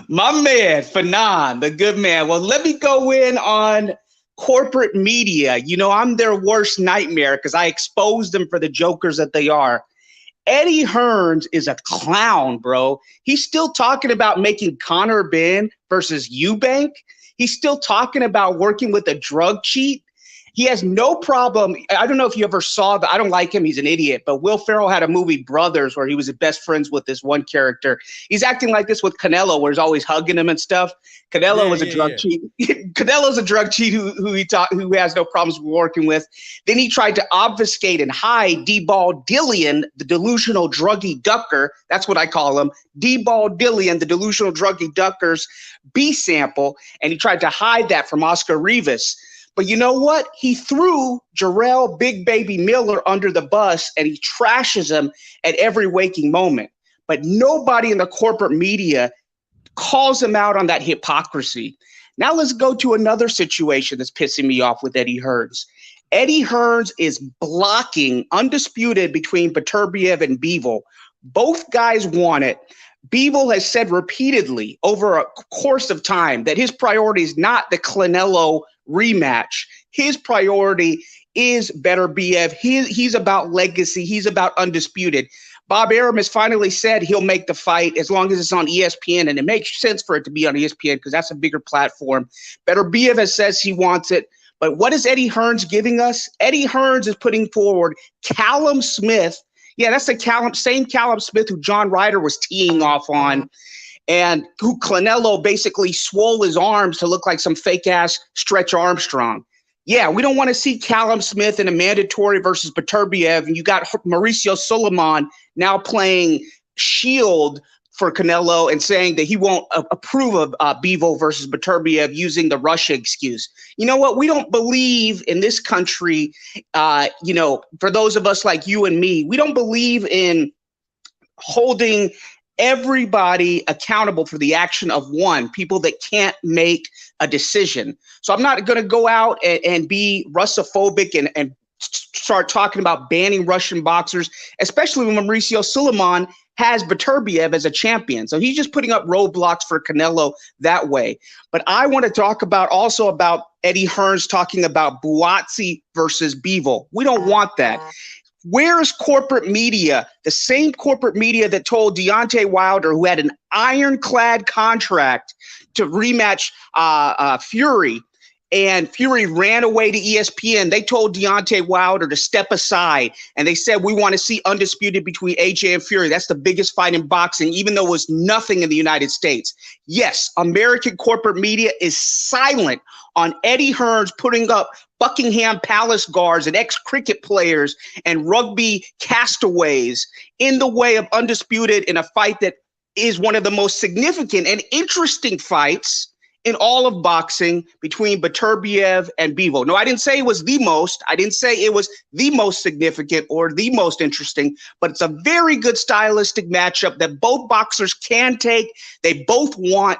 My man, Fanon, the good man. Well, let me go in on corporate media. You know, I'm their worst nightmare because I exposed them for the jokers that they are. Eddie Hearns is a clown, bro. He's still talking about making Conor Ben versus Eubank. He's still talking about working with a drug cheat. He has no problem. I don't know if you ever saw I don't like him. He's an idiot. But Will Ferrell had a movie, Brothers, where he was best friends with this one character. He's acting like this with Canelo, where he's always hugging him and stuff. Canelo is a drug cheat. Canelo's a drug cheat who has no problems working with. Then he tried to obfuscate and hide D-Ball Dillian, the delusional druggy ducker. That's what I call him. D-Ball Dillian, the delusional druggy ducker's B sample. And he tried to hide that from Oscar Rivas. But you know what? He threw Jarrell Big Baby Miller under the bus, and he trashes him at every waking moment. But nobody in the corporate media calls him out on that hypocrisy. Now let's go to another situation that's pissing me off with Eddie Hearns. Eddie Hearns is blocking undisputed between Beterbiev and Bivol. Both guys want it. Bivol has said repeatedly over a course of time that his priority is not the Canelo rematch. His priority is Beterbiev. He's about legacy. He's about undisputed. Bob Arum has finally said he'll make the fight as long as it's on ESPN, and it makes sense for it to be on ESPN because that's a bigger platform. Beterbiev has says he wants it. But what is Eddie Hearns giving us? Eddie Hearns is putting forward Callum Smith. Yeah, that's the same Callum Smith who John Ryder was teeing off on, and who Canelo basically swole his arms to look like some fake-ass Stretch Armstrong. Yeah, we don't want to see Callum Smith in a mandatory versus Beterbiev, and you got Mauricio Suleiman now playing shield for Canelo and saying that he won't approve of Bivol versus Beterbiev using the Russia excuse. You know what? We don't believe in this country, for those of us like you and me, we don't believe in holding everybody accountable for the action of one, people that can't make a decision. So I'm not going to go out and be Russophobic and start talking about banning Russian boxers, especially when Mauricio Suleiman has Beterbiev as a champion. So he's just putting up roadblocks for Canelo that way. But I want to talk about Eddie Hearns talking about Buatsi versus Bivol. We don't want that. Where is corporate media? The same corporate media that told Deontay Wilder, who had an ironclad contract to rematch Fury, and Fury ran away to ESPN. They told Deontay Wilder to step aside, and they said, we want to see undisputed between AJ and Fury. That's the biggest fight in boxing, even though it was nothing in the United States. Yes, American corporate media is silent on Eddie Hearns putting up Buckingham Palace guards and ex-cricket players and rugby castaways in the way of undisputed in a fight that is one of the most significant and interesting fights in all of boxing between Beterbiev and Bivol. No, I didn't say it was the most. I didn't say it was the most significant or the most interesting, but it's a very good stylistic matchup that both boxers can take. They both want,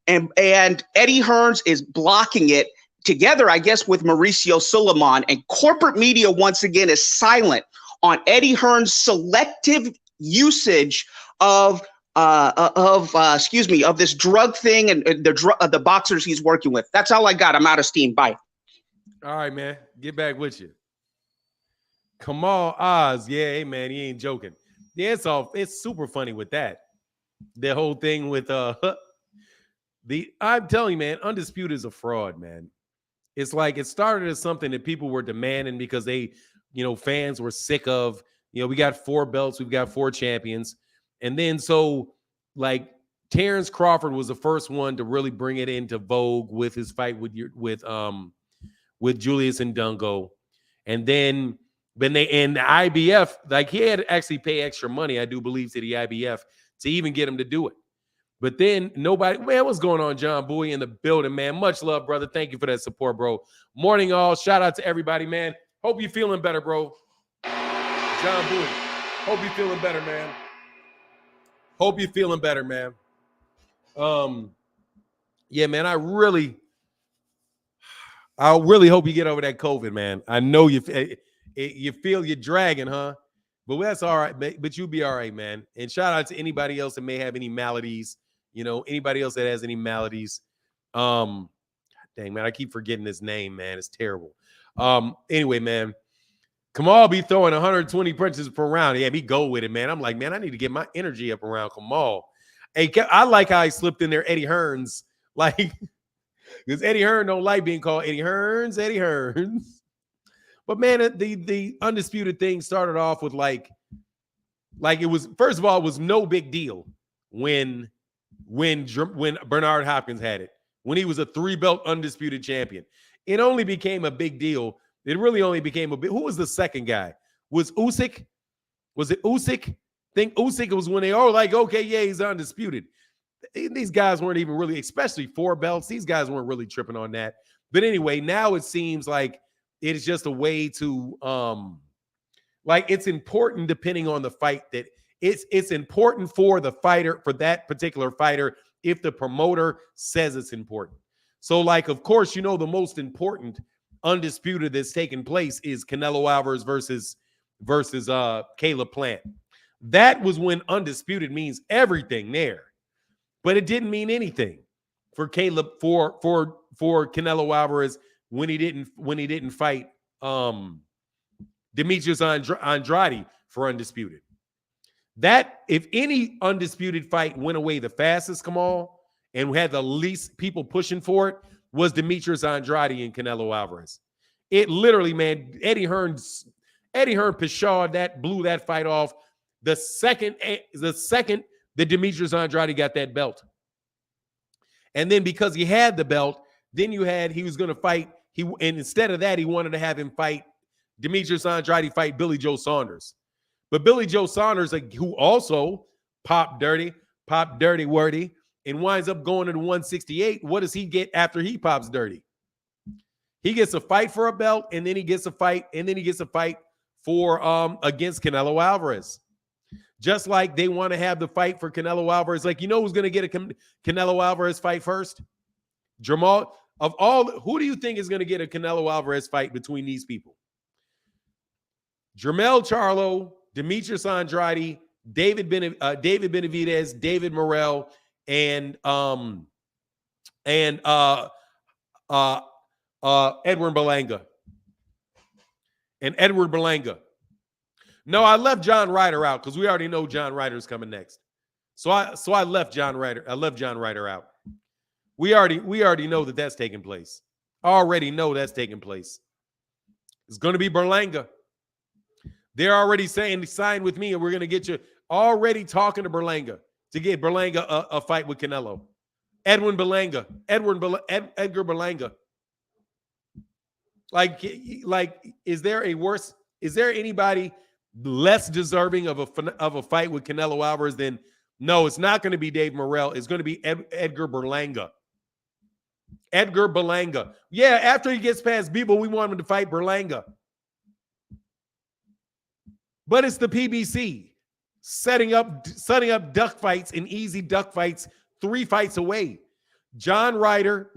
and Eddie Hearns is blocking it together, I guess, with Mauricio Sulaiman. And corporate media, once again, is silent on Eddie Hearns' selective usage of this drug thing and the boxers he's working with. That's all I got. I'm out of steam. Bye. All right, man. Get back with you. Kamal Oz. Yeah, hey, man, he ain't joking. Yeah, it's super funny with that. The whole thing with I'm telling you, man, Undisputed is a fraud, man. It's like it started as something that people were demanding because they, fans were sick of, we got 4 belts, we've got 4 champions. And then so like Terrence Crawford was the first one to really bring it into vogue with his fight with Julius Ndungo. And then when the IBF, like he had to actually pay extra money, I do believe, to the IBF to even get him to do it. But then nobody, man, what's going on, John Bowie in the building, man? Much love, brother. Thank you for that support, bro. Morning, all. Shout out to everybody, man. Hope you're feeling better, bro. John Bowie, hope you're feeling better, man. Hope you're feeling better, man. Yeah, man, I really hope you get over that COVID, man. I know you feel you're dragging, huh? But that's all right, but you'll be all right, man. And shout out to anybody else that may have any maladies, anybody else that has any maladies. Dang, man, I keep forgetting his name, man. It's terrible. Anyway, man, Kamal be throwing 120 punches per round. Yeah, he go with it, man. I'm like, man, I need to get my energy up around Kamal. Hey, I like how he slipped in there, Eddie Hearns. Like, because Eddie Hearns don't like being called Eddie Hearns, Eddie Hearns. But, man, the Undisputed thing started off with, like it was, first of all, it was no big deal when Bernard Hopkins had it, when he was a 3-belt Undisputed champion. It only became a big deal. It really only became a big. Who was the second guy? Was Usyk? Was it Usyk? I think Usyk was when they all like, okay, yeah, he's Undisputed. These guys weren't even really, especially 4 belts. These guys weren't really tripping on that. But anyway, now it seems like it's just a way to, like it's important depending on the fight that it's important for the fighter, for that particular fighter, if the promoter says it's important. So like, of course, the most important Undisputed that's taking place is Canelo Alvarez versus Caleb Plant. That was when Undisputed means everything there, but it didn't mean anything for Caleb for Canelo Alvarez when he didn't fight Demetrius Andrade for Undisputed. That, if any Undisputed fight went away the fastest, Kamal, and had the least people pushing for it, was Demetrius Andrade and Canelo Alvarez. It literally, man, Eddie Hearns pshawed that, blew that fight off the second that Demetrius Andrade got that belt. And then because he had the belt, then he was going to fight. And instead of that, he wanted to have him fight Demetrius Andrade fight Billy Joe Saunders. But Billy Joe Saunders, who also popped dirty wordy, and winds up going to the 168. What does he get after he pops dirty? He gets a fight for a belt, and then he gets a fight, for against Canelo Alvarez. Just like they want to have the fight for Canelo Alvarez. Like, who's going to get a Canelo Alvarez fight first? Jamal. Who do you think is going to get a Canelo Alvarez fight between these people? Jermell Charlo, Demetrius Andrade, David Benavidez, David Morrell, and Edwin Berlanga. And Edward Berlanga. No, I left John Ryder out because we already know John Ryder's coming next. So I left John Ryder. I left John Ryder out. We already know that that's taking place. Already know that's taking place. It's going to be Berlanga. They're already saying, sign with me and we're going to get you. Already talking to Berlanga to get Berlanga a fight with Canelo. Edgar Berlanga. Like, is there anybody less deserving of a fight with Canelo Alvarez than? No, it's not going to be Dave Morrell. It's going to be Edgar Berlanga. Edgar Berlanga. Yeah, after he gets past Bebo, we want him to fight Berlanga. But it's the PBC setting up duck fights and easy duck fights 3 fights away. John Ryder,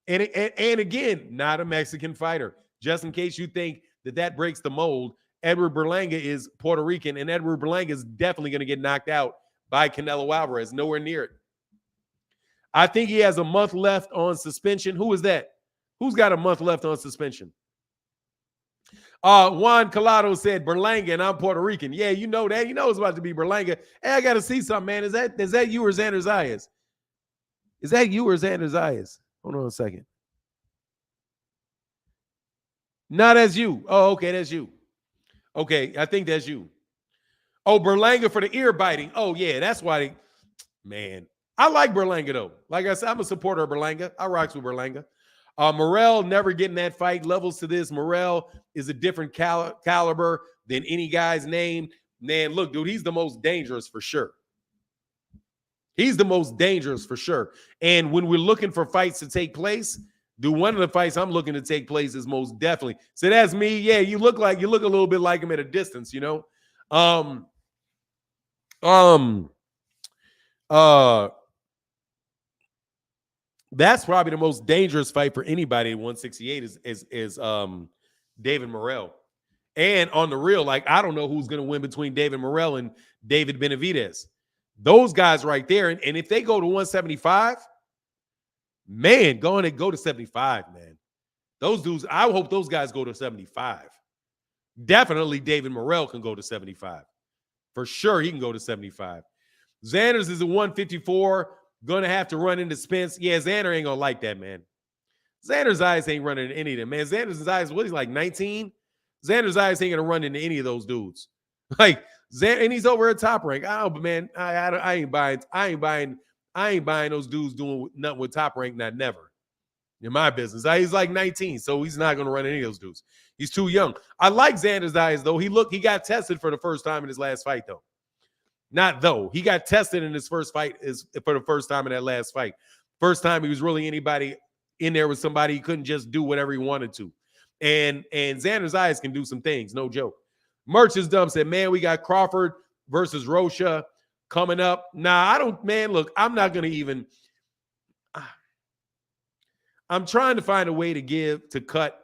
and again, not a Mexican fighter. Just in case you think that breaks the mold, Edward Berlanga is Puerto Rican, and Edward Berlanga is definitely going to get knocked out by Canelo Alvarez. Nowhere near it. I think he has a month left on suspension. Who is that? Who's got a month left on suspension? Juan Collado said Berlanga, and I'm Puerto Rican. Yeah, you know that. You know it's about to be Berlanga. Hey, I got to see something, man. Is that you or Xander Zayas? Is that you or Xander Zayas? Hold on a second. No, that's you. Oh, okay, that's you. Okay, I think that's you. Oh, Berlanga for the ear biting. Oh, yeah, that's why. Man, I like Berlanga, though. Like I said, I'm a supporter of Berlanga. I rocks with Berlanga. Morrell never getting that fight. Levels to this. Morrell is a different caliber than any guy's name. Man, look, dude, he's the most dangerous for sure. He's the most dangerous for sure. And when we're looking for fights to take place, dude, one of the fights I'm looking to take place is most definitely. So that's me. Yeah, you look a little bit like him at a distance, you know. That's probably the most dangerous fight for anybody at 168 is David Morrell. And on the real, like, I don't know who's going to win between David Morrell and David Benavidez. Those guys right there. And if they go to 175, man, go to 75, man. Those dudes, I hope those guys go to 75. Definitely David Morrell can go to 75. For sure, he can go to 75. Xander's is a 154. Going to have to run into Spence. Yeah, Xander ain't going to like that, man. Xander's eyes ain't running into any of them, man. Xander's eyes, what, he's like 19? Xander's eyes ain't going to run into any of those dudes. Like, and he's over at Top Rank. Oh, but man, I ain't buying those dudes doing nothing with Top Rank, not never. In my business. He's like 19, so he's not going to run any of those dudes. He's too young. I like Xander's eyes, though. He got tested for the first time in his last fight, though. He got tested in his first fight for the first time in that last fight. First time he was really anybody in there with somebody he couldn't just do whatever he wanted to. And Xander's eyes can do some things, no joke. Merch is dumb said, man, we got Crawford versus Rocha coming up. Nah, I don't, man, look, I'm not going to even, I'm trying to find a way to cut,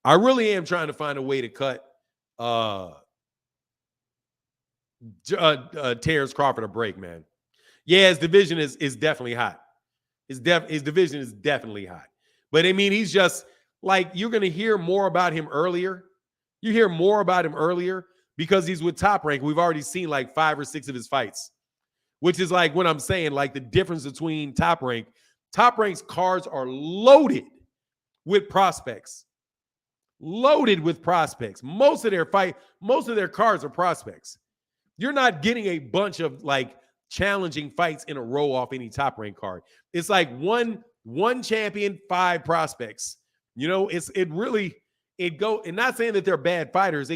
I really am trying to find a way to cut Terrence Crawford a break, man. Yeah, his division is definitely hot. His division is definitely hot. But I mean, he's just like, you're going to hear more about him earlier. You hear more about him earlier because he's with Top Rank. We've already seen like 5 or 6 of his fights, which is like what I'm saying, like the difference between Top Rank. Top Rank's cards are loaded with prospects. Loaded with prospects. Most of their cards are prospects. You're not getting a bunch of like challenging fights in a row off any Top Rank card. It's like one champion, 5 prospects. You know, and not saying that they're bad fighters,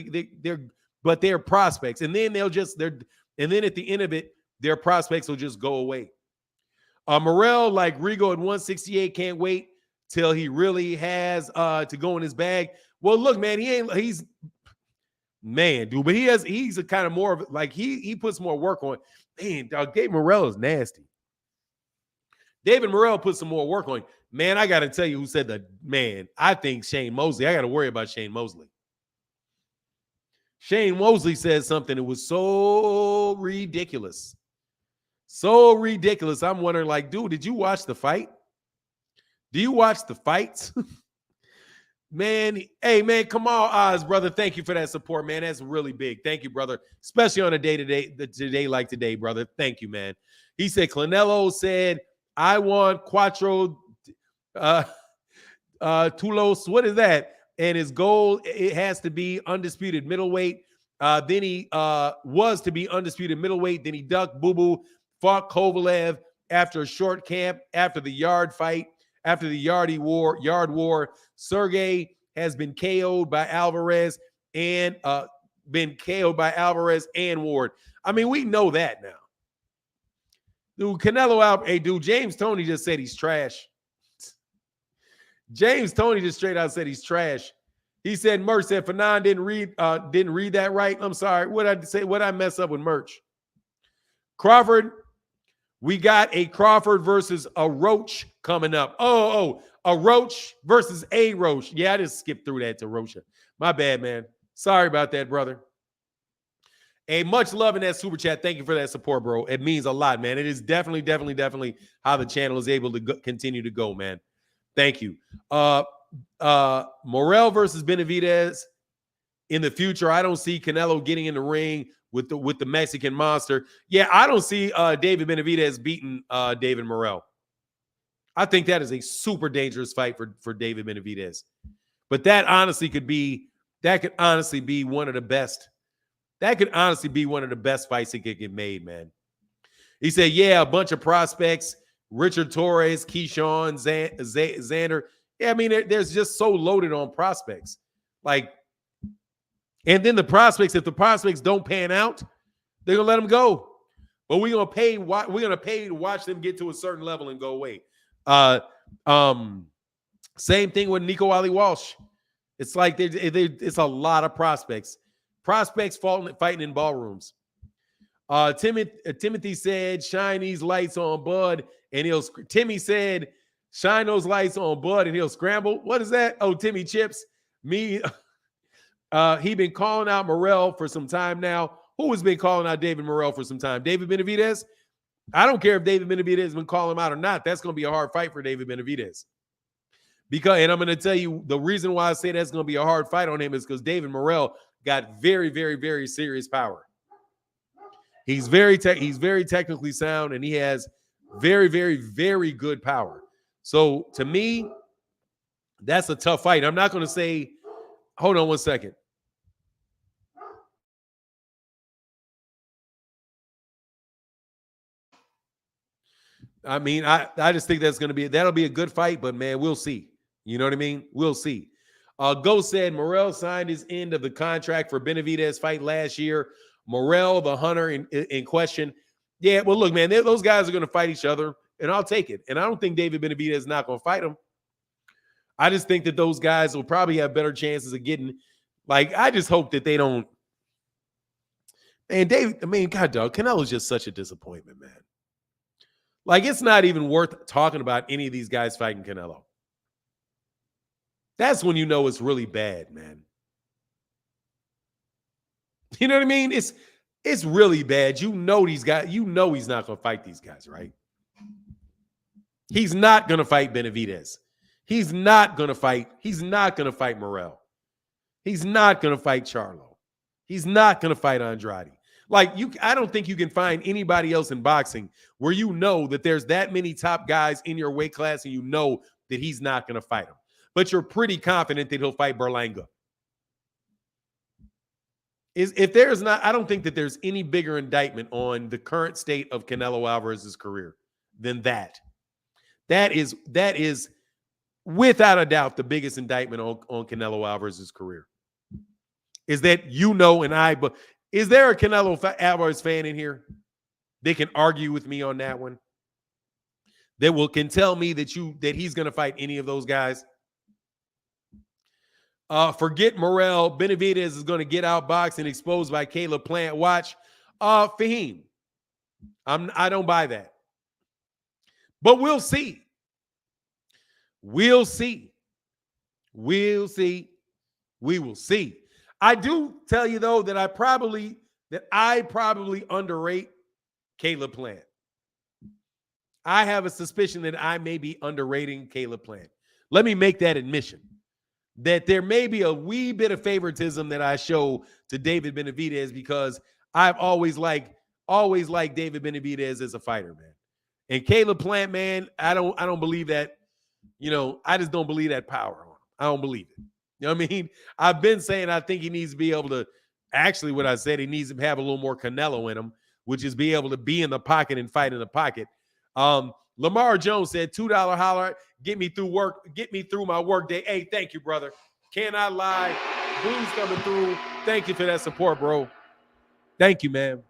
but they're prospects. And then and then at the end of it, their prospects will just go away. Morrell, like Rigo at 168, can't wait till he really has to go in his bag. Well, look, man, he's dude, but he's a kind of more of like he puts more work on. Man, dog, David Morrell is nasty. David Morrell put some more work on. Man, I got to tell you who said that. Man, I think Shane Mosley. I got to worry about Shane Mosley. Shane Mosley said something that was so ridiculous. So ridiculous. I'm wondering, like, dude, did you watch the fight? Do you watch the fights? Man, hey, man, come on, Oz, brother. Thank you for that support, man. That's really big. Thank you, brother. Especially on a day like today, brother. Thank you, man. He said, Canelo said I want Cuatro Tulos. What is that? And his goal, it has to be undisputed middleweight. Then he was to be undisputed middleweight. Then he ducked Boo Boo, fought Kovalev after a short camp, after the yard fight, after the yard war. Sergey has been KO'd by Alvarez and Ward. I mean, we know that now. Dude, Canelo out. Hey, dude, James Toney just said he's trash. James Toney just straight out said he's trash. He said Merch said Fanon didn't read that right. I'm sorry. What I say? What I mess up with Merch? Crawford. We got a Crawford versus a Roach coming up. A Roach versus a Roach. Yeah, I just skipped through that to Rocha. My bad, man. Sorry about that, brother. A much love in that super chat. Thank you for that support, bro. It means a lot, man. It is definitely how the channel is able to continue to go, man. Thank you. Morel versus Benavidez in the future. I don't see Canelo getting in the ring with the Mexican monster. Yeah, I don't see David Benavidez beating David Morel. I think that is a super dangerous fight for David Benavidez. But that could honestly be one of the best. That could honestly be one of the best fights that could get made, man. He said, yeah, a bunch of prospects, Richard Torres, Keyshawn, Xander. Yeah, I mean, there's just so loaded on prospects. Like, and then the prospects, if the prospects don't pan out, they're going to let them go. But we're going to pay to watch them get to a certain level and go away. Same thing with Nico Ali Walsh. It's like it's a lot of prospects. Prospects fighting in ballrooms. Timothy said, shine these lights on Bud, and Timmy said, shine those lights on Bud, and he'll scramble. What is that? Oh, Timmy Chips. He been calling out Morel for some time now. Who has been calling out David Morel for some time? David Benavidez? I don't care if David Benavidez has been calling him out or not. That's going to be a hard fight for David Benavidez. And I'm going to tell you the reason why I say that's going to be a hard fight on him is because David Morel got very, very, very serious power. He's very technically sound, and he has very, very, very good power. So to me, that's a tough fight. I'm not going to say, hold on one second. I mean, I just think that'll be a good fight, but man, we'll see. You know what I mean? We'll see. Ghost said Morel signed his end of the contract for Benavidez fight last year. Morel, the hunter in question. Yeah, well, look, man, those guys are going to fight each other, and I'll take it. And I don't think David Benavidez is not going to fight him. I just think that those guys will probably have better chances of getting, I just hope that they don't. And God, dog, Canelo's just such a disappointment, man. It's not even worth talking about any of these guys fighting Canelo. That's when you know it's really bad, man. You know what I mean? It's really bad. You know these guys. You know he's not going to fight these guys, right? He's not going to fight Benavidez. He's not going to fight Morel. He's not going to fight Charlo. He's not going to fight Andrade. I don't think you can find anybody else in boxing where you know that there's that many top guys in your weight class and you know that he's not going to fight them. But you're pretty confident that he'll fight Berlanga. I don't think that there's any bigger indictment on the current state of Canelo Alvarez's career than that. That is without a doubt the biggest indictment on Canelo Alvarez's career. Is that but is there a Canelo Alvarez fan in here? They can argue with me on that one. Can tell me that he's going to fight any of those guys. Forget Morel. Benavidez is going to get outboxed and exposed by Caleb Plant. Watch. Fahim. I don't buy that. But we'll see. We'll see. We will see. I do tell you though that I probably underrate Caleb Plant. I have a suspicion that I may be underrating Caleb Plant. Let me make that admission. That there may be a wee bit of favoritism that I show to David Benavidez because I've always liked David Benavidez as a fighter, man. And Caleb Plant, man, I don't believe that. I just don't believe that power on him. I don't believe it. You know what I mean? I've been saying I think he needs to be able to. Actually, what I said, he needs to have a little more Canelo in him, which is be able to be in the pocket and fight in the pocket. Lamar Jones said, $2 holler, get me through my work day. Hey, thank you, brother. Cannot lie. Blues coming through. Thank you for that support, bro. Thank you, man.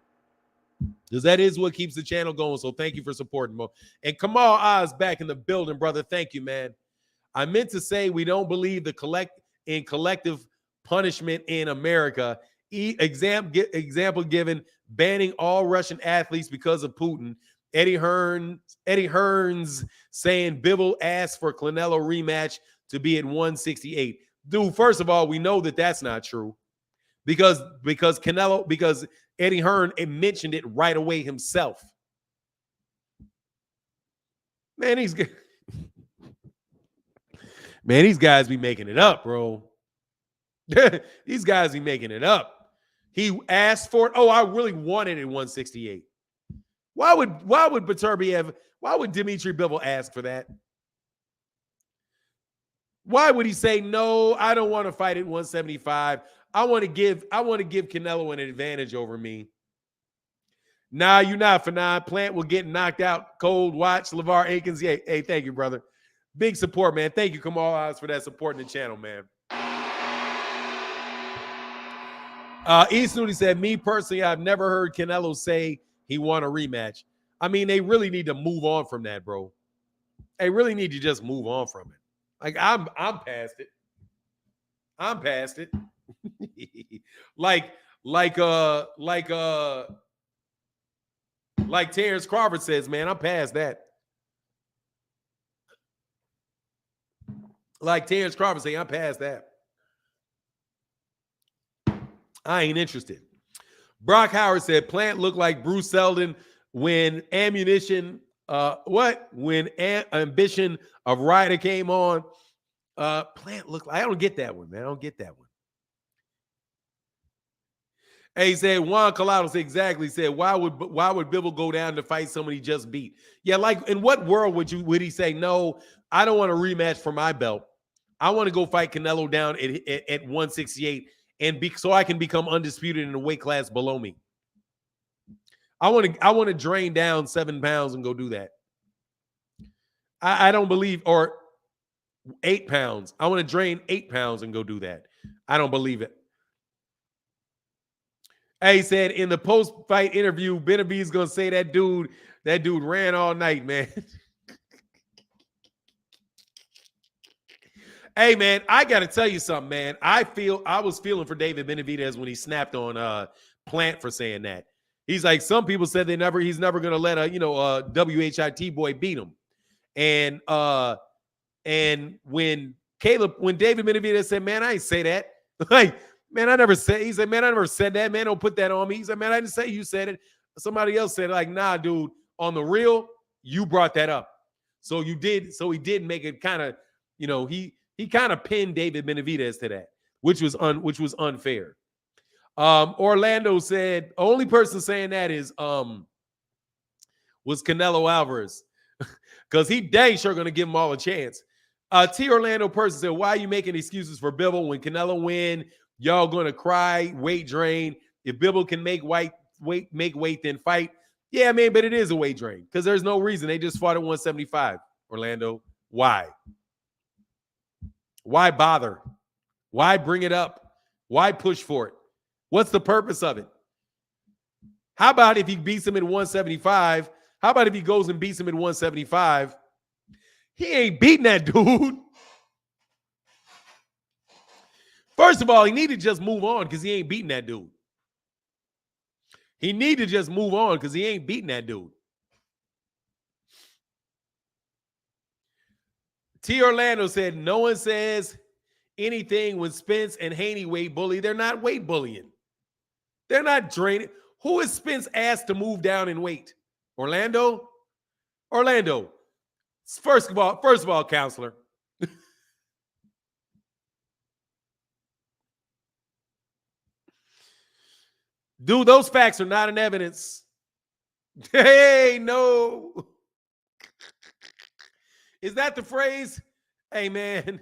Because that is what keeps the channel going. So thank you for supporting, Mo. And Kamal Oz back in the building, brother. Thank you, man. I meant to say we don't believe in collective punishment in America. Example given, banning all Russian athletes because of Putin. Eddie Hearns saying Bivol asked for Canelo rematch to be at 168. Dude, first of all, we know that that's not true because Eddie Hearn mentioned it right away himself. Man, he's good. Man, these guys be making it up, bro. These guys be making it up. He asked for it. Oh, I really wanted it 168. Why would Dimitri Bivol ask for that? Why would he say no? I don't want to fight at 175. I want to give Canelo an advantage over me. Nah, you're not, Fanon. Plant will get knocked out cold. Watch LeVar Akins. Yeah, hey, thank you, brother. Big support, man. Thank you, Kamal Oz, for that support in the channel, man. E. Snooty said, me personally, I've never heard Canelo say he want a rematch. I mean, they really need to move on from that, bro. They really need to just move on from it. Like, I'm past it. I'm past it. like Terrence Crawford says, man, I'm past that. Like Terrence Crawford saying, I'm past that. I ain't interested. Brock Howard said, Plant looked like Bruce Seldon when Ambition of Ryder came on. Plant looked like, I don't get that one, man. I don't get that one. Hey, he said, Juan Colados exactly said, why would Bivol go down to fight somebody he just beat? Yeah, like in what world would he say, no, I don't want a rematch for my belt. I want to go fight Canelo down at 168 so I can become undisputed in the weight class below me. I want to drain down 7 pounds and go do that. I don't believe, or 8 pounds. I want to drain 8 pounds and go do that. I don't believe it. Hey, he said in the post-fight interview, Benavidez gonna say that dude ran all night, man. Hey, man, I gotta tell you something, man. I was feeling for David Benavidez when he snapped on Plant for saying that. He's like, some people said he's never gonna let a WHIT boy beat him. And when David Benavidez said, man, I ain't say that. Like, man, I never said. He said, man, I never said that. Man, don't put that on me. He said, man, I didn't say you said it. Somebody else said it. Like, nah, dude, on the real, you brought that up. So you did. So he did make it kind of, he kind of pinned David Benavidez to that, which was unfair. Orlando said, only person saying that was Canelo Alvarez. Because he dang sure going to give him all a chance. T. Orlando person said, why are you making excuses for Bivol when Canelo win? Y'all going to cry, weight drain. If Bivol can make weight, then fight. Yeah, man, but it is a weight drain because there's no reason. They just fought at 175, Orlando. Why? Why bother? Why bring it up? Why push for it? What's the purpose of it? How about if he beats him at 175? How about if he goes and beats him at 175? He ain't beating that dude. First of all, he need to just move on because he ain't beating that dude. He need to just move on because he ain't beating that dude. T. Orlando said, no one says anything when Spence and Haney weight bully. They're not weight bullying. They're not draining. Who is Spence asked to move down in weight? Orlando? First of all, counselor. Dude, those facts are not in evidence. Hey, no. Is that the phrase? Hey, man.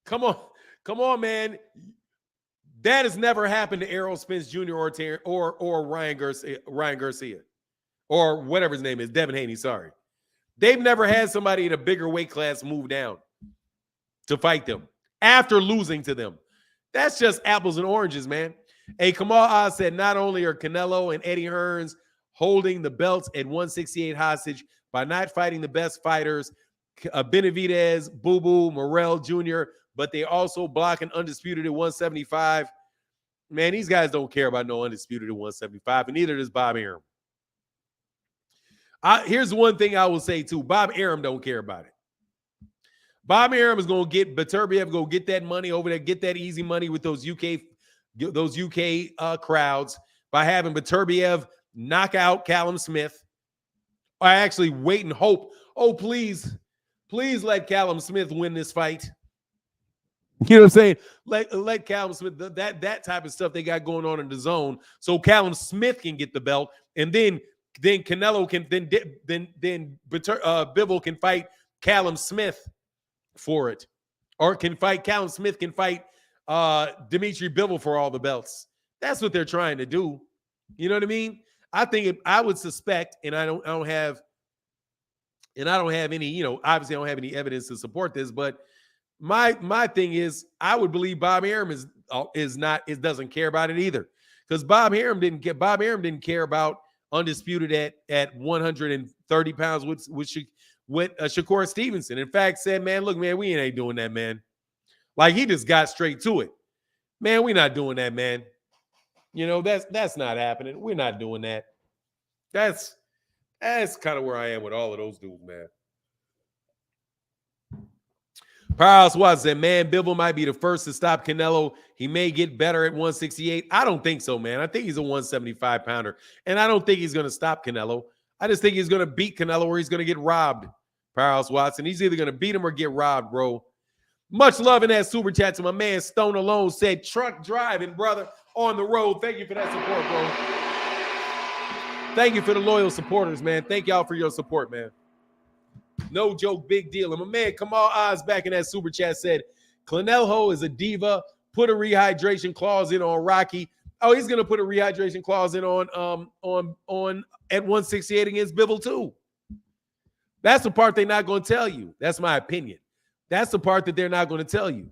Come on, man. That has never happened to Errol Spence Jr. or Ryan Garcia, or whatever his name is, Devin Haney. Sorry, they've never had somebody in a bigger weight class move down to fight them after losing to them. That's just apples and oranges, man. Hey, Kamal Oz said not only are Canelo and Eddie Hearns holding the belts at 168 hostage by not fighting the best fighters, Benavidez, Boo Boo, Morrell Jr., but they also block an undisputed at 175. Man, these guys don't care about no undisputed at 175, and neither does Bob Arum. Here's one thing I will say, too. Bob Arum don't care about it. Bob Arum is going to get Beterbiev, go get that money over there, get that easy money with those UK crowds by having Beterbiev knock out Callum Smith. I actually wait and hope, oh, please let Callum Smith win this fight. You know what I'm saying? Let Callum Smith, that type of stuff they got going on in the zone, so Callum Smith can get the belt, and then Canelo can then Bivol can fight Callum Smith for it, or Callum Smith can fight Dimitri Bivol for all the belts. That's what they're trying to do. You know what I mean? I would suspect, and I don't have any, you know, obviously I don't have any evidence to support this, but my thing is, I would believe Bob Arum doesn't care about it either, because Bob Arum didn't care about undisputed at 130 pounds with Shakur Stevenson. In fact, said, man, look, man, we ain't doing that, man. Like, he just got straight to it. Man, we're not doing that, man. You know, that's not happening. We're not doing that. That's kind of where I am with all of those dudes, man. Powerhouse Watts said, man, Bivol might be the first to stop Canelo. He may get better at 168. I don't think so, man. I think he's a 175 pounder, and I don't think he's going to stop Canelo. I just think he's going to beat Canelo, or he's going to get robbed. Powerhouse Watson. He's either going to beat him or get robbed, bro. Much love in that super chat to my man Stone Alone. Said truck driving, brother, on the road. Thank you for that support, bro. Thank you for the loyal supporters, man. Thank y'all for your support, man. No joke, big deal. And my man Kamal Oz back in that super chat said, Canelo is a diva. Put a rehydration clause in on Rocky. Oh, he's gonna put a rehydration clause in on at 168 against Bivol too. That's the part they're not going to tell you. That's my opinion. That's the part that they're not going to tell you.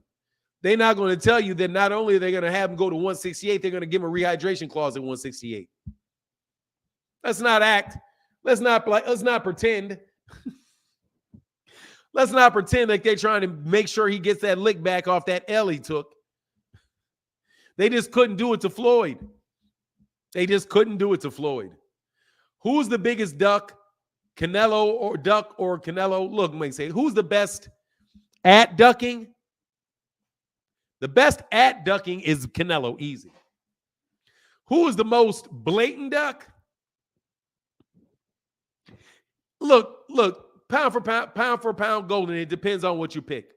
They're not going to tell you that not only are they going to have him go to 168, they're going to give him a rehydration clause at 168. Let's not act. Let's not pretend. Let's not pretend like they're trying to make sure he gets that lick back off that L he took. They just couldn't do it to Floyd. Who's the biggest duck? Canelo or Canelo? Look, let me say, who's the best at ducking? The best at ducking is Canelo, easy. Who is the most blatant duck? Look, pound for pound golden. It depends on what you pick.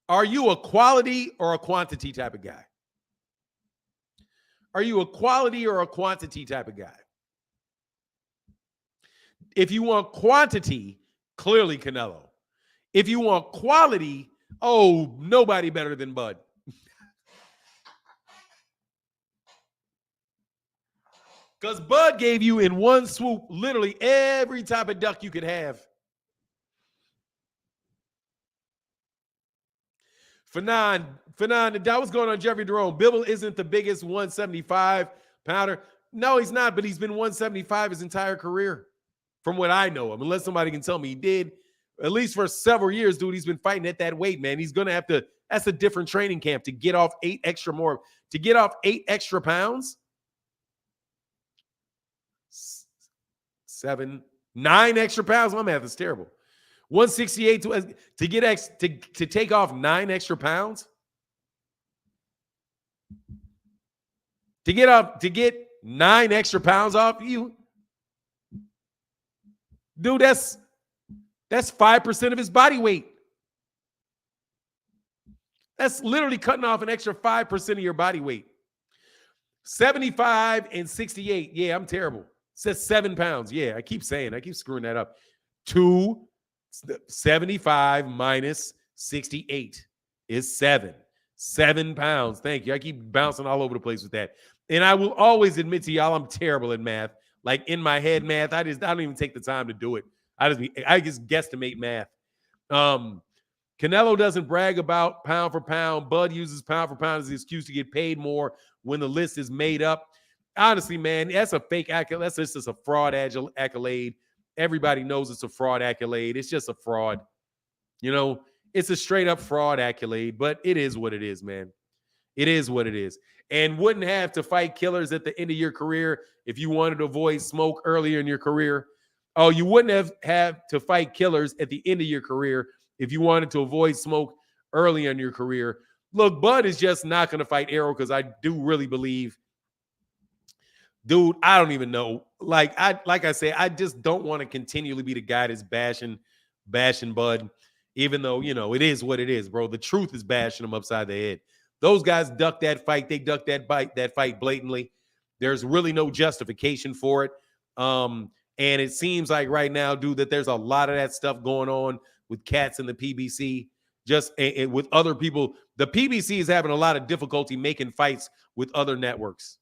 Are you a quality or a quantity type of guy? Are you a quality or a quantity type of guy? If you want quantity, clearly Canelo. If you want quality, oh, nobody better than Bud. Because Bud gave you in one swoop literally every type of duck you could have. Fanon, what's going on, Jeffrey Jerome? Bivol isn't the biggest 175 pounder. No, he's not, but he's been 175 his entire career. From what I know, unless somebody can tell me he did, at least for several years, dude, he's been fighting at that weight, man. He's going to have to, that's a different training camp to get off 8 extra pounds. 9 extra pounds. My math is terrible. 168 to take off 9 extra pounds. To get 9 extra pounds off you. Dude, that's 5% of his body weight. That's literally cutting off an extra 5% of your body weight. 75 and 68. Yeah, I'm terrible. It says 7 pounds. Yeah, I keep screwing that up. 2 75 minus 68 is 7. 7 pounds. Thank you. I keep bouncing all over the place with that. And I will always admit to y'all, I'm terrible at math. Like in my head math, I don't even take the time to do it. I just guesstimate math. Canelo doesn't brag about pound for pound. Bud uses pound for pound as the excuse to get paid more when the list is made up. Honestly, man, that's a fake accolade. That's just a fraud accolade. Everybody knows it's a fraud accolade. It's just a fraud. You know, it's a straight up fraud accolade, but it is what it is, man. It is what it is. And wouldn't have to fight killers at the end of your career if you wanted to avoid smoke earlier in your career. Oh, you wouldn't have to fight killers at the end of your career if you wanted to avoid smoke early in your career. Look, Bud is just not going to fight Errol because I do really believe, dude, I don't even know. Like I say, I just don't want to continually be the guy that's bashing Bud, even though, you know, it is what it is, bro. The truth is bashing him upside the head. Those guys ducked that fight. They ducked that fight blatantly. There's really no justification for it. And it seems like right now, dude, that there's a lot of that stuff going on with cats in the PBC, just with other people. The PBC is having a lot of difficulty making fights with other networks,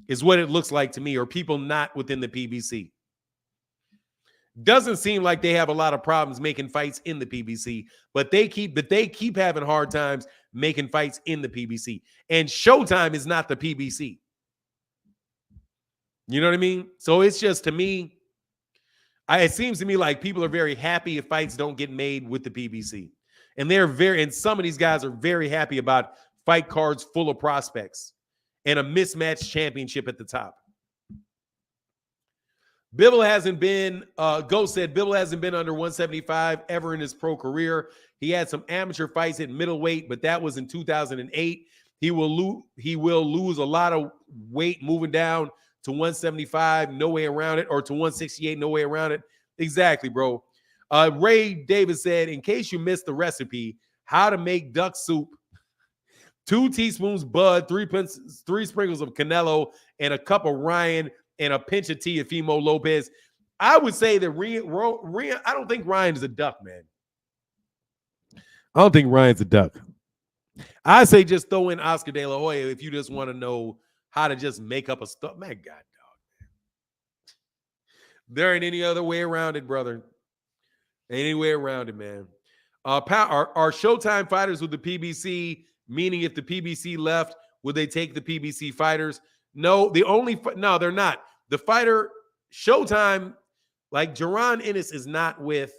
is what it looks like to me, or people not within the PBC. Doesn't seem like they have a lot of problems making fights in the PBC, but they keep having hard times making fights in the PBC. And Showtime is not the PBC. You know what I mean? So it's just, to me, it seems to me like people are very happy if fights don't get made with the PBC. And some of these guys are very happy about fight cards full of prospects and a mismatched championship at the top. Bibble hasn't been, Ghost said, Bibble hasn't been under 175 ever in his pro career. He had some amateur fights at middleweight, but that was in 2008. He will lose a lot of weight moving down to 175, no way around it, or to 168, no way around it. Exactly, bro. Ray Davis said, in case you missed the recipe, how to make duck soup: 2 teaspoons Bud, 3 sprinkles of Canelo, and a cup of Ryan, and a pinch of Teofimo Lopez. I would say that I don't think Ryan is a duck, man. I don't think Ryan's a duck. I say just throw in Oscar De La Hoya if you just want to know how to just make up a stuff. Man, God, dog, man. There ain't any other way around it, brother. Ain't any way around it, man. Are Showtime fighters with the PBC, meaning if the PBC left, would they take the PBC fighters? No, they're not. The fighter, Showtime, like Jaron Ennis is not with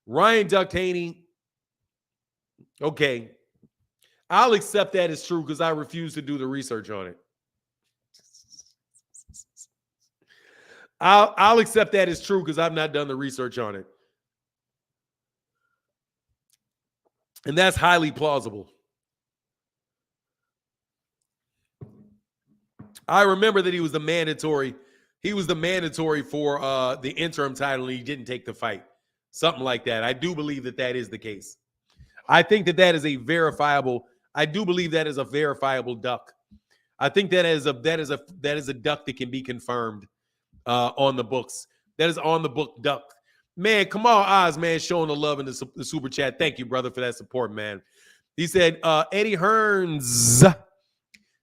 Ryan Duck Haney. Okay. I'll accept that as true because I refuse to do the research on it. I'll accept that as true because I've not done the research on it. And that's highly plausible. I remember that he was the mandatory for the interim title, and he didn't take the fight. Something like that. I do believe that is the case. I think that is a verifiable. I do believe that is a verifiable duck. I think that is a duck that can be confirmed on the books. That is on the book duck. Man, come on, Oz, man, showing the love in the super chat. Thank you, brother, for that support, man. He said, Eddie Hearns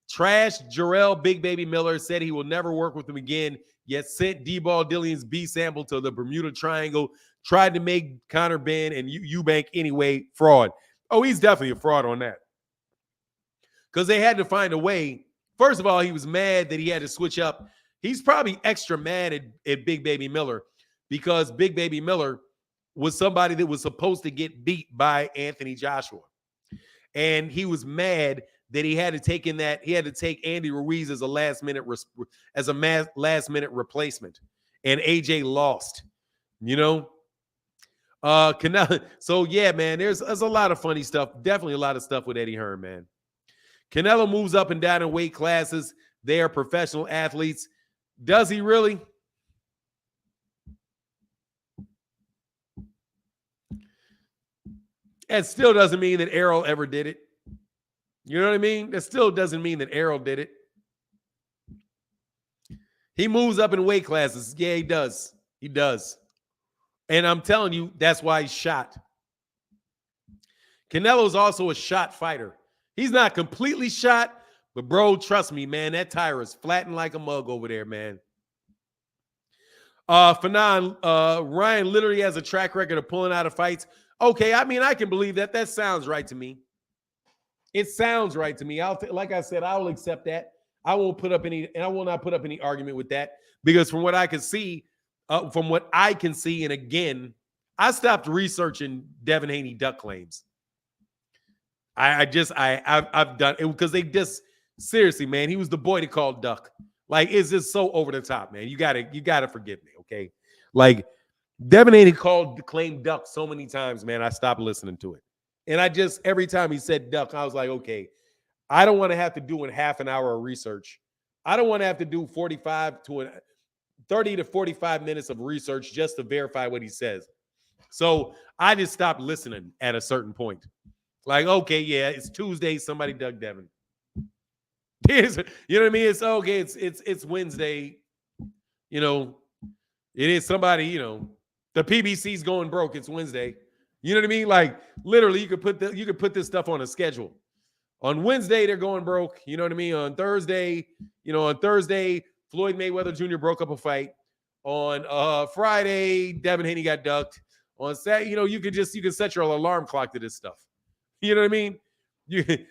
trash Jarrell Big Baby Miller, said he will never work with him again, yet sent D-Ball Dillion's B sample to the Bermuda Triangle, tried to make Connor Ben and Eubank anyway. Fraud. Oh, he's definitely a fraud on that. Because they had to find a way. First of all, he was mad that he had to switch up. He's probably extra mad at Big Baby Miller because Big Baby Miller was somebody that was supposed to get beat by Anthony Joshua. And he was mad that he had to take Andy Ruiz as a last minute replacement, and AJ lost. You know, Canelo. So yeah, man, there's a lot of funny stuff. Definitely a lot of stuff with Eddie Hearn, man. Canelo moves up and down in weight classes. They are professional athletes. Does he really? That still doesn't mean that Errol ever did it. You know what I mean? That still doesn't mean that Errol did it. He moves up in weight classes. Yeah, he does. He does. And I'm telling you, that's why he's shot. Canelo's also a shot fighter. He's not completely shot, but bro, trust me, man, that tire is flattened like a mug over there, man. Fanon, Ryan literally has a track record of pulling out of fights. Okay, I mean, I can believe that. That sounds right to me. It sounds right to me. Like I said, I will accept that. I won't put up any, and I will not put up any argument with that because from what I can see, and again, I stopped researching Devin Haney duck claims. I've done it because they just seriously, man, he was the boy to call duck. Like, it's just so over the top, man. You gotta forgive me, okay? Like, Devin Haney claimed duck so many times, man. I stopped listening to it. And every time he said duck, I was like, okay, I don't want to have to do in half an hour of research. I don't want to have to do 30 to 45 minutes of research just to verify what he says. So I just stopped listening at a certain point. Like, okay, yeah, it's Tuesday. Somebody dug Devin. You know what I mean? It's okay. It's Wednesday. You know, it is somebody. You know, the PBC's going broke. It's Wednesday. You know what I mean? Like, literally, you could put this stuff on a schedule. On Wednesday, they're going broke. You know what I mean? On Thursday, Floyd Mayweather Jr. broke up a fight. On Friday, Devin Haney got ducked. On Saturday, you can set your alarm clock to this stuff. You know what I mean?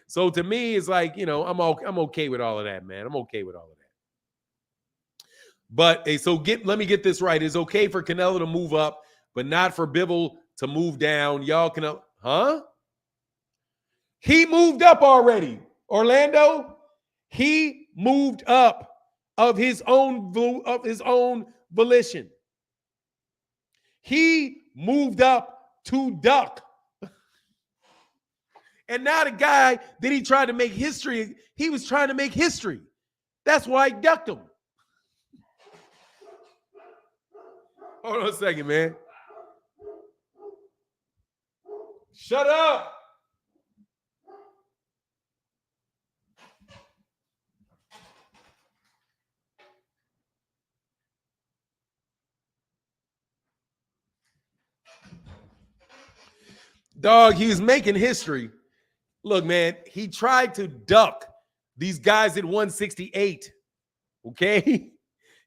So to me, it's like, I'm okay with all of that, man. I'm okay with all of that. But hey, so let me get this right. It's okay for Canelo to move up, but not for Bivol to move down. Y'all can, huh? He moved up already. Orlando, he moved up of his own volition. He moved up to duck. And now the guy that he tried to make history, he was trying to make history. That's why he ducked him. Hold on a second, man. Shut up. Dog, he was making history. Look, man, he tried to duck these guys at 168. Okay?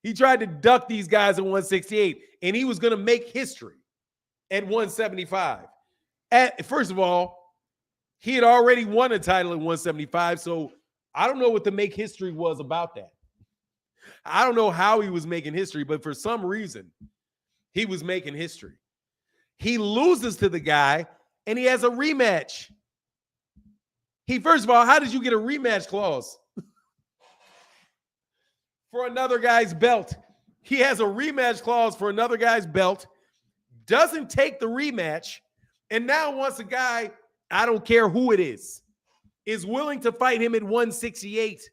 He tried to duck these guys at 168, and he was going to make history at 175. First of all, he had already won a title at 175, so I don't know what the make history was about that. I don't know how he was making history, but for some reason, he was making history. He loses to the guy, and he has a rematch. First of all, how did you get a rematch clause for another guy's belt? He has a rematch clause for another guy's belt, doesn't take the rematch, and now wants a guy, I don't care who it is willing to fight him at 168.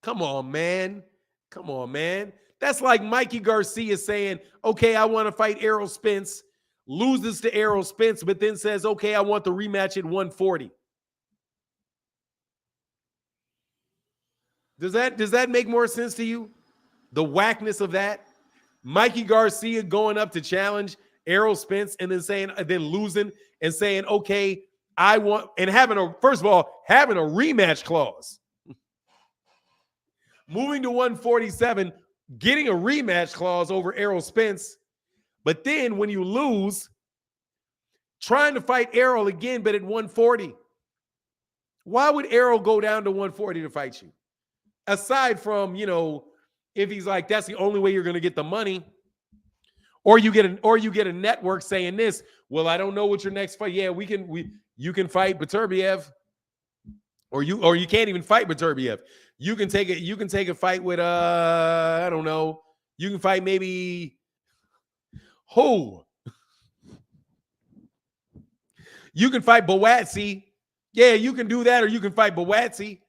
Come on, man. Come on, man. That's like Mikey Garcia saying, okay, I want to fight Errol Spence, loses to Errol Spence, but then says, okay, I want the rematch at 140. Does that make more sense to you? The whackness of that? Mikey Garcia going up to challenge Errol Spence and then losing and saying, okay, I want, and having a rematch clause. Moving to 147, getting a rematch clause over Errol Spence. But then when you lose, trying to fight Errol again, but at 140. Why would Errol go down to 140 to fight you? Aside from, if he's like, that's the only way you're going to get the money. Or you get a network saying this, well, I don't know what your next fight. Yeah, you can fight Beterbiev. Or you can't even fight Beterbiev. You can take a fight with I don't know. You can fight maybe who? You can fight Boatsi. Yeah, you can do that, or you can fight Boatsi.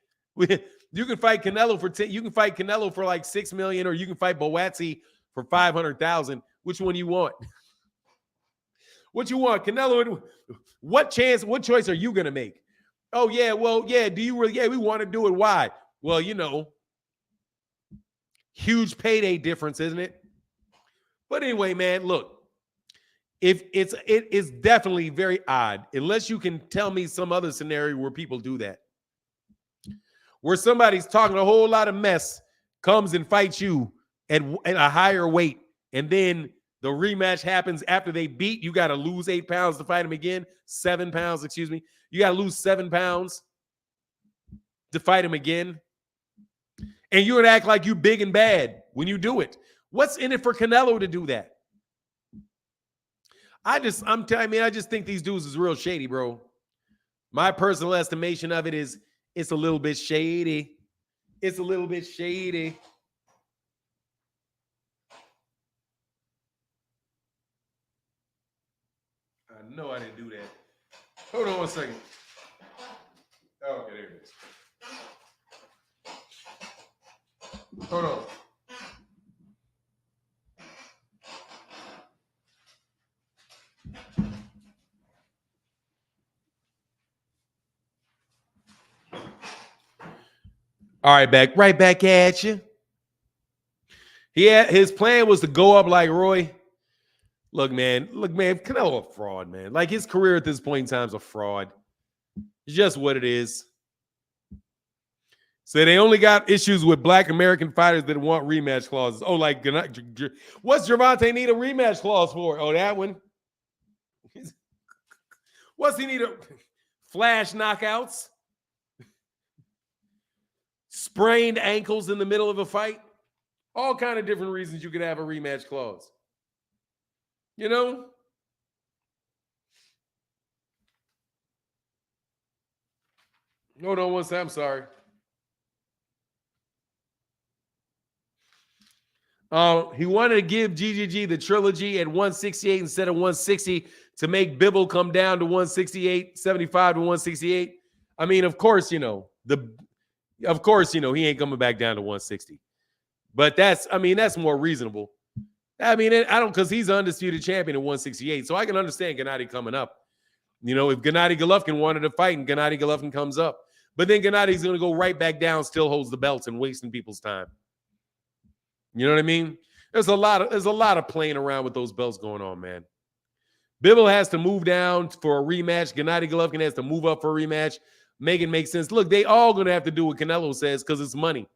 You can fight Canelo for 10. You can fight Canelo for like $6 million, or you can fight Boatsi for 500,000. Which one you want? What you want, Canelo? What choice are you gonna make? Oh yeah, well yeah. Do you really? Yeah, we want to do it. Why? Well, huge payday difference, isn't it? But anyway, man, look, it is definitely very odd, unless you can tell me some other scenario where people do that, where somebody's talking a whole lot of mess, comes and fights you at a higher weight, and then the rematch happens after they beat. You got to lose 8 pounds to fight him again. 7 pounds, excuse me. You got to lose 7 pounds to fight him again. And you're gonna act like you big and bad when you do it. What's in it for Canelo to do that? I just think these dudes is real shady, bro. My personal estimation of it is it's a little bit shady. It's a little bit shady. I know I didn't do that. Hold on one second. Oh, okay, there it is. Hold on. All right, right back at you. His plan was to go up like Roy. Look, man, Canelo a fraud, man. Like, his career at this point in time is a fraud. It's just what it is. So they only got issues with Black American fighters that want rematch clauses. Oh, like, what's Gervonta need a rematch clause for? Oh, that one. What's he need a flash knockouts? Sprained ankles in the middle of a fight? All kind of different reasons you could have a rematch clause. You know? Hold on one second. I'm sorry. He wanted to give GGG the trilogy at 168 instead of 160 to make Bibble come down to 168, 75 to 168. I mean, of course, he ain't coming back down to 160. But that's more reasonable. I mean, because he's an undisputed champion at 168. So I can understand Gennady coming up. You know, if Gennady Golovkin wanted to fight and Gennady Golovkin comes up, but then Gennady's going to go right back down, still holds the belts and wasting people's time. You know what I mean? There's a lot of playing around with those belts going on, man. Bivol has to move down for a rematch. Gennady Golovkin has to move up for a rematch. Make it make sense. Look, they all going to have to do what Canelo says because it's money.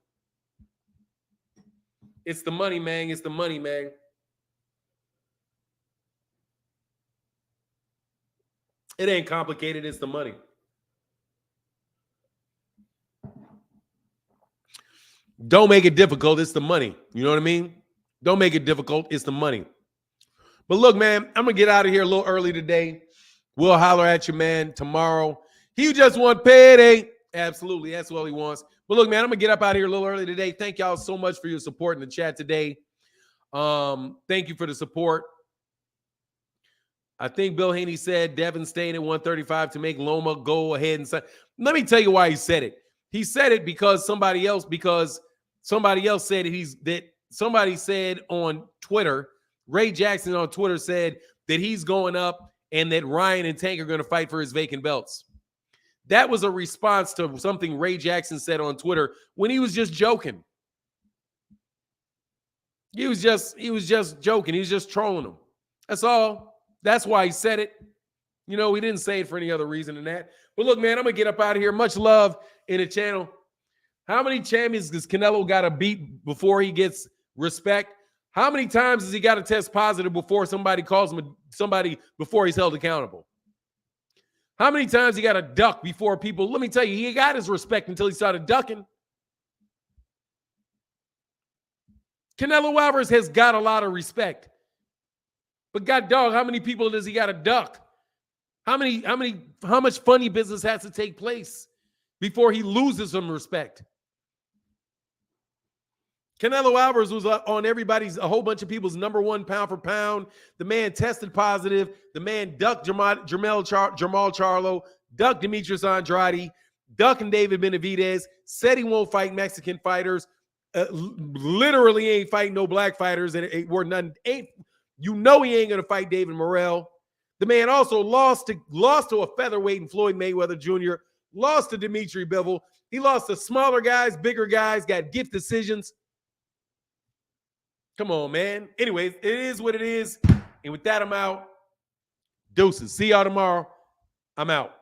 It's the money, man. It's the money, man. It ain't complicated. It's the money. Don't make it difficult. It's the money. You know what I mean? Don't make it difficult. It's the money. But look, man, I'm going to get out of here a little early today. We'll holler at you, man, tomorrow. He just want payday. Absolutely. That's all he wants. But look, man, I'm going to get up out of here a little early today. Thank y'all so much for your support in the chat today. Thank you for the support. I think Bill Haney said Devin staying at 135 to make Loma go ahead and say. Let me tell you why he said it. He said it because somebody else said somebody said on Twitter, Ray Jackson on Twitter said that he's going up and that Ryan and Tank are going to fight for his vacant belts. That was a response to something Ray Jackson said on Twitter when he was just joking. He was just joking. He was just trolling him. That's all. That's why he said it. You know, he didn't say it for any other reason than that. But look, man, I'm going to get up out of here. Much love in the channel. How many champions does Canelo got to beat before he gets respect? How many times does he got to test positive before somebody calls him before he's held accountable? How many times he got to duck before people? Let me tell you, he got his respect until he started ducking. Canelo Alvarez has got a lot of respect. But God dog, how many people does he got to duck? How much funny business has to take place before he loses some respect? Canelo Alvarez was on a whole bunch of people's number one pound for pound. The man tested positive. The man ducked Jamal Charlo, ducked Demetrius Andrade, ducking David Benavidez, said he won't fight Mexican fighters, literally ain't fighting no black fighters, and he ain't going to fight David Morrell. The man also lost to a featherweight in Floyd Mayweather Jr., lost to Dimitri Bivol. He lost to smaller guys, bigger guys, got gift decisions. Come on, man. Anyways, it is what it is. And with that, I'm out. Deuces. See y'all tomorrow. I'm out.